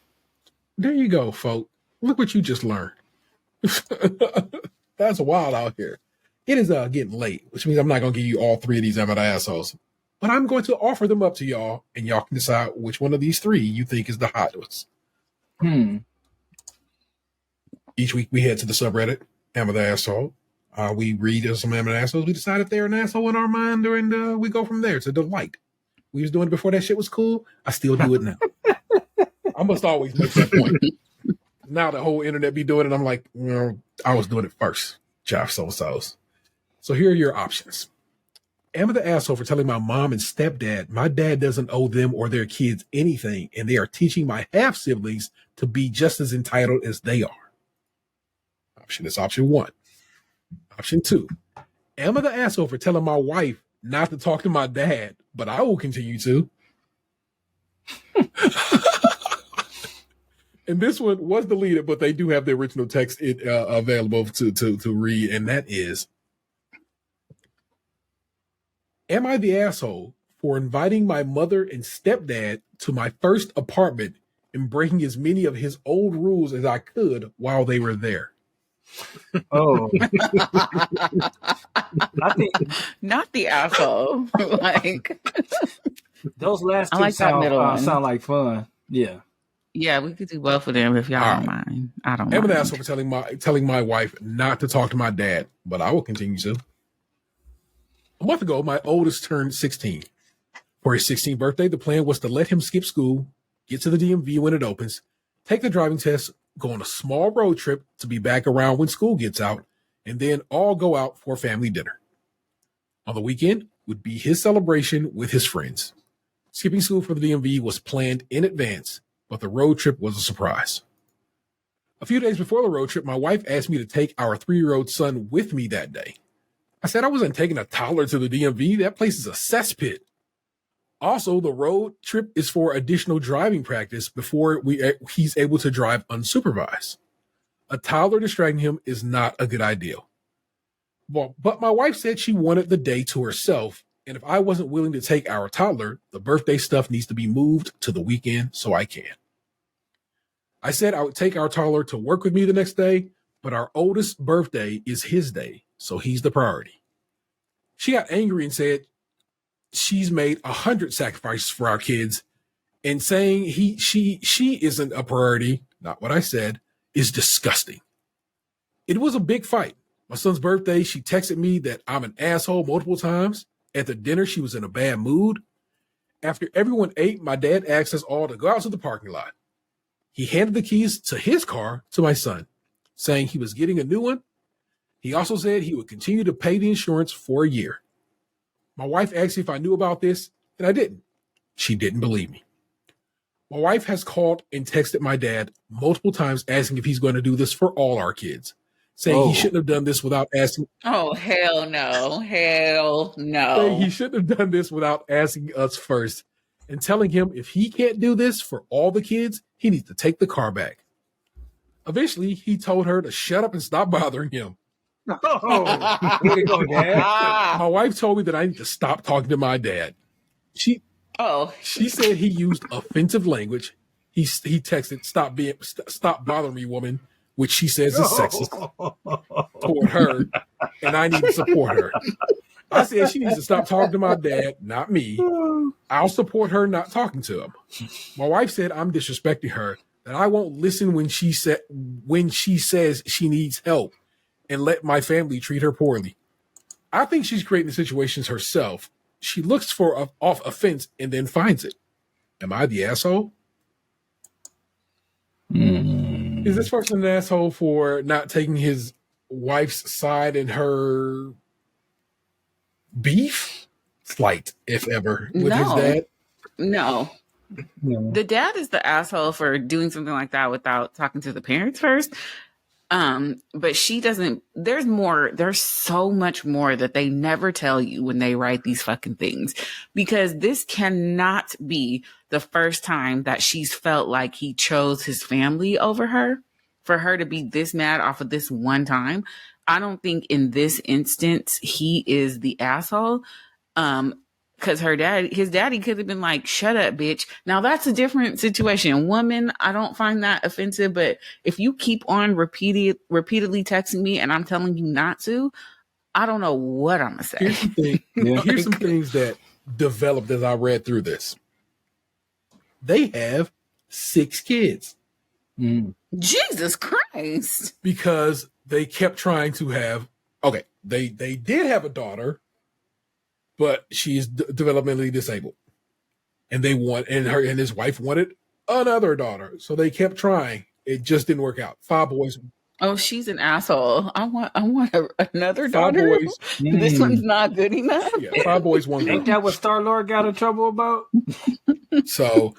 A: There you go, folks. Look what you just learned. That's wild out here. It is getting late, which means I'm not going to give you all 3 of these amateur assholes, but I'm going to offer them up to y'all, and y'all can decide which one of these 3 you think is the hottest. Each week we head to the subreddit, Amateur Asshole. We read some amateur assholes. We decide if they're an asshole in our mind, and we go from there. It's a delight. We was doing it before that shit was cool. I still do it now. I must always make that point. Now the whole internet be doing it. I'm like, I was doing it first. Josh so-and-so's. So here are your options. Amateur asshole for telling my mom and stepdad my dad doesn't owe them or their kids anything, and they are teaching my half-siblings to be just as entitled as they are. Option is option 1. Option 2. Am I the asshole for telling my wife not to talk to my dad, but I will continue to? And this one was deleted, but they do have the original text available to read, and that is, am I the asshole for inviting my mother and stepdad to my first apartment and breaking as many of his old rules as I could while they were there?
C: Oh, I think
F: Not the asshole. Like
C: those last 2
F: I like that middle one.
C: sound like fun. Yeah.
F: Yeah, we could do both of them if y'all don't mind. I don't
A: I'm
F: mind.
A: an asshole for telling my wife not to talk to my dad, but I will continue to. A month ago, my oldest turned 16. For his 16th birthday, the plan was to let him skip school, get to the DMV when it opens, take the driving test, go on a small road trip to be back around when school gets out, and then all go out for family dinner. On the weekend would be his celebration with his friends. Skipping school for the DMV was planned in advance, but the road trip was a surprise. A few days before the road trip, my wife asked me to take our 3-year-old son with me that day. I said I wasn't taking a toddler to the DMV. That place is a cesspit. Also, the road trip is for additional driving practice before he's able to drive unsupervised. A toddler distracting him is not a good idea. Well, but my wife said she wanted the day to herself, and if I wasn't willing to take our toddler, the birthday stuff needs to be moved to the weekend so I can. I said I would take our toddler to work with me the next day, but our oldest birthday is his day, so he's the priority. She got angry and said she's made 100 sacrifices for our kids, and saying she isn't a priority, not what I said, is disgusting. It was a big fight. My son's birthday, she texted me that I'm an asshole multiple times. At the dinner, she was in a bad mood. After everyone ate, my dad asked us all to go out to the parking lot. He handed the keys to his car to my son, saying he was getting a new one. He also said he would continue to pay the insurance for a year. My wife asked if I knew about this, and I didn't. She didn't believe me. My wife has called and texted my dad multiple times asking if he's going to do this for all our kids, saying he shouldn't have done this without asking.
F: Oh, hell no. Hell no.
A: Saying he shouldn't have done this without asking us first, and telling him if he can't do this for all the kids, he needs to take the car back. Eventually, he told her to shut up and stop bothering him.
C: Oh, way to go, Dad.
A: My wife told me that I need to stop talking to my dad. She said he used offensive language. He texted, stop bothering me, woman, which she says is sexist toward her, and I need to support her. I said she needs to stop talking to my dad, not me. I'll support her not talking to him. My wife said I'm disrespecting her, that I won't listen when she says she needs help, and let my family treat her poorly. I think she's creating the situations herself. She looks for off offense and then finds it. Am I the asshole? Is this person an asshole for not taking his wife's side in her beef? Slight, if ever, with his dad?
F: No. The dad is the asshole for doing something like that without talking to the parents first. But she doesn't, there's so much more that they never tell you when they write these fucking things, because this cannot be the first time that she's felt like he chose his family over her, for her to be this mad off of this one time. I don't think in this instance, he is the asshole. Because his daddy could have been like, shut up, bitch. Now that's a different situation. Woman, I don't find that offensive, but if you keep on repeatedly texting me and I'm telling you not to, I don't know what I'm gonna say.
A: Here's the thing. Here's some things that developed as I read through this. They have 6 kids.
F: Jesus Christ.
A: Because they kept trying to have, they did have a daughter, but she's developmentally disabled, and and his wife wanted another daughter, so they kept trying. It just didn't work out. 5 boys.
F: Oh, she's an asshole. I want another
A: 5
F: daughter.
A: boys.
F: This one's not good enough.
A: Yeah, 5 boys, 1 girl.
C: Ain't that what Star-Lord got in trouble about?
A: So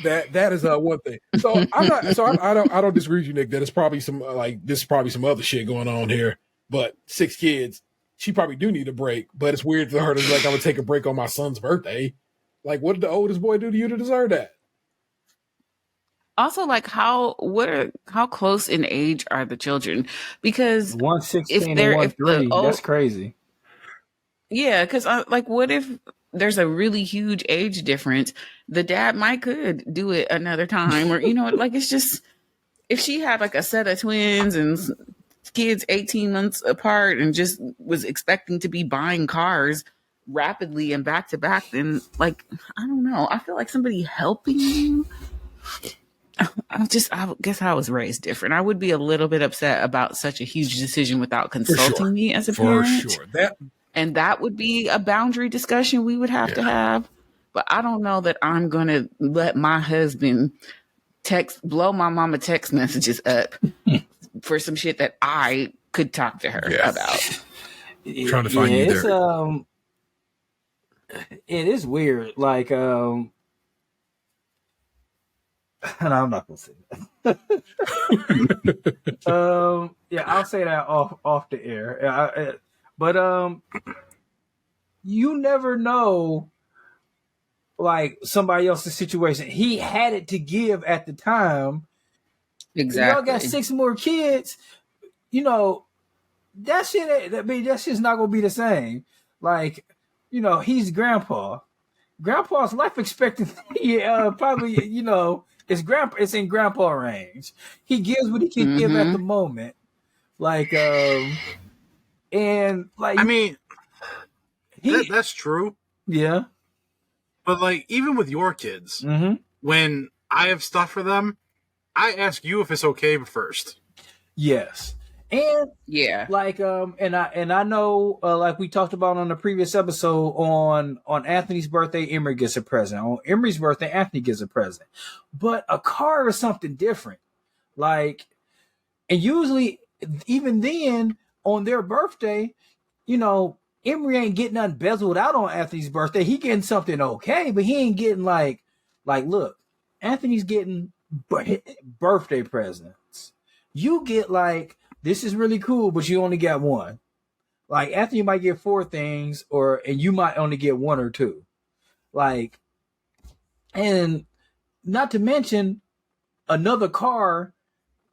A: that is one thing. So I don't disagree with you, Nick, that it's probably some other shit going on here. But 6 kids. She probably do need a break, but it's weird for her to be like, I'm gonna take a break on my son's birthday. Like, what did the oldest boy do to you to deserve that?
F: Also, like, how close in age are the children? Because
C: 116 and 13, that's crazy.
F: Yeah, because what if there's a really huge age difference? The dad could do it another time, or it's just, if she had like a set of twins and kids 18 months apart and just was expecting to be buying cars rapidly and back to back, then I don't know. I feel like somebody helping you. I guess I was raised different. I would be a little bit upset about such a huge decision without consulting me as a parent. For sure. That would be a boundary discussion we would have to have. But I don't know that I'm going to let my husband blow my mama text messages up for some shit that I could talk to her about.
A: Trying to find you there.
C: It is weird. And I'm not gonna say that. Yeah, I'll say that off the air. But you never know, like somebody else's situation. He had it to give at the time.
F: Exactly.
C: Y'all got 6 more kids. You know, that shit. I mean, that shit's not gonna be the same. Like, you know, he's grandpa. Grandpa's life expectancy, probably, you know, it's in grandpa range. He gives what he can give at the moment. Like, and like,
E: I mean, that's true.
C: Yeah.
E: But like, even with your kids, when I have stuff for them, I ask you if it's okay first.
C: Yes. And
F: yeah,
C: like and I know like we talked about on the previous episode on Anthony's birthday, Emery gets a present. On Emery's birthday, Anthony gets a present. But a car is something different. Like, and usually even then on their birthday, you know, Emery ain't getting nothing bezeled out on Anthony's birthday. He getting something okay, but he ain't getting like look, Anthony's getting birthday presents. You get like, this is really cool, but you only got one. Like Anthony might get 4 things, and you might only get 1 or 2. Like, and not to mention another car.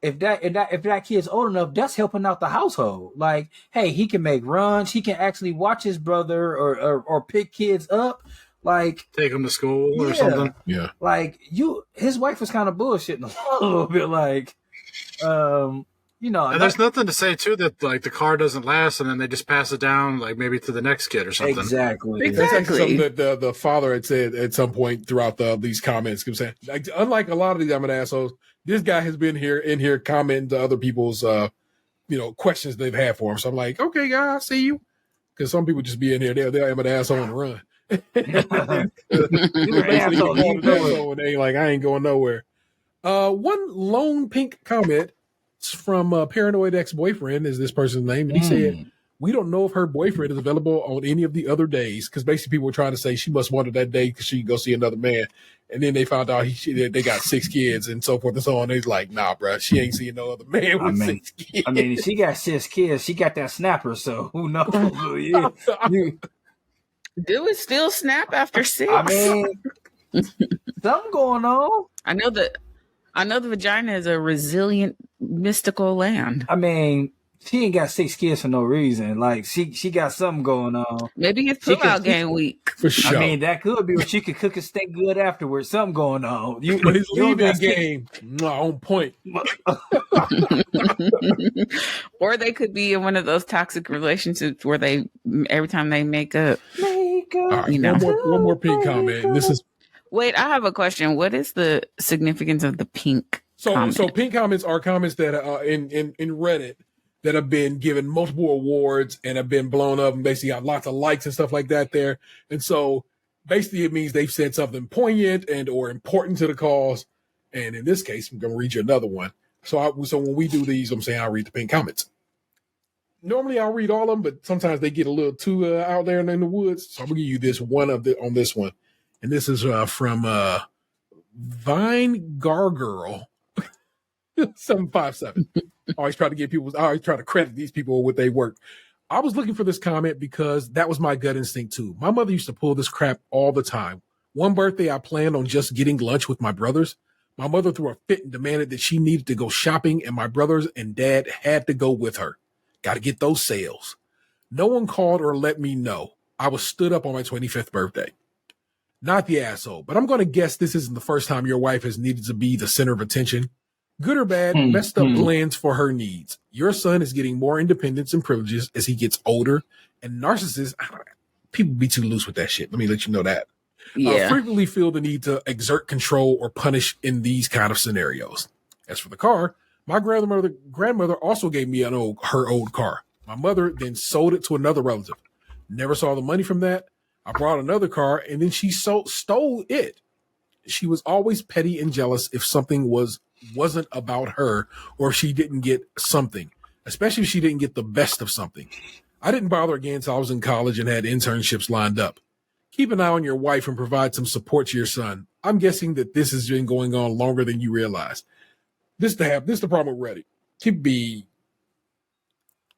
C: If that kid's old enough, that's helping out the household. Like, hey, he can make runs. He can actually watch his brother or pick kids up. Like,
E: take him to school or something.
A: Yeah.
C: Like his wife was kind of bullshitting a little bit. Like, you know,
E: and there's nothing to say too that like the car doesn't last, and then they just pass it down like maybe to the next kid or something.
C: Exactly.
A: That's actually something that the father had said at some point throughout these comments. He was saying, like, unlike a lot of these assholes, this guy has been in here commenting to other people's questions they've had for him. So I'm like, okay, guy, I see you. Because some people just be in here, they'll am an asshole and run. Basically, and they like, I ain't going nowhere. One lone pink comment from a paranoid ex-boyfriend is this person's name, and he said, we don't know if her boyfriend is available on any of the other days, because basically people were trying to say she must wanted that day because she could go see another man, and then they found out they got 6 kids and so forth and so on. He's like, nah, bro, she ain't seeing no other man with 6 kids.
C: I mean, she got 6 kids. She got that snapper, so who knows?
F: Do it still snap after 6?
C: I mean, something going on.
F: I know the vagina is a resilient, mystical land.
C: I mean, she ain't got 6 kids for no reason. Like, she got something going on.
F: Maybe it's pull-out game week.
A: For sure.
C: I mean, that could be, but she could cook and steak good afterwards. Something going on.
A: But his leaving game, on point.
F: Or they could be in one of those toxic relationships where they, every time they make up.
A: All right, one more pink comment. And this is.
F: Wait, I have a question. What is the significance of the pink comment?
A: So pink comments are comments that in Reddit that have been given multiple awards and have been blown up and basically got lots of likes and stuff like that there. And so basically it means they've said something poignant and or important to the cause. And in this case, I'm going to read you another one. So when we do these, I'm saying I'll read the pink comments. Normally I'll read all of them, but sometimes they get a little too out there in the woods. So I'm going to give you this one on this one. And this is from Vine Gargirl 757. I always try to credit these people with their work. I was looking for this comment because that was my gut instinct too. My mother used to pull this crap all the time. One birthday, I planned on just getting lunch with my brothers. My mother threw a fit and demanded that she needed to go shopping, and my brothers and dad had to go with her. Got to get those sales. No one called or let me know. I was stood up on my 25th birthday. Not the asshole, but I'm going to guess this isn't the first time your wife has needed to be the center of attention. Good or bad, messed up plans for her needs. Your son is getting more independence and privileges as he gets older, and narcissists, people be too loose with that shit. Let me let you know that.
F: Yeah.
A: Frequently feel the need to exert control or punish in these kind of scenarios. As for the car, my grandmother also gave me her old car. My mother then sold it to another relative. Never saw the money from that. I brought another car, and then she stole it. She was always petty and jealous if something wasn't about her or if she didn't get something, especially if she didn't get the best of something. I didn't bother again until I was in college and had internships lined up. Keep an eye on your wife and provide some support to your son. I'm guessing that this has been going on longer than you realize. This is the problem with Reddit. People be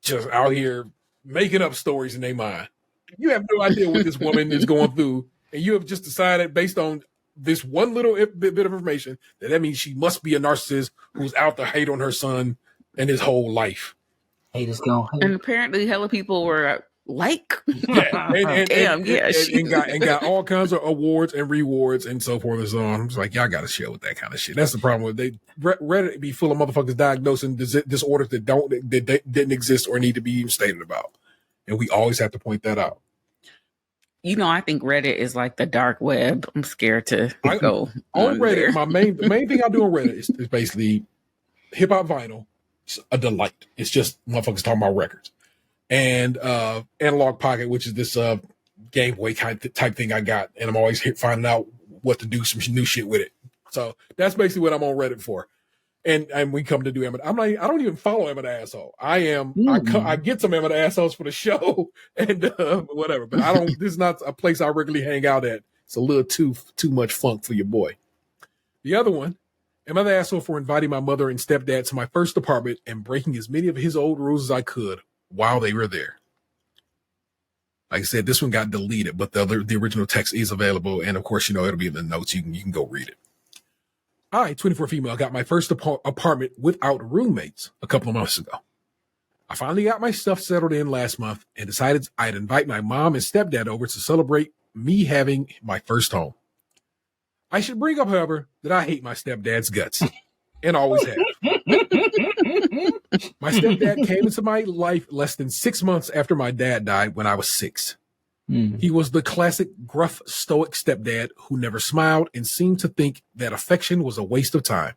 A: just out here making up stories in their mind. You have no idea what this woman is going through, and you have just decided based on this one little bit of information that means she must be a narcissist who's out to hate on her son and his whole life.
C: Haters gonna hate.
F: And apparently, hella people were like,
A: Yeah, and got all kinds of awards and rewards and so forth and so on. I'm just like, y'all got to chill with that kind of shit. That's the problem with Reddit be full of motherfuckers diagnosing disorders that didn't exist or need to be even stated about, and we always have to point that out.
F: You know, I think Reddit is like the dark web. I'm scared to go
A: on Reddit.
F: There.
A: The main thing I do on Reddit is basically hip hop vinyl. It's a delight. It's just motherfuckers talking about records. And Analog Pocket, which is this Game Boy type thing I got, and I'm always finding out what to do, some new shit with it. So that's basically what I'm on Reddit for. And we come to do Emma. I don't even follow Emma the Asshole. I get some Emma the Assholes for the show and whatever, but I don't. This is not a place I regularly hang out at. It's a little too much funk for your boy. The other one, Emma the Asshole for inviting my mother and stepdad to my first apartment and breaking as many of his old rules as I could while they were there. Like I said, this one got deleted, but the original text is available, and of course, it'll be in the notes. You can go read it. I, 24 female, got my first apartment without roommates a couple of months ago. I finally got my stuff settled in last month and decided I'd invite my mom and stepdad over to celebrate me having my first home. I should bring up, however, that I hate my stepdad's guts and always have. My stepdad came into my life less than 6 months after my dad died when I was 6. He was the classic gruff, stoic stepdad who never smiled and seemed to think that affection was a waste of time.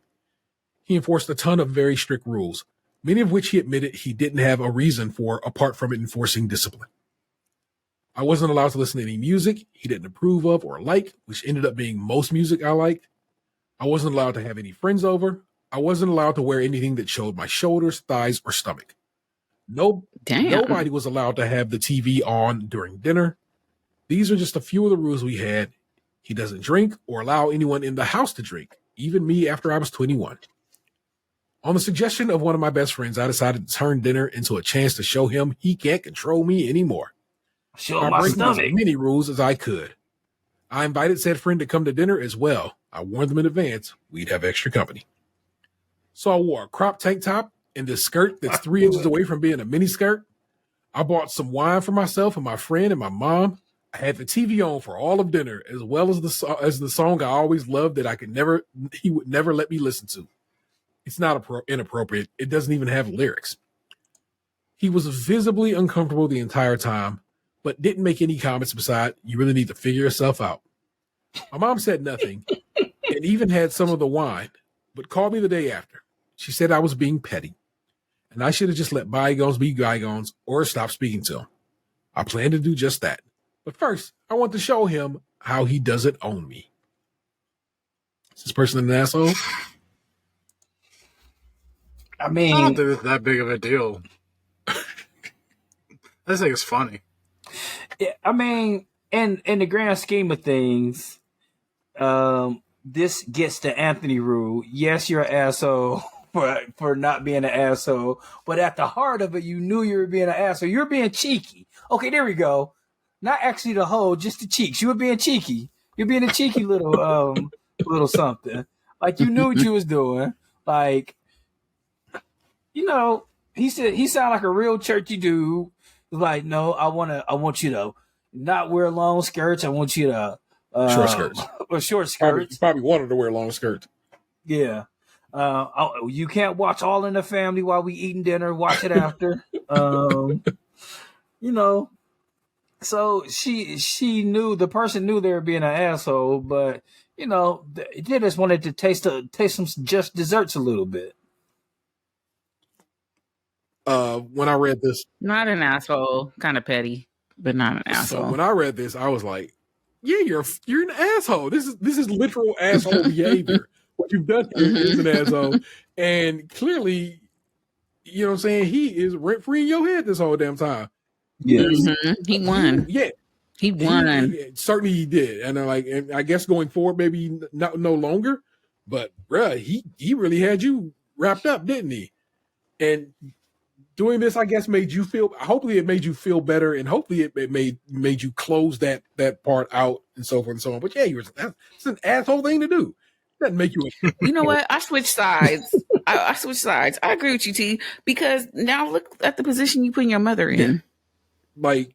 A: He enforced a ton of very strict rules, many of which he admitted he didn't have a reason for apart from enforcing discipline. I wasn't allowed to listen to any music he didn't approve of or like, which ended up being most music I liked. I wasn't allowed to have any friends over. I wasn't allowed to wear anything that showed my shoulders, thighs, or stomach. Nobody was allowed to have the TV on during dinner. These are just a few of the rules we had. He doesn't drink or allow anyone in the house to drink, even me after I was 21. On the suggestion of one of my best friends, I decided to turn dinner into a chance to show him he can't control me anymore.
D: Show my stomach.
A: As many rules as I could. I invited said friend to come to dinner as well. I warned them in advance we'd have extra company. So I wore a crop tank top and this skirt that's 3 inches away from being a mini skirt. I bought some wine for myself and my friend and my mom. I had the TV on for all of dinner, as well as the song I always loved that he would never let me listen to. It's not inappropriate. It doesn't even have lyrics. He was visibly uncomfortable the entire time, but didn't make any comments beside, "You really need to figure yourself out." My mom said nothing and even had some of the wine, but called me the day after. She said I was being petty and I should have just let bygones be bygones or stop speaking to him. I plan to do just that. But first, I want to show him how he doesn't own me. Is this person an asshole?
C: I mean,
E: I don't think it's that big of a deal. I just think it's funny.
C: Yeah, I mean, in the grand scheme of things, this gets the Anthony rule. Yes, you're an asshole for not being an asshole, but at the heart of it, you knew you were being an asshole. You're being cheeky. Okay, there we go. Not actually the whole, just the cheeks. You were being cheeky. You're being a cheeky little little something. Like you knew what you was doing. Like, he said he sounded like a real churchy dude. Like, no, I want you to not wear long skirts. I want you to
A: short skirts.
C: Or short skirts.
A: Probably wanted to wear long skirts. Yeah.
C: You can't watch All in the Family while we eating dinner. Watch it after. So she knew, the person knew they were being an asshole, but they just wanted to taste some just desserts a little bit.
A: When I read this,
F: Not an asshole, kind of petty, but not an asshole.
A: So when I read this, I was like, "Yeah, you're an asshole. This is literal asshole behavior. What you've done here is an asshole, and clearly, you know what I'm saying. He is rent free in your head this whole damn time.
C: Yes,
F: He won.
A: Yeah,
F: He won.
A: Certainly he did. And I guess going forward, maybe no longer. But bruh, he really had you wrapped up, didn't he? And doing this, I guess, hopefully it made you feel better, and hopefully it made you close that part out and so forth and so on. But yeah, it's an asshole thing to do. It doesn't make you
F: You know what? I switched sides. I switched sides. I agree with you, T, because now look at the position you put your mother in.
A: Yeah. Like,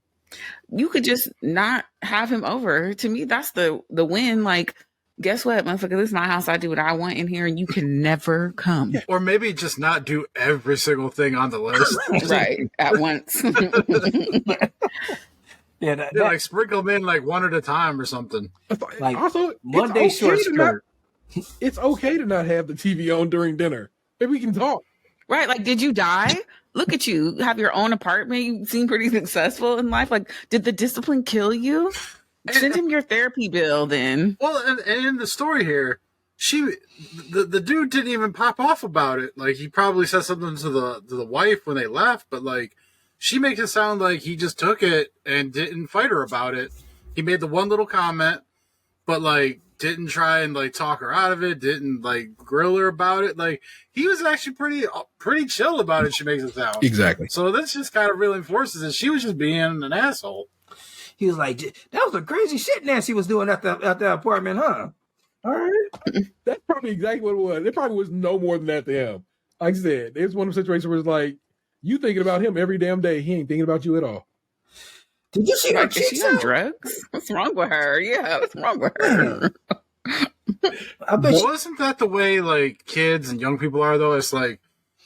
F: you could just not have him over. To me, that's the win. Like, guess what, motherfucker? This is my house. I do what I want in here, and you can never come.
E: Yeah. Or maybe just not do every single thing on the list.
F: Right, at once.
E: Like sprinkle them in like one at a time or something.
C: Like
A: also,
C: Monday short skirt.
A: It's okay to not have the TV on during dinner. Maybe we can talk.
F: Right, like, did you die? Look at you. Have your own apartment. You seem pretty successful in life. Like, did the discipline kill you? Send him your therapy bill then.
E: Well, and in the story here, the dude didn't even pop off about it. Like, he probably said something to the wife when they left, but like, she makes it sound like he just took it and didn't fight her about it. He made the one little comment, but like, didn't try and like talk her out of it, didn't like grill her about it. Like, he was actually pretty chill about it, she makes it sound.
A: Exactly.
E: So this just kind of reinforces it. She was just being an asshole.
C: He was like, that was the crazy shit Nancy was doing at the apartment, huh?
A: All right. That's probably exactly what it was. It probably was no more than that to him. Like I said, it's one of the situations where it's like, you thinking about him every damn day. He ain't thinking about you at all.
C: Did you see her
F: Is she on drugs? What's wrong with her? Yeah, what's wrong with her?
E: Wasn't that the way like kids and young people are though? It's like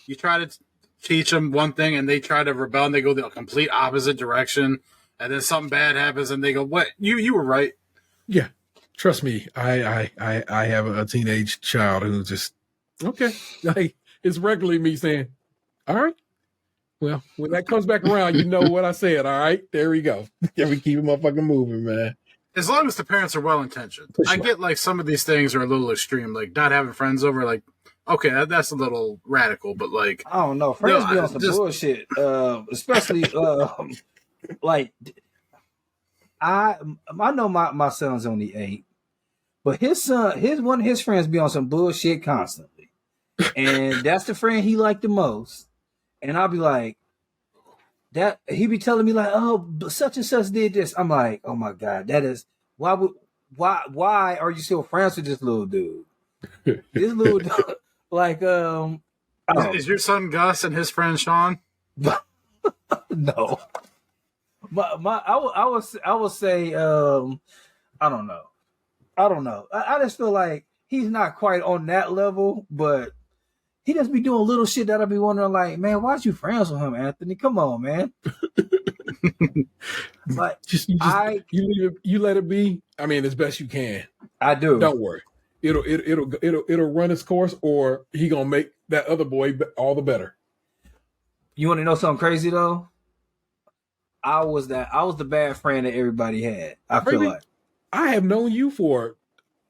E: you try to teach them one thing and they try to rebel and they go the complete opposite direction, and then something bad happens and they go, "What? You were right."
A: Yeah, trust me. I have a teenage child who just okay. Like, it's regularly me saying, "All right. Well, when that comes back around, you know what I said. All right, there we go. Yeah, we keep them motherfucking moving, man."
E: As long as the parents are well intentioned.
A: Sure.
E: I get like some of these things are a little extreme, like not having friends over. Like, okay, that's a little radical, but like,
C: I don't know. Friends be on some bullshit, especially like I know my son's only 8, but one of his friends be on some bullshit constantly, and that's the friend he liked the most. And I'll be like, that he be telling me like, oh, such and such did this. I'm like, oh my God, that is why are you still friends with this little dude? This little dude, like,
E: is your son Gus and his friend Sean?
C: No, I would say, I don't know. I just feel like he's not quite on that level, but he just be doing little shit that I be wondering, like, man, why'd you friends with him, Anthony? Come on, man. Like,
A: you let it be. I mean, as best you can.
C: I do.
A: Don't worry. It'll run its course, or he gonna make that other boy all the better.
C: You want to know something crazy though? I was the bad friend that everybody had. I feel like
A: I have known you for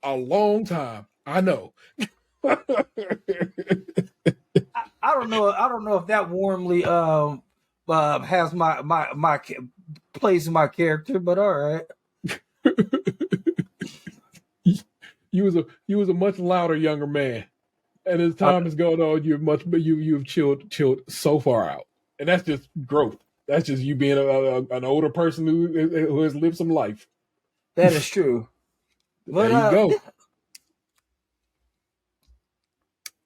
A: a long time. I know.
C: I don't know if that warmly has my plays in my character, but all right.
A: You was a much louder younger man, and as time has gone on, you've chilled so far out, and that's just growth. That's just you being an older person who has lived some life.
C: That is true. But,
A: there you go.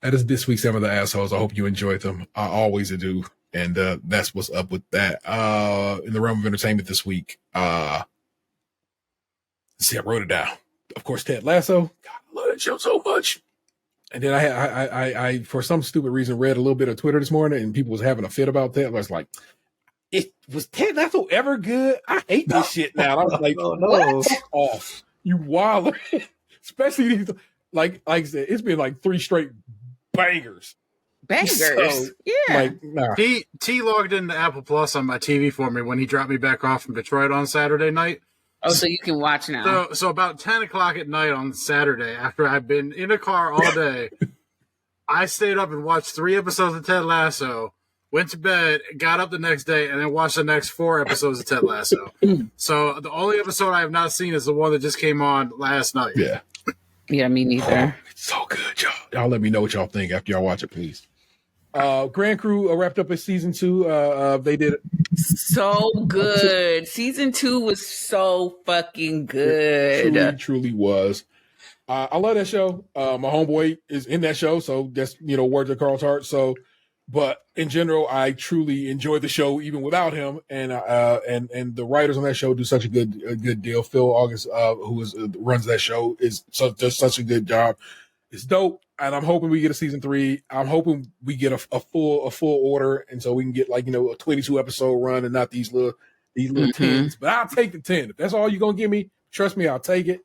A: That is this week's Some of the Assholes. I hope you enjoyed them. I always do. And that's what's up with that. In the realm of entertainment this week. Let's see, I wrote it down. Of course, Ted Lasso. God, I love that show so much. And then I for some stupid reason, read a little bit of Twitter this morning, and people was having a fit about that. I was like, was Ted Lasso ever good? I hate this shit now. And I was like,
C: oh, no.
A: Fuck off. You wild. Especially these, like I said, it's been like 3 straight bangers.
F: So, yeah.
E: Like, nah. T logged into Apple Plus on my TV for me when he dropped me back off from Detroit on Saturday night.
F: Oh, so you can watch now.
E: So about 10 o'clock at night on Saturday, after I've been in a car all day, I stayed up and watched 3 episodes of Ted Lasso went to bed, got up the next day, and then watched the next 4 episodes of Ted Lasso. So the only episode I have not seen is the one that just came on last night.
A: Yeah.
F: Yeah, me neither.
A: It's so good, y'all. Y'all let me know what y'all think after y'all watch it, please. Grand Crew wrapped up its season 2. They did
F: So good. Season 2 was so fucking good.
A: It truly was. I love that show. My homeboy is in that show, so that's words of Carl's heart. So, but in general, I truly enjoy the show even without him. And the writers on that show do such a good deal. Phil August, who runs that show, does such a good job. It's dope, and I'm hoping we get a season 3. I'm hoping we get a full order, and so we can get a 22 episode run and not these little 10s. But I'll take the 10 if that's all you're gonna give me. Trust me, I'll take it.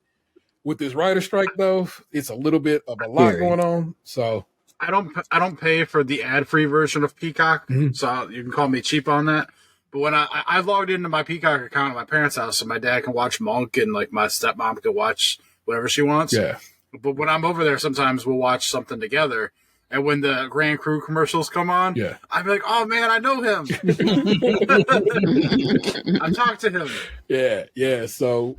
A: With this writer strike, though, it's a little bit of a lot going on. So
E: I don't pay for the ad free version of Peacock, so you can call me cheap on that. But when I logged into my Peacock account at my parents' house, so my dad can watch Monk and like my stepmom can watch whatever she wants.
A: Yeah.
E: But when I'm over there, sometimes we'll watch something together. And when the Grand Crew commercials come on, I'm like, oh man, I know him. I talked to him.
A: Yeah. So,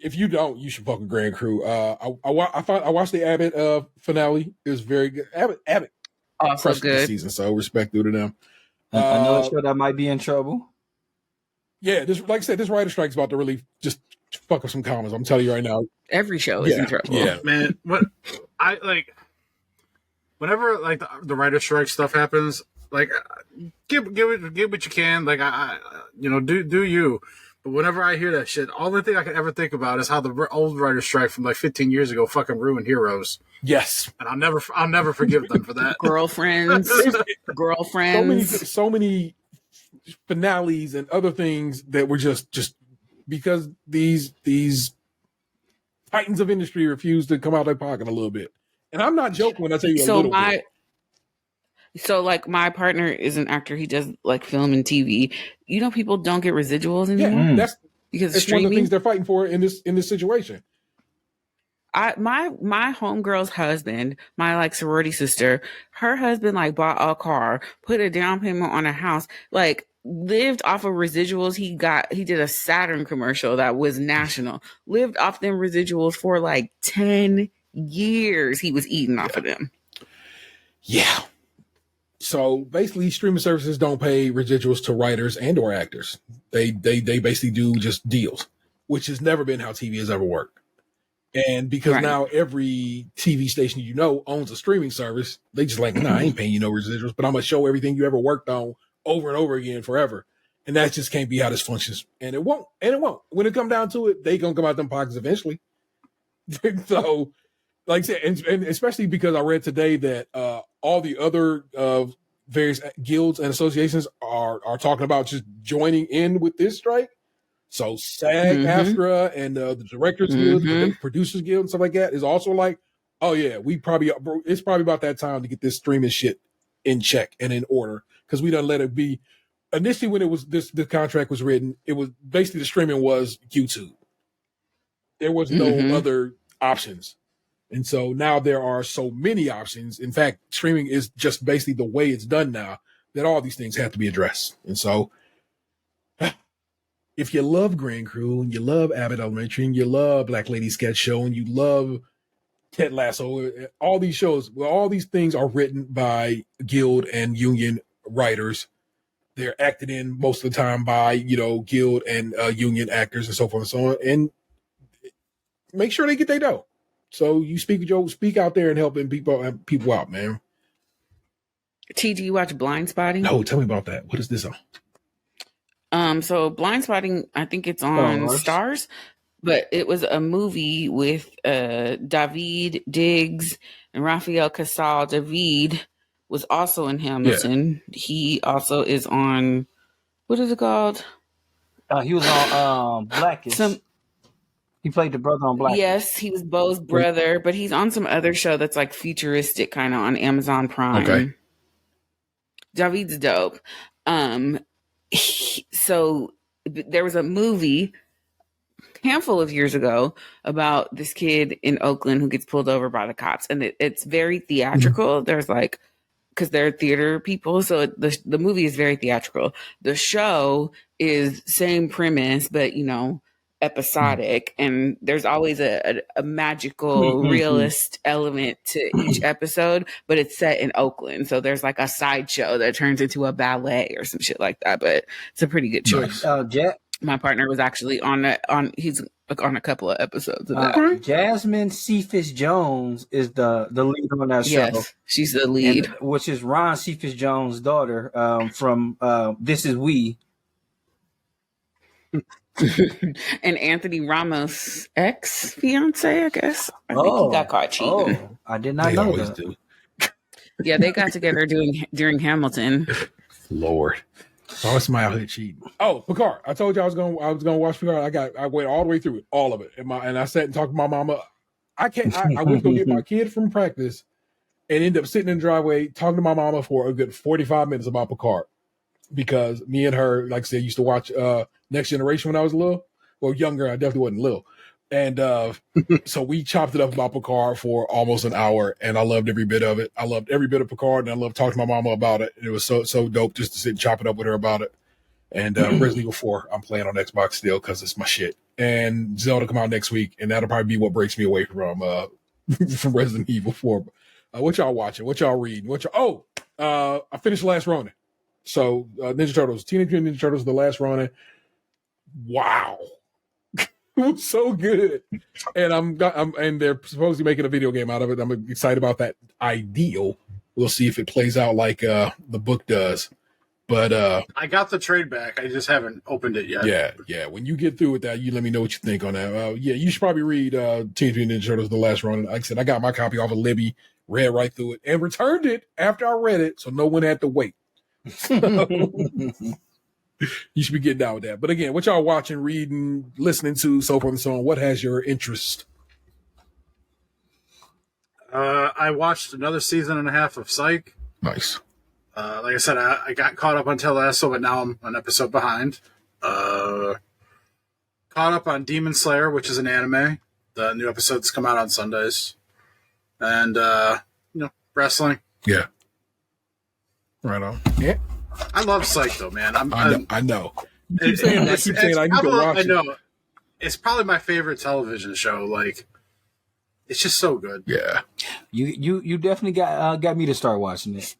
A: if you don't, you should fuck with Grand Crew. I watched the Abbott finale. It was very good. Abbott
F: also
A: crushed
F: good
A: the season. So respect due to them.
D: Another show that might be in trouble.
A: Yeah, like I said, this writer strike's about to really just fuck up some comments. I'm telling you right now.
F: Every show is in trouble.
A: Yeah,
E: man. What I like. Whenever like the writer strike stuff happens, like give what you can. Like I do you. But whenever I hear that shit, all the thing I can ever think about is how the old writer strike from like 15 years ago fucking ruined Heroes.
A: Yes,
E: and I'll never forgive them for that.
F: Girlfriends.
A: So many finales and other things that were just because these titans of industry refused to come out of their pocket a little bit. And I'm not joking when I tell you a little bit.
F: So, like, my partner is an actor. He does, like, film and TV. People don't get residuals anymore.
A: Yeah, that's
F: streaming.
A: One of the things they're fighting for in this situation.
F: My homegirl's husband, my, like, sorority sister, her husband, like, bought a car, put a down payment on a house, like, lived off of residuals. He did a Saturn commercial that was national. Lived off them residuals for, like, 10 years. He was eating off of them.
A: Yeah. So basically, streaming services don't pay residuals to writers and or actors. They basically do just deals, which has never been how TV has ever worked. And because now every TV station owns a streaming service, they just like, nah, I ain't paying you no residuals, but I'm gonna show everything you ever worked on over and over again forever. And that just can't be how this functions. And it won't. When it come down to it, they gonna come out them pockets eventually. So, like I said, and especially because I read today that all the other various guilds and associations are talking about just joining in with this strike. So SAG-AFTRA and the Directors Guild, the Producers Guild and stuff like that is also like, oh yeah, it's probably about that time to get this streaming shit in check and in order, because we done let it be. Initially, when it was the contract was written, it was basically the streaming was YouTube. There was no other options. And so now there are so many options. In fact, streaming is just basically the way it's done now, that all these things have to be addressed. And so if you love Grand Crew and you love Abbott Elementary and you love Black Lady Sketch Show and you love Ted Lasso, all these shows, all these things are written by guild and union writers. They're acted in most of the time by, guild and union actors and so forth and so on. And make sure they get their dough. So you speak out there and helping people out, man.
F: T, do you watch Blind Spotting?
A: No, tell me about that. What is this on?
F: So Blind Spotting, I think it's on Stars, but it was a movie with David Diggs and Rafael Casal. David was also in Hamilton. Yeah. He also is on, what is it called?
D: He was on Blackish. He played the brother on Blackish.
F: Yes, he was Bo's brother, but he's on some other show that's like futuristic kind of on Amazon Prime.
A: Okay.
F: David's dope. So there was a movie handful of years ago about this kid in Oakland who gets pulled over by the cops, and it's very theatrical. There's like because they're theater people. So the movie is very theatrical. The show is same premise, but, you know, episodic, and there's always a magical realist element to each episode, but it's set in Oakland, so there's like a sideshow that turns into a ballet or some shit like that. But it's a pretty good choice. My partner was actually he's on a couple of episodes of that.
C: Jasmine Cephas Jones is the lead on that show.
F: Yes, she's the lead,
C: which is Ron Cephas Jones' daughter from This Is We.
F: And Anthony Ramos' ex-fiance, I guess. I think he got caught cheating.
C: Oh, I did not know that.
A: Do.
F: Yeah, they got together during Hamilton.
A: Lord. Oh, it's my out here cheating. Oh, Picard. I told you I was gonna watch Picard. I went all the way through it, all of it. And I sat and talked to my mama. I went to go get my kid from practice and ended up sitting in the driveway talking to my mama for a good 45 minutes about Picard. Because me and her, like I said, used to watch Next Generation when I was little. Well, younger, I definitely wasn't little. And so we chopped it up about Picard for almost an hour, and I loved every bit of it. I loved every bit of Picard, and I loved talking to my mama about it. And it was so dope just to sit and chop it up with her about it. And Resident Evil 4, I'm playing on Xbox still because it's my shit. And Zelda come out next week, and that'll probably be what breaks me away from from Resident Evil 4. What y'all watching? What y'all reading? I finished Last Ronin. So Ninja Turtles, Teenage Mutant Ninja Turtles, The Last Ronin. Wow. It was so good. And and they're supposed to be making a video game out of it. I'm excited about that ideal. We'll see if it plays out like the book does. But
E: I got the trade back. I just haven't opened it yet.
A: Yeah. When you get through with that, you let me know what you think on that. You should probably read Teenage Mutant Ninja Turtles, The Last Ronin. Like I said, I got my copy off of Libby, read right through it, and returned it after I read it, so no one had to wait. You should be getting down with that. But again, what y'all watching, reading, listening to, so forth and so on, what has your interest?
E: I watched another season and a half of Psych.
A: Nice.
E: Like I said, I got caught up on Ted Lasso, but now I'm an episode behind. Caught up on Demon Slayer, which is an anime. The new episodes come out on Sundays. And, wrestling.
A: Yeah. Right on. Yeah.
E: I love Psych, though, man.
A: I know. You keep saying I need to watch it.
E: I know. It's probably my favorite television show. Like, it's just so good.
A: Yeah.
C: You definitely got me to start watching it.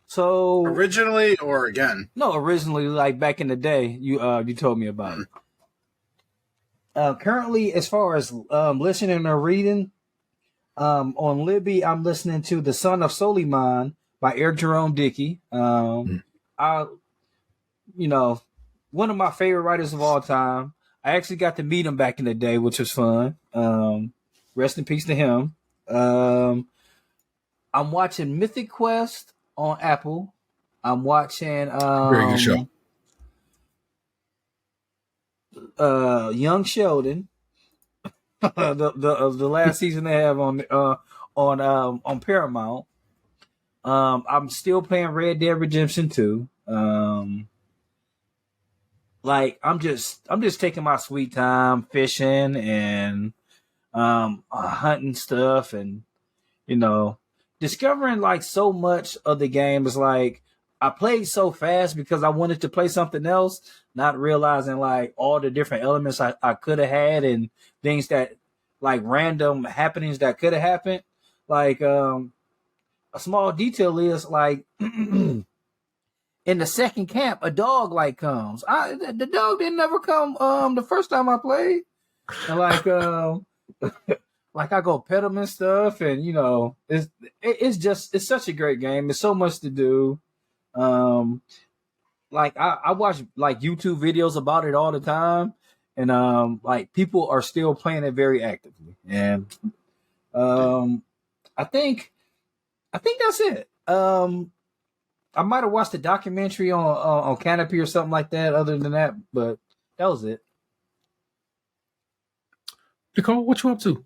C: So
E: originally or again?
C: No, originally, like back in the day, you told me about it. Currently, as far as listening or reading, on Libby, I'm listening to The Son of Soliman by Eric Jerome Dickey. One of my favorite writers of all time. I actually got to meet him back in the day, which was fun. Rest in peace to him. I'm watching Mythic Quest on Apple. I'm watching
A: very good show.
C: Young Sheldon. the last season they have on Paramount. I'm still playing Red Dead Redemption 2. Like I'm just taking my sweet time fishing and hunting stuff, and discovering like so much of the game. Is like I played so fast because I wanted to play something else, not realizing like all the different elements I could have had and things that like random happenings that could have happened. Like a small detail is like in the second camp, a dog like comes. The dog didn't never come the first time I played. And like like I go pet him and stuff, and it's such a great game. There's so much to do. Like I watch like YouTube videos about it all the time, and like people are still playing it very actively. And I think that's it. I might have watched a documentary on Canopy or something like that. Other than that, but that was it.
A: Nicole, what you up to?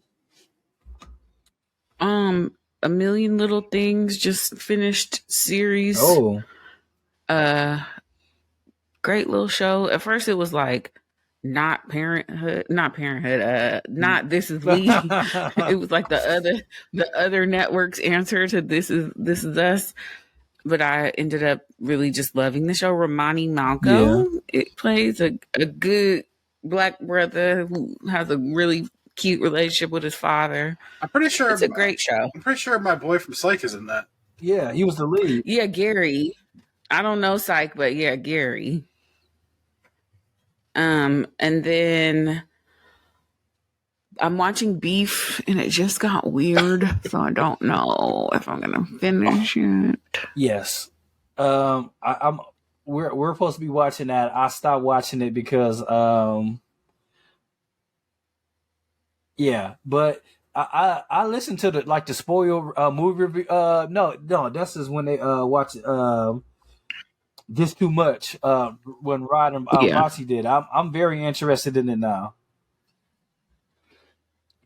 F: A Million Little Things, just finished series.
C: Oh.
F: Great little show. At first it was like not Parenthood, not This Is We. It was like the other network's answer to This Is Us. But I ended up really just loving the show. Romani Malco, it plays a good black brother who has a really cute relationship with his father.
E: I'm pretty sure
F: it's a great show.
E: I'm pretty sure my boy from Psych is in that.
C: Yeah, he was the lead.
F: Yeah, Gary. I don't know Psych, but yeah, Gary. And then I'm watching Beef, and it just got weird, so I don't know if I'm gonna finish it.
C: Yes, we're supposed to be watching that. I stopped watching it because yeah, but I listened to the spoil movie review. No, this is when they watch This Too Much when Rod and Mossy did. I'm very interested in it now.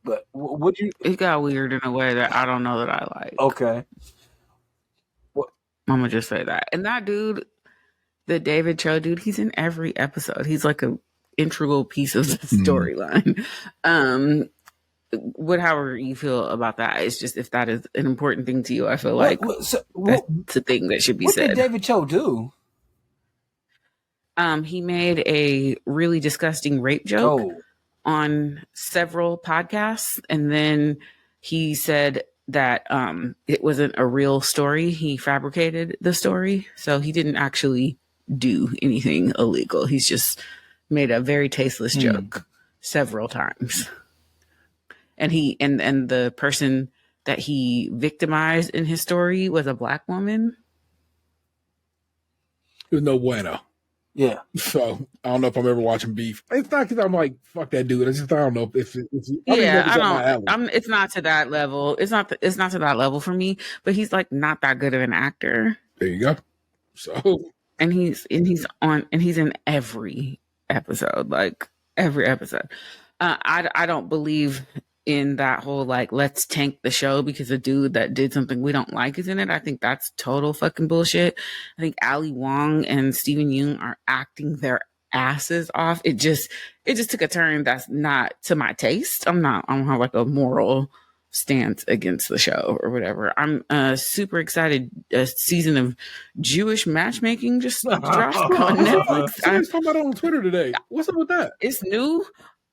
C: But would you?
F: It got weird in a way that I don't know that I like.
C: Okay.
F: I'm gonna just say that. And that dude, the David Cho dude, he's in every episode. He's like an integral piece of the storyline. However you feel about that, it's just if that is an important thing to you, I feel like that's a thing that should be said.
C: What did David Cho do?
F: He made a really disgusting rape joke on several podcasts, and then he said that it wasn't a real story. He fabricated the story, so he didn't actually do anything illegal. He's just made a very tasteless joke several times. And he and the person that he victimized in his story was a black woman.
A: It was no bueno.
C: Yeah.
A: So I don't know if I'm ever watching Beef. It's not because I'm like, fuck that dude. I don't know if it's
F: it's not to that level. It's not to that level for me. But he's like not that good of an actor.
A: There you go. So
F: and he's in every episode, like every episode. I don't believe in that whole like let's tank the show because a dude that did something we don't like is in it. I think that's total fucking bullshit. I think Ali Wong and Steven Yeun are acting their asses off. It just took a turn that's not to my taste. I don't have like a moral stance against the show or whatever. I'm super excited. A season of Jewish matchmaking just dropped on Netflix.
A: I was talking about it on Twitter today. What's up with that?
F: It's new.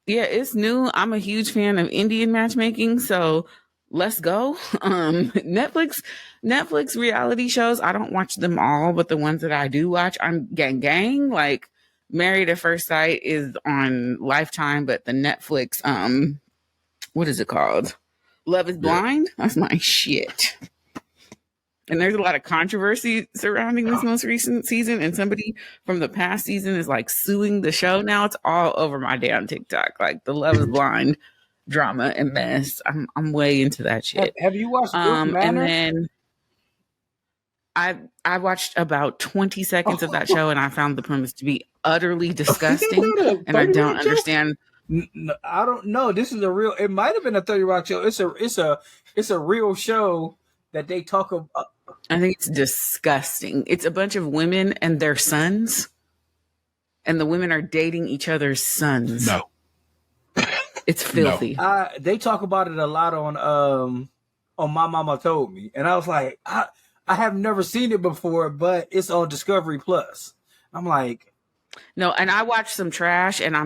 F: Yeah, it's new. I'm a huge fan of Indian matchmaking, so let's go. Netflix reality shows, I don't watch them all, but the ones that I do watch, I'm gang. Like Married at First Sight is on Lifetime, but the Netflix, what is it called? Love is Blind? That's my shit. And there's a lot of controversy surrounding this most recent season. And somebody from the past season is like suing the show now. It's all over my damn TikTok. Like the Love is Blind drama and mess. I'm way into that shit.
C: Have you watched
F: and then I watched about 20 seconds of that show and I found the premise to be utterly disgusting. And I don't understand.
C: No, I don't know. This is a real. It might have been a 30 Rock show. It's a real show that they talk about.
F: I think it's disgusting. It's a bunch of women and their sons, and the women are dating each other's sons.
A: No,
F: it's filthy.
C: No. They talk about it a lot on My Mama Told Me, and I was like, I have never seen it before, but it's on Discovery Plus. I'm like,
F: no, and I watched some trash, and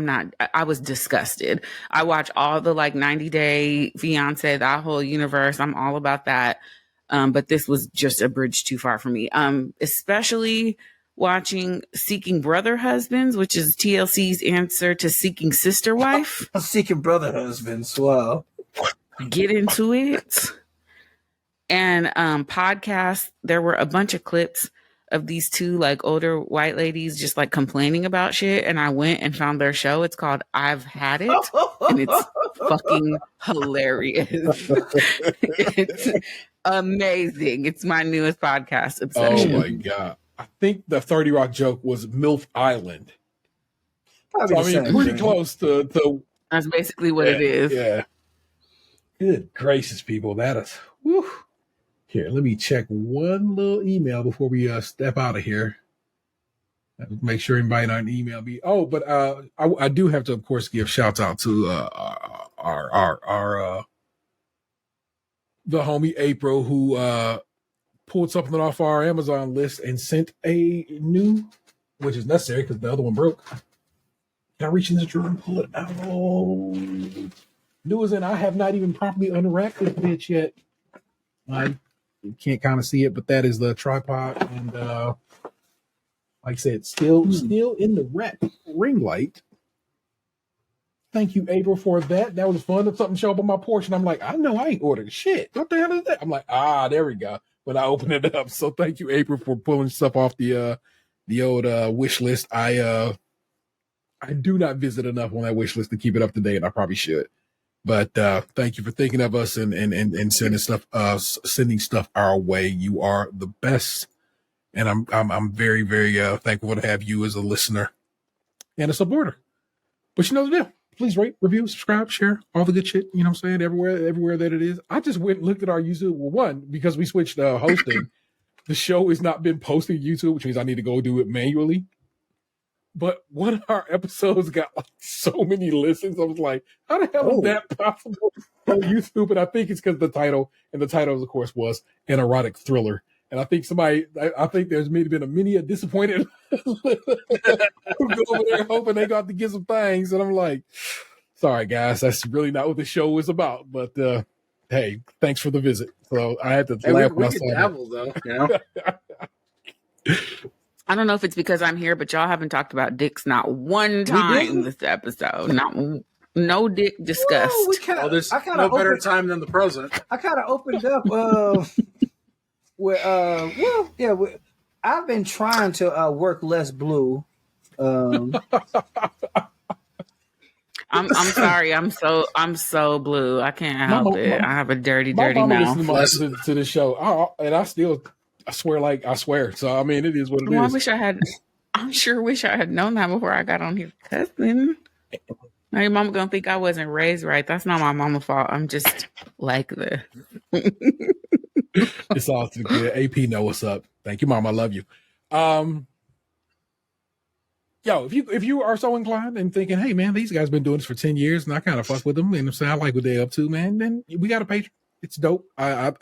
F: I was disgusted. I watch all the like 90 Day Fiance, that whole universe. I'm all about that. But this was just a bridge too far for me. Especially watching Seeking Brother Husbands, which is TLC's answer to Seeking Sister Wife.
C: Seeking Brother Husbands. Wow.
F: Get into it. And podcasts, there were a bunch of clips of these two like older white ladies just like complaining about shit. And I went and found their show. It's called I've Had It. And it's fucking hilarious. It's amazing. It's my newest podcast obsession.
A: Oh my God. I think the 30 Rock joke was MILF Island. So, pretty close to
F: that's basically what it is.
A: Yeah. Good gracious, people. That is, whew. Here, let me check one little email before we step out of here. Make sure anybody don't email me. Oh, but I do have to, of course, give shouts out to our the homie April, who pulled something off our Amazon list and sent a new, which is necessary because the other one broke. Can I reach in this drawer and pull it out? New as in, I have not even properly unwrapped this bitch yet. I can't kind of see it, but that is the tripod, and like I said, still in the wrap ring light. Thank you, April, for that. That was fun. If something showed up on my porch, and I'm like, I know I ain't ordered shit. What the hell is that? I'm like, there we go. When I open it up. So thank you, April, for pulling stuff off the old wish list. I do not visit enough on that wish list to keep it up to date, and I probably should. But thank you for thinking of us and sending stuff our way. You are the best. And I'm very, very thankful to have you as a listener and a supporter. But you know the deal. Please rate, review, subscribe, share, all the good shit. You know what I'm saying? Everywhere that it is. I just went and looked at our YouTube. Well, one, because we switched hosting, the show has not been posted to YouTube, which means I need to go do it manually. But one of our episodes got like so many listens. I was like, how the hell is that possible on YouTube? And I think it's because the title, and the title, of course, was an erotic thriller. And I think there's maybe been a disappointed who go over there hoping they got to get some things. And I'm like, sorry, guys, that's really not what the show is about. But hey, thanks for the visit. So I had to laugh when I saw
E: dabble, though. You know?
F: I don't know if it's because I'm here, but y'all haven't talked about dicks not one time this episode. No dick discussed.
E: There's no better time than the present.
C: I kind of opened up. I've been trying to work less blue.
F: I'm sorry. I'm so blue. I can't help it. I have a dirty mouth.
A: Listen to the show, and I swear. So I mean, it is what it is.
F: I sure wish I had known that before I got on here, cousin. Now your mama gonna think I wasn't raised right. That's not my mama's fault. I'm just like this.
A: It's all too good. AP know what's up. Thank you, Mom. I love you. If you are so inclined and thinking, hey man, these guys been doing this for 10 years and I kind of fuck with them and I like what they're up to, man, then we got a Patreon. It's dope.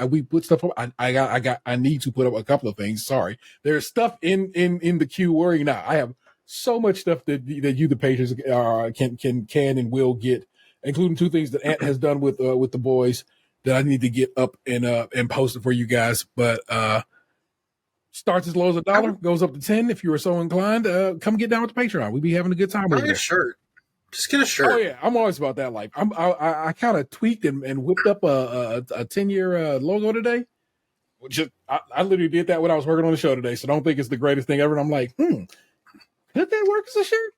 A: We put stuff up. I need to put up a couple of things. Sorry. There's stuff in the queue worrying now. I have so much stuff that you, the patrons, can and will get, including 2 things that Ant has done with the boys that I need to get up and post it for you guys. But starts as low as $1, goes up to 10. If you are so inclined, come get down with the Patreon. We be having a good time with it.
E: Buy a shirt. Just get a shirt.
A: Oh yeah, I'm always about that life. I kind of tweaked and whipped up a 10-year logo today. I literally did that when I was working on the show today. So don't think it's the greatest thing ever. And I'm like, could that work as a shirt?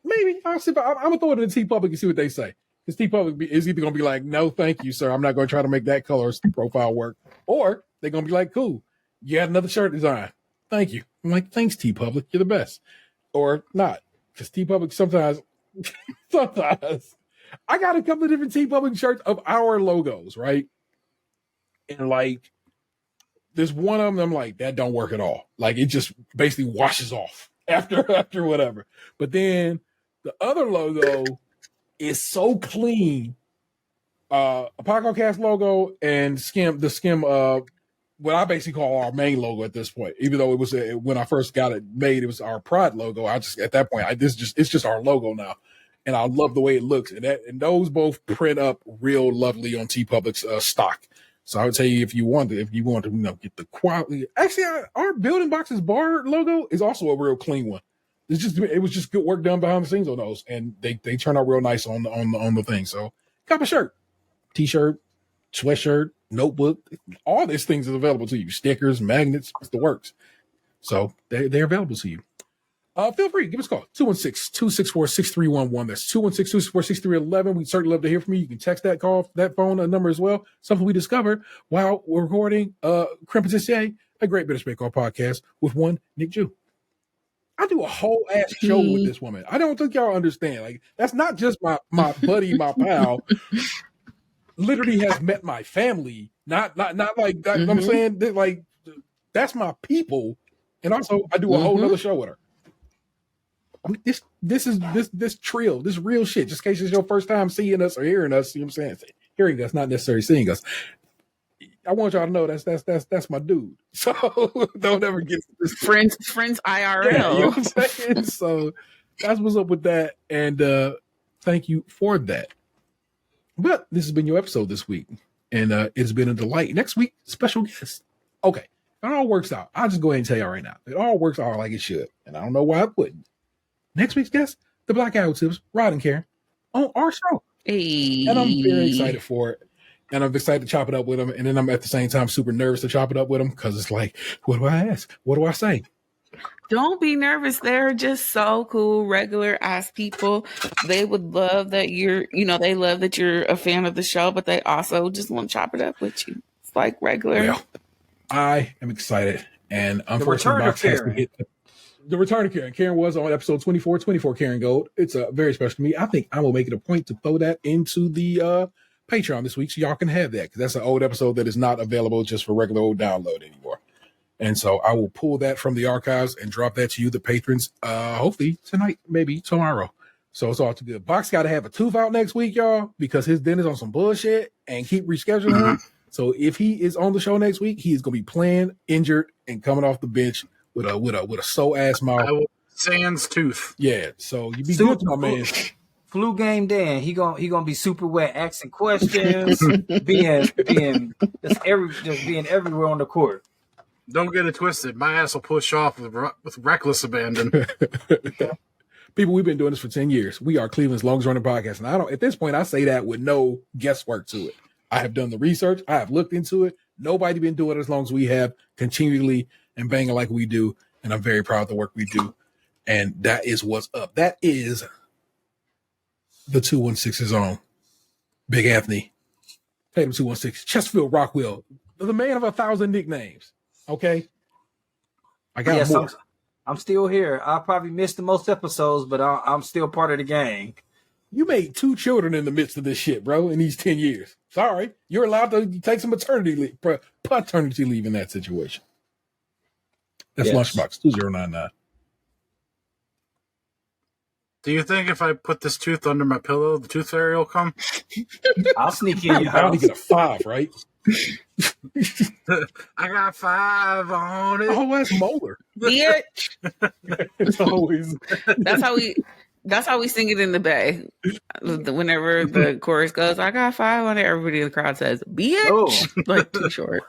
A: Maybe. I'm gonna throw it in T Public and see what they say. Because T Public is either gonna be like, no, thank you, sir. I'm not gonna try to make that color profile work, or they're gonna be like, cool, you had another shirt design. Thank you. I'm like, thanks, T Public. You're the best. Or not, because T Public sometimes. I got a couple of different T Public shirts of our logos, right? And like, there's one of them I'm like, that don't work at all. Like, it just basically washes off after whatever. But then the other logo is so clean. A podcast logo and the SKiM, what I basically call our main logo at this point. Even though it was when I first got it made, it was our Pride logo. At that point, it's just our logo now, and I love the way it looks. And those both print up real lovely on T Public's stock. So I would tell you if you want to get the quality. Actually, our Building Boxes bar logo is also a real clean one. It was just good work done behind the scenes on those, and they turn out real nice on the thing. So, got a shirt, t-shirt, sweatshirt, notebook, all these things is available to you. Stickers, magnets, it's the works. So they're available to you. Feel free, give us a call, 216-264-6311. That's 216-264-6311. We'd certainly love to hear from you. You can text that phone number as well. Something we discovered while we're recording Krème Patisserie, a great British Bake Off podcast with one NicJu. I do a whole ass show with this woman. I don't think y'all understand. Like, that's not just my buddy, my pal. Literally has met my family. Not like that. You know what I'm saying? Like, that's my people. And also, I do a whole other show with her. this trill, this real shit. Just in case it's your first time seeing us or hearing us, you know what I'm saying? Hearing us, not necessarily seeing us. I want y'all to know that's my dude. So don't ever get this.
F: Friends IRL.
A: Yeah, you know what I'm saying? So that's what's up with that. And thank you for that. But this has been your episode this week. And it's been a delight. Next week, special guest. Okay. It all works out. I'll just go ahead and tell y'all right now. It all works out like it should. And I don't know why I wouldn't. Next week's guest, the Black Arrow Tips, Rod and Karen, on our show.
F: Hey.
A: And I'm very excited for it. And I'm excited to chop it up with them. And then I'm at the same time super nervous to chop it up with them because it's like, what do I ask? What do I say?
F: Don't be nervous. They're just so cool, regular ass people. They would love that they love that you're a fan of the show, but they also just want to chop it up with you. It's like regular.
A: Well, I am excited. And
C: return
A: unfortunately,
C: of Karen.
A: The return of Karen. Karen was on episode 24 Karen Gold. It's very special to me. I think I will make it a point to throw that into the Patreon this week so y'all can have that because that's an old episode that is not available just for regular old download anymore. And so I will pull that from the archives and drop that to you, the patrons, hopefully tonight, maybe tomorrow. So it's all too good. Box got to have a tooth out next week, y'all, because his dentist on some bullshit and keep rescheduling him. So if he is on the show next week, he is going to be playing injured and coming off the bench with a sore ass mouth.
E: Sans tooth.
A: Yeah. So you be good to my man.
C: Flu game Dan, he gonna be super wet, asking questions, being everywhere on the court.
E: Don't get it twisted. My ass will push off with reckless abandon.
A: People, we've been doing this for 10 years. We are Cleveland's longest running podcast. And at this point, I say that with no guesswork to it. I have done the research. I have looked into it. Nobody been doing it as long as we have, continually and banging like we do. And I'm very proud of the work we do. And that is what's up. That is the 216's own Big Anthony. Tatum 216. Chesterfield Rockwell. The man of 1,000 nicknames. Okay. I got more.
C: I'm still here. I probably missed the most episodes, but I'm still part of the gang.
A: You made 2 children in the midst of this shit, bro, in these 10 years. Sorry. You're allowed to take some paternity leave in that situation. That's Lunchbox 2099.
E: Do you think if I put this tooth under my pillow, the tooth fairy will come?
C: I'll sneak in your
A: I only
C: house.
A: get a 5, right?
E: I got 5 on it.
A: Oh, that's molar.
F: Bitch.
A: It's always.
F: That's how we sing it in the Bay. Whenever the chorus goes, I got 5 on it, everybody in the crowd says, bitch. Like too short.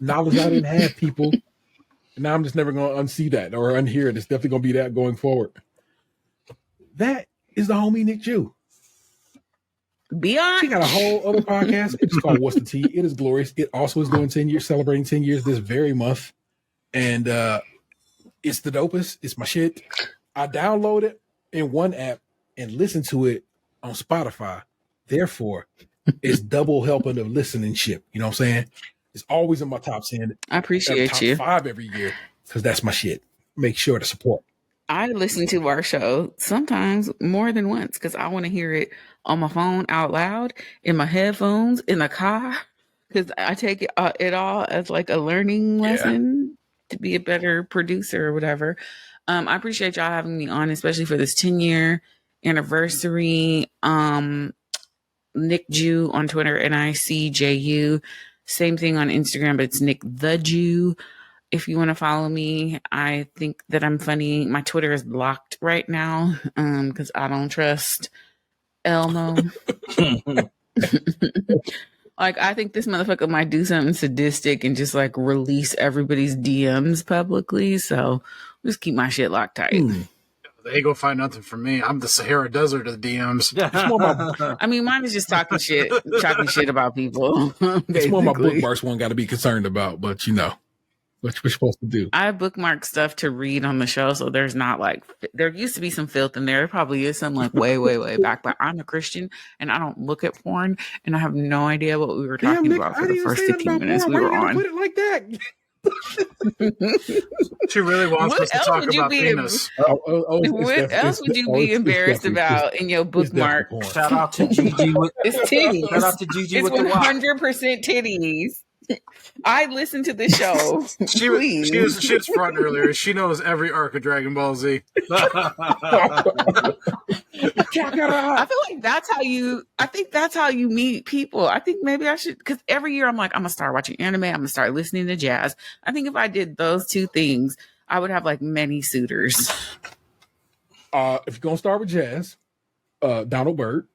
A: Knowledge I didn't have, people. And now I'm just never going to unsee that or unhear it. It's definitely going to be that going forward. That is the homie NicJu.
F: Beyond.
A: She got a whole other podcast. It's called What's the Tea? It is glorious. It also is doing 10 years, celebrating 10 years this very month. And it's the dopest. It's my shit. I download it in one app and listen to it on Spotify. Therefore, it's double helping of listening ship. You know what I'm saying? It's always in my top 10.
F: I appreciate
A: top
F: you.
A: 5 every year because that's my shit. Make sure to support.
F: I listen to our show sometimes more than once because I want to hear it on my phone out loud, in my headphones, in the car, because I take it all as like a learning lesson to be a better producer or whatever. I appreciate y'all having me on, especially for this 10-year anniversary. NicJu on Twitter, NicJu. Same thing on Instagram, but it's NicTheJu. If you want to follow me, I think that I'm funny. My Twitter is blocked right now because I don't trust Elmo. Like, I think this motherfucker might do something sadistic and just like release everybody's DMs publicly. So just keep my shit locked tight.
E: They ain't gonna find nothing from me. I'm the Sahara Desert of the DMs.
F: I mean, mine is just talking shit about people.
A: It's more my bookmarks one got to be concerned about, but you know. What we're supposed to do.
F: I bookmark stuff to read on the show, so there's not like there used to be some filth in there. There probably is some like way back, but I'm a Christian and I don't look at porn, and I have no idea what we were talking about for the first 15 minutes we were on.
A: Put it like that.
E: She really wants us to talk about penis.
F: What else would you be embarrassed about in your bookmark?
C: Shout out to Gigi with
F: it's titties.
C: Shout out to Gigi
F: it's
C: with the wack.
F: 100% titties. I listened to the show.
E: She was front earlier. She knows every arc of Dragon Ball Z.
F: I feel like that's how you. I think that's how you meet people. I think maybe I should, because every year I'm like, I'm gonna start watching anime. I'm gonna start listening to jazz. I think if I did those two things, I would have like many suitors.
A: If you're gonna start with jazz, Donald Byrd,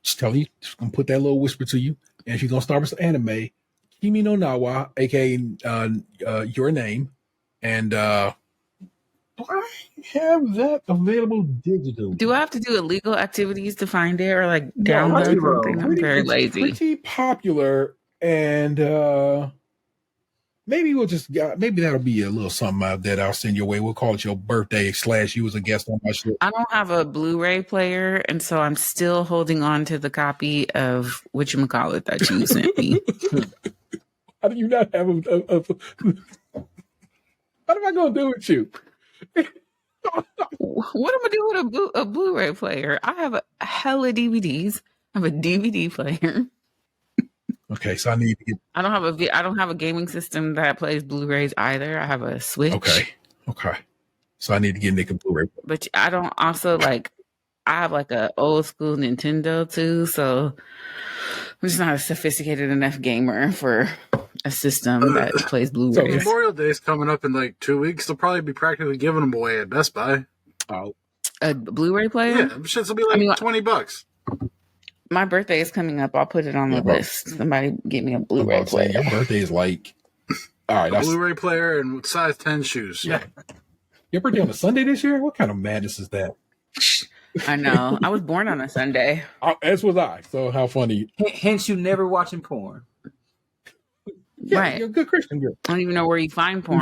A: just tell you, just gonna put that little whisper to you. And if you're gonna start with some anime, Kimi no Nawa, aka Your Name, and do I have that available digital?
F: Do I have to do illegal activities to find it, or like download something? I'm very lazy.
A: Pretty popular, and maybe maybe that'll be a little something that I'll send your way. We'll call it your birthday / you was a guest on my show.
F: I don't have a Blu-ray player, and so I'm still holding on to the copy of whatchamacallit that you sent me.
A: How do you not have a what am I going to do with you?
F: What am I doing with a Blu-ray player? I have a hella DVDs. I have a DVD player.
A: Okay, so I need to get.
F: I don't have a gaming system that plays Blu-rays either. I have a Switch.
A: Okay. So I need to get Nick a Blu-ray.
F: But I don't also like. I have like a old school Nintendo too, so I'm just not a sophisticated enough gamer for a system that plays Blu-rays.
E: So Memorial Day is coming up in like 2 weeks. They'll probably be practically giving them away at Best Buy.
A: Oh,
F: a Blu-ray player?
E: Yeah, shit will be like $20.
F: My birthday is coming up. I'll put it on the list. Somebody get me a Blu-ray player.
A: Your birthday is like, all right,
E: a Blu-ray player and size 10 shoes.
A: Yeah. Your birthday on a Sunday this year? What kind of madness is that?
F: I know. I was born on a Sunday.
A: As was I. So how funny.
C: Hence, you never watching porn.
A: Yeah,
F: right.
A: You're a good Christian girl.
F: I don't even know where you find porn.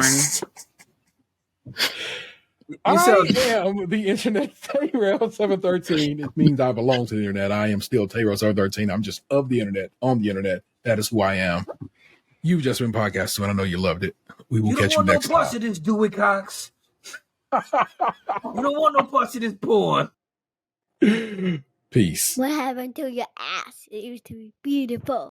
A: I am the internet Tayrell 713. It means I belong to the internet. I am still Tayrell 713. I'm just of the internet, on the internet. That is who I am. You've just been podcasting, and I know you loved it. We will catch you next time.
C: You don't want no parts of this, Dewey Cox. You don't want no parts of this porn.
A: Peace.
G: What happened to your ass? It used to be beautiful.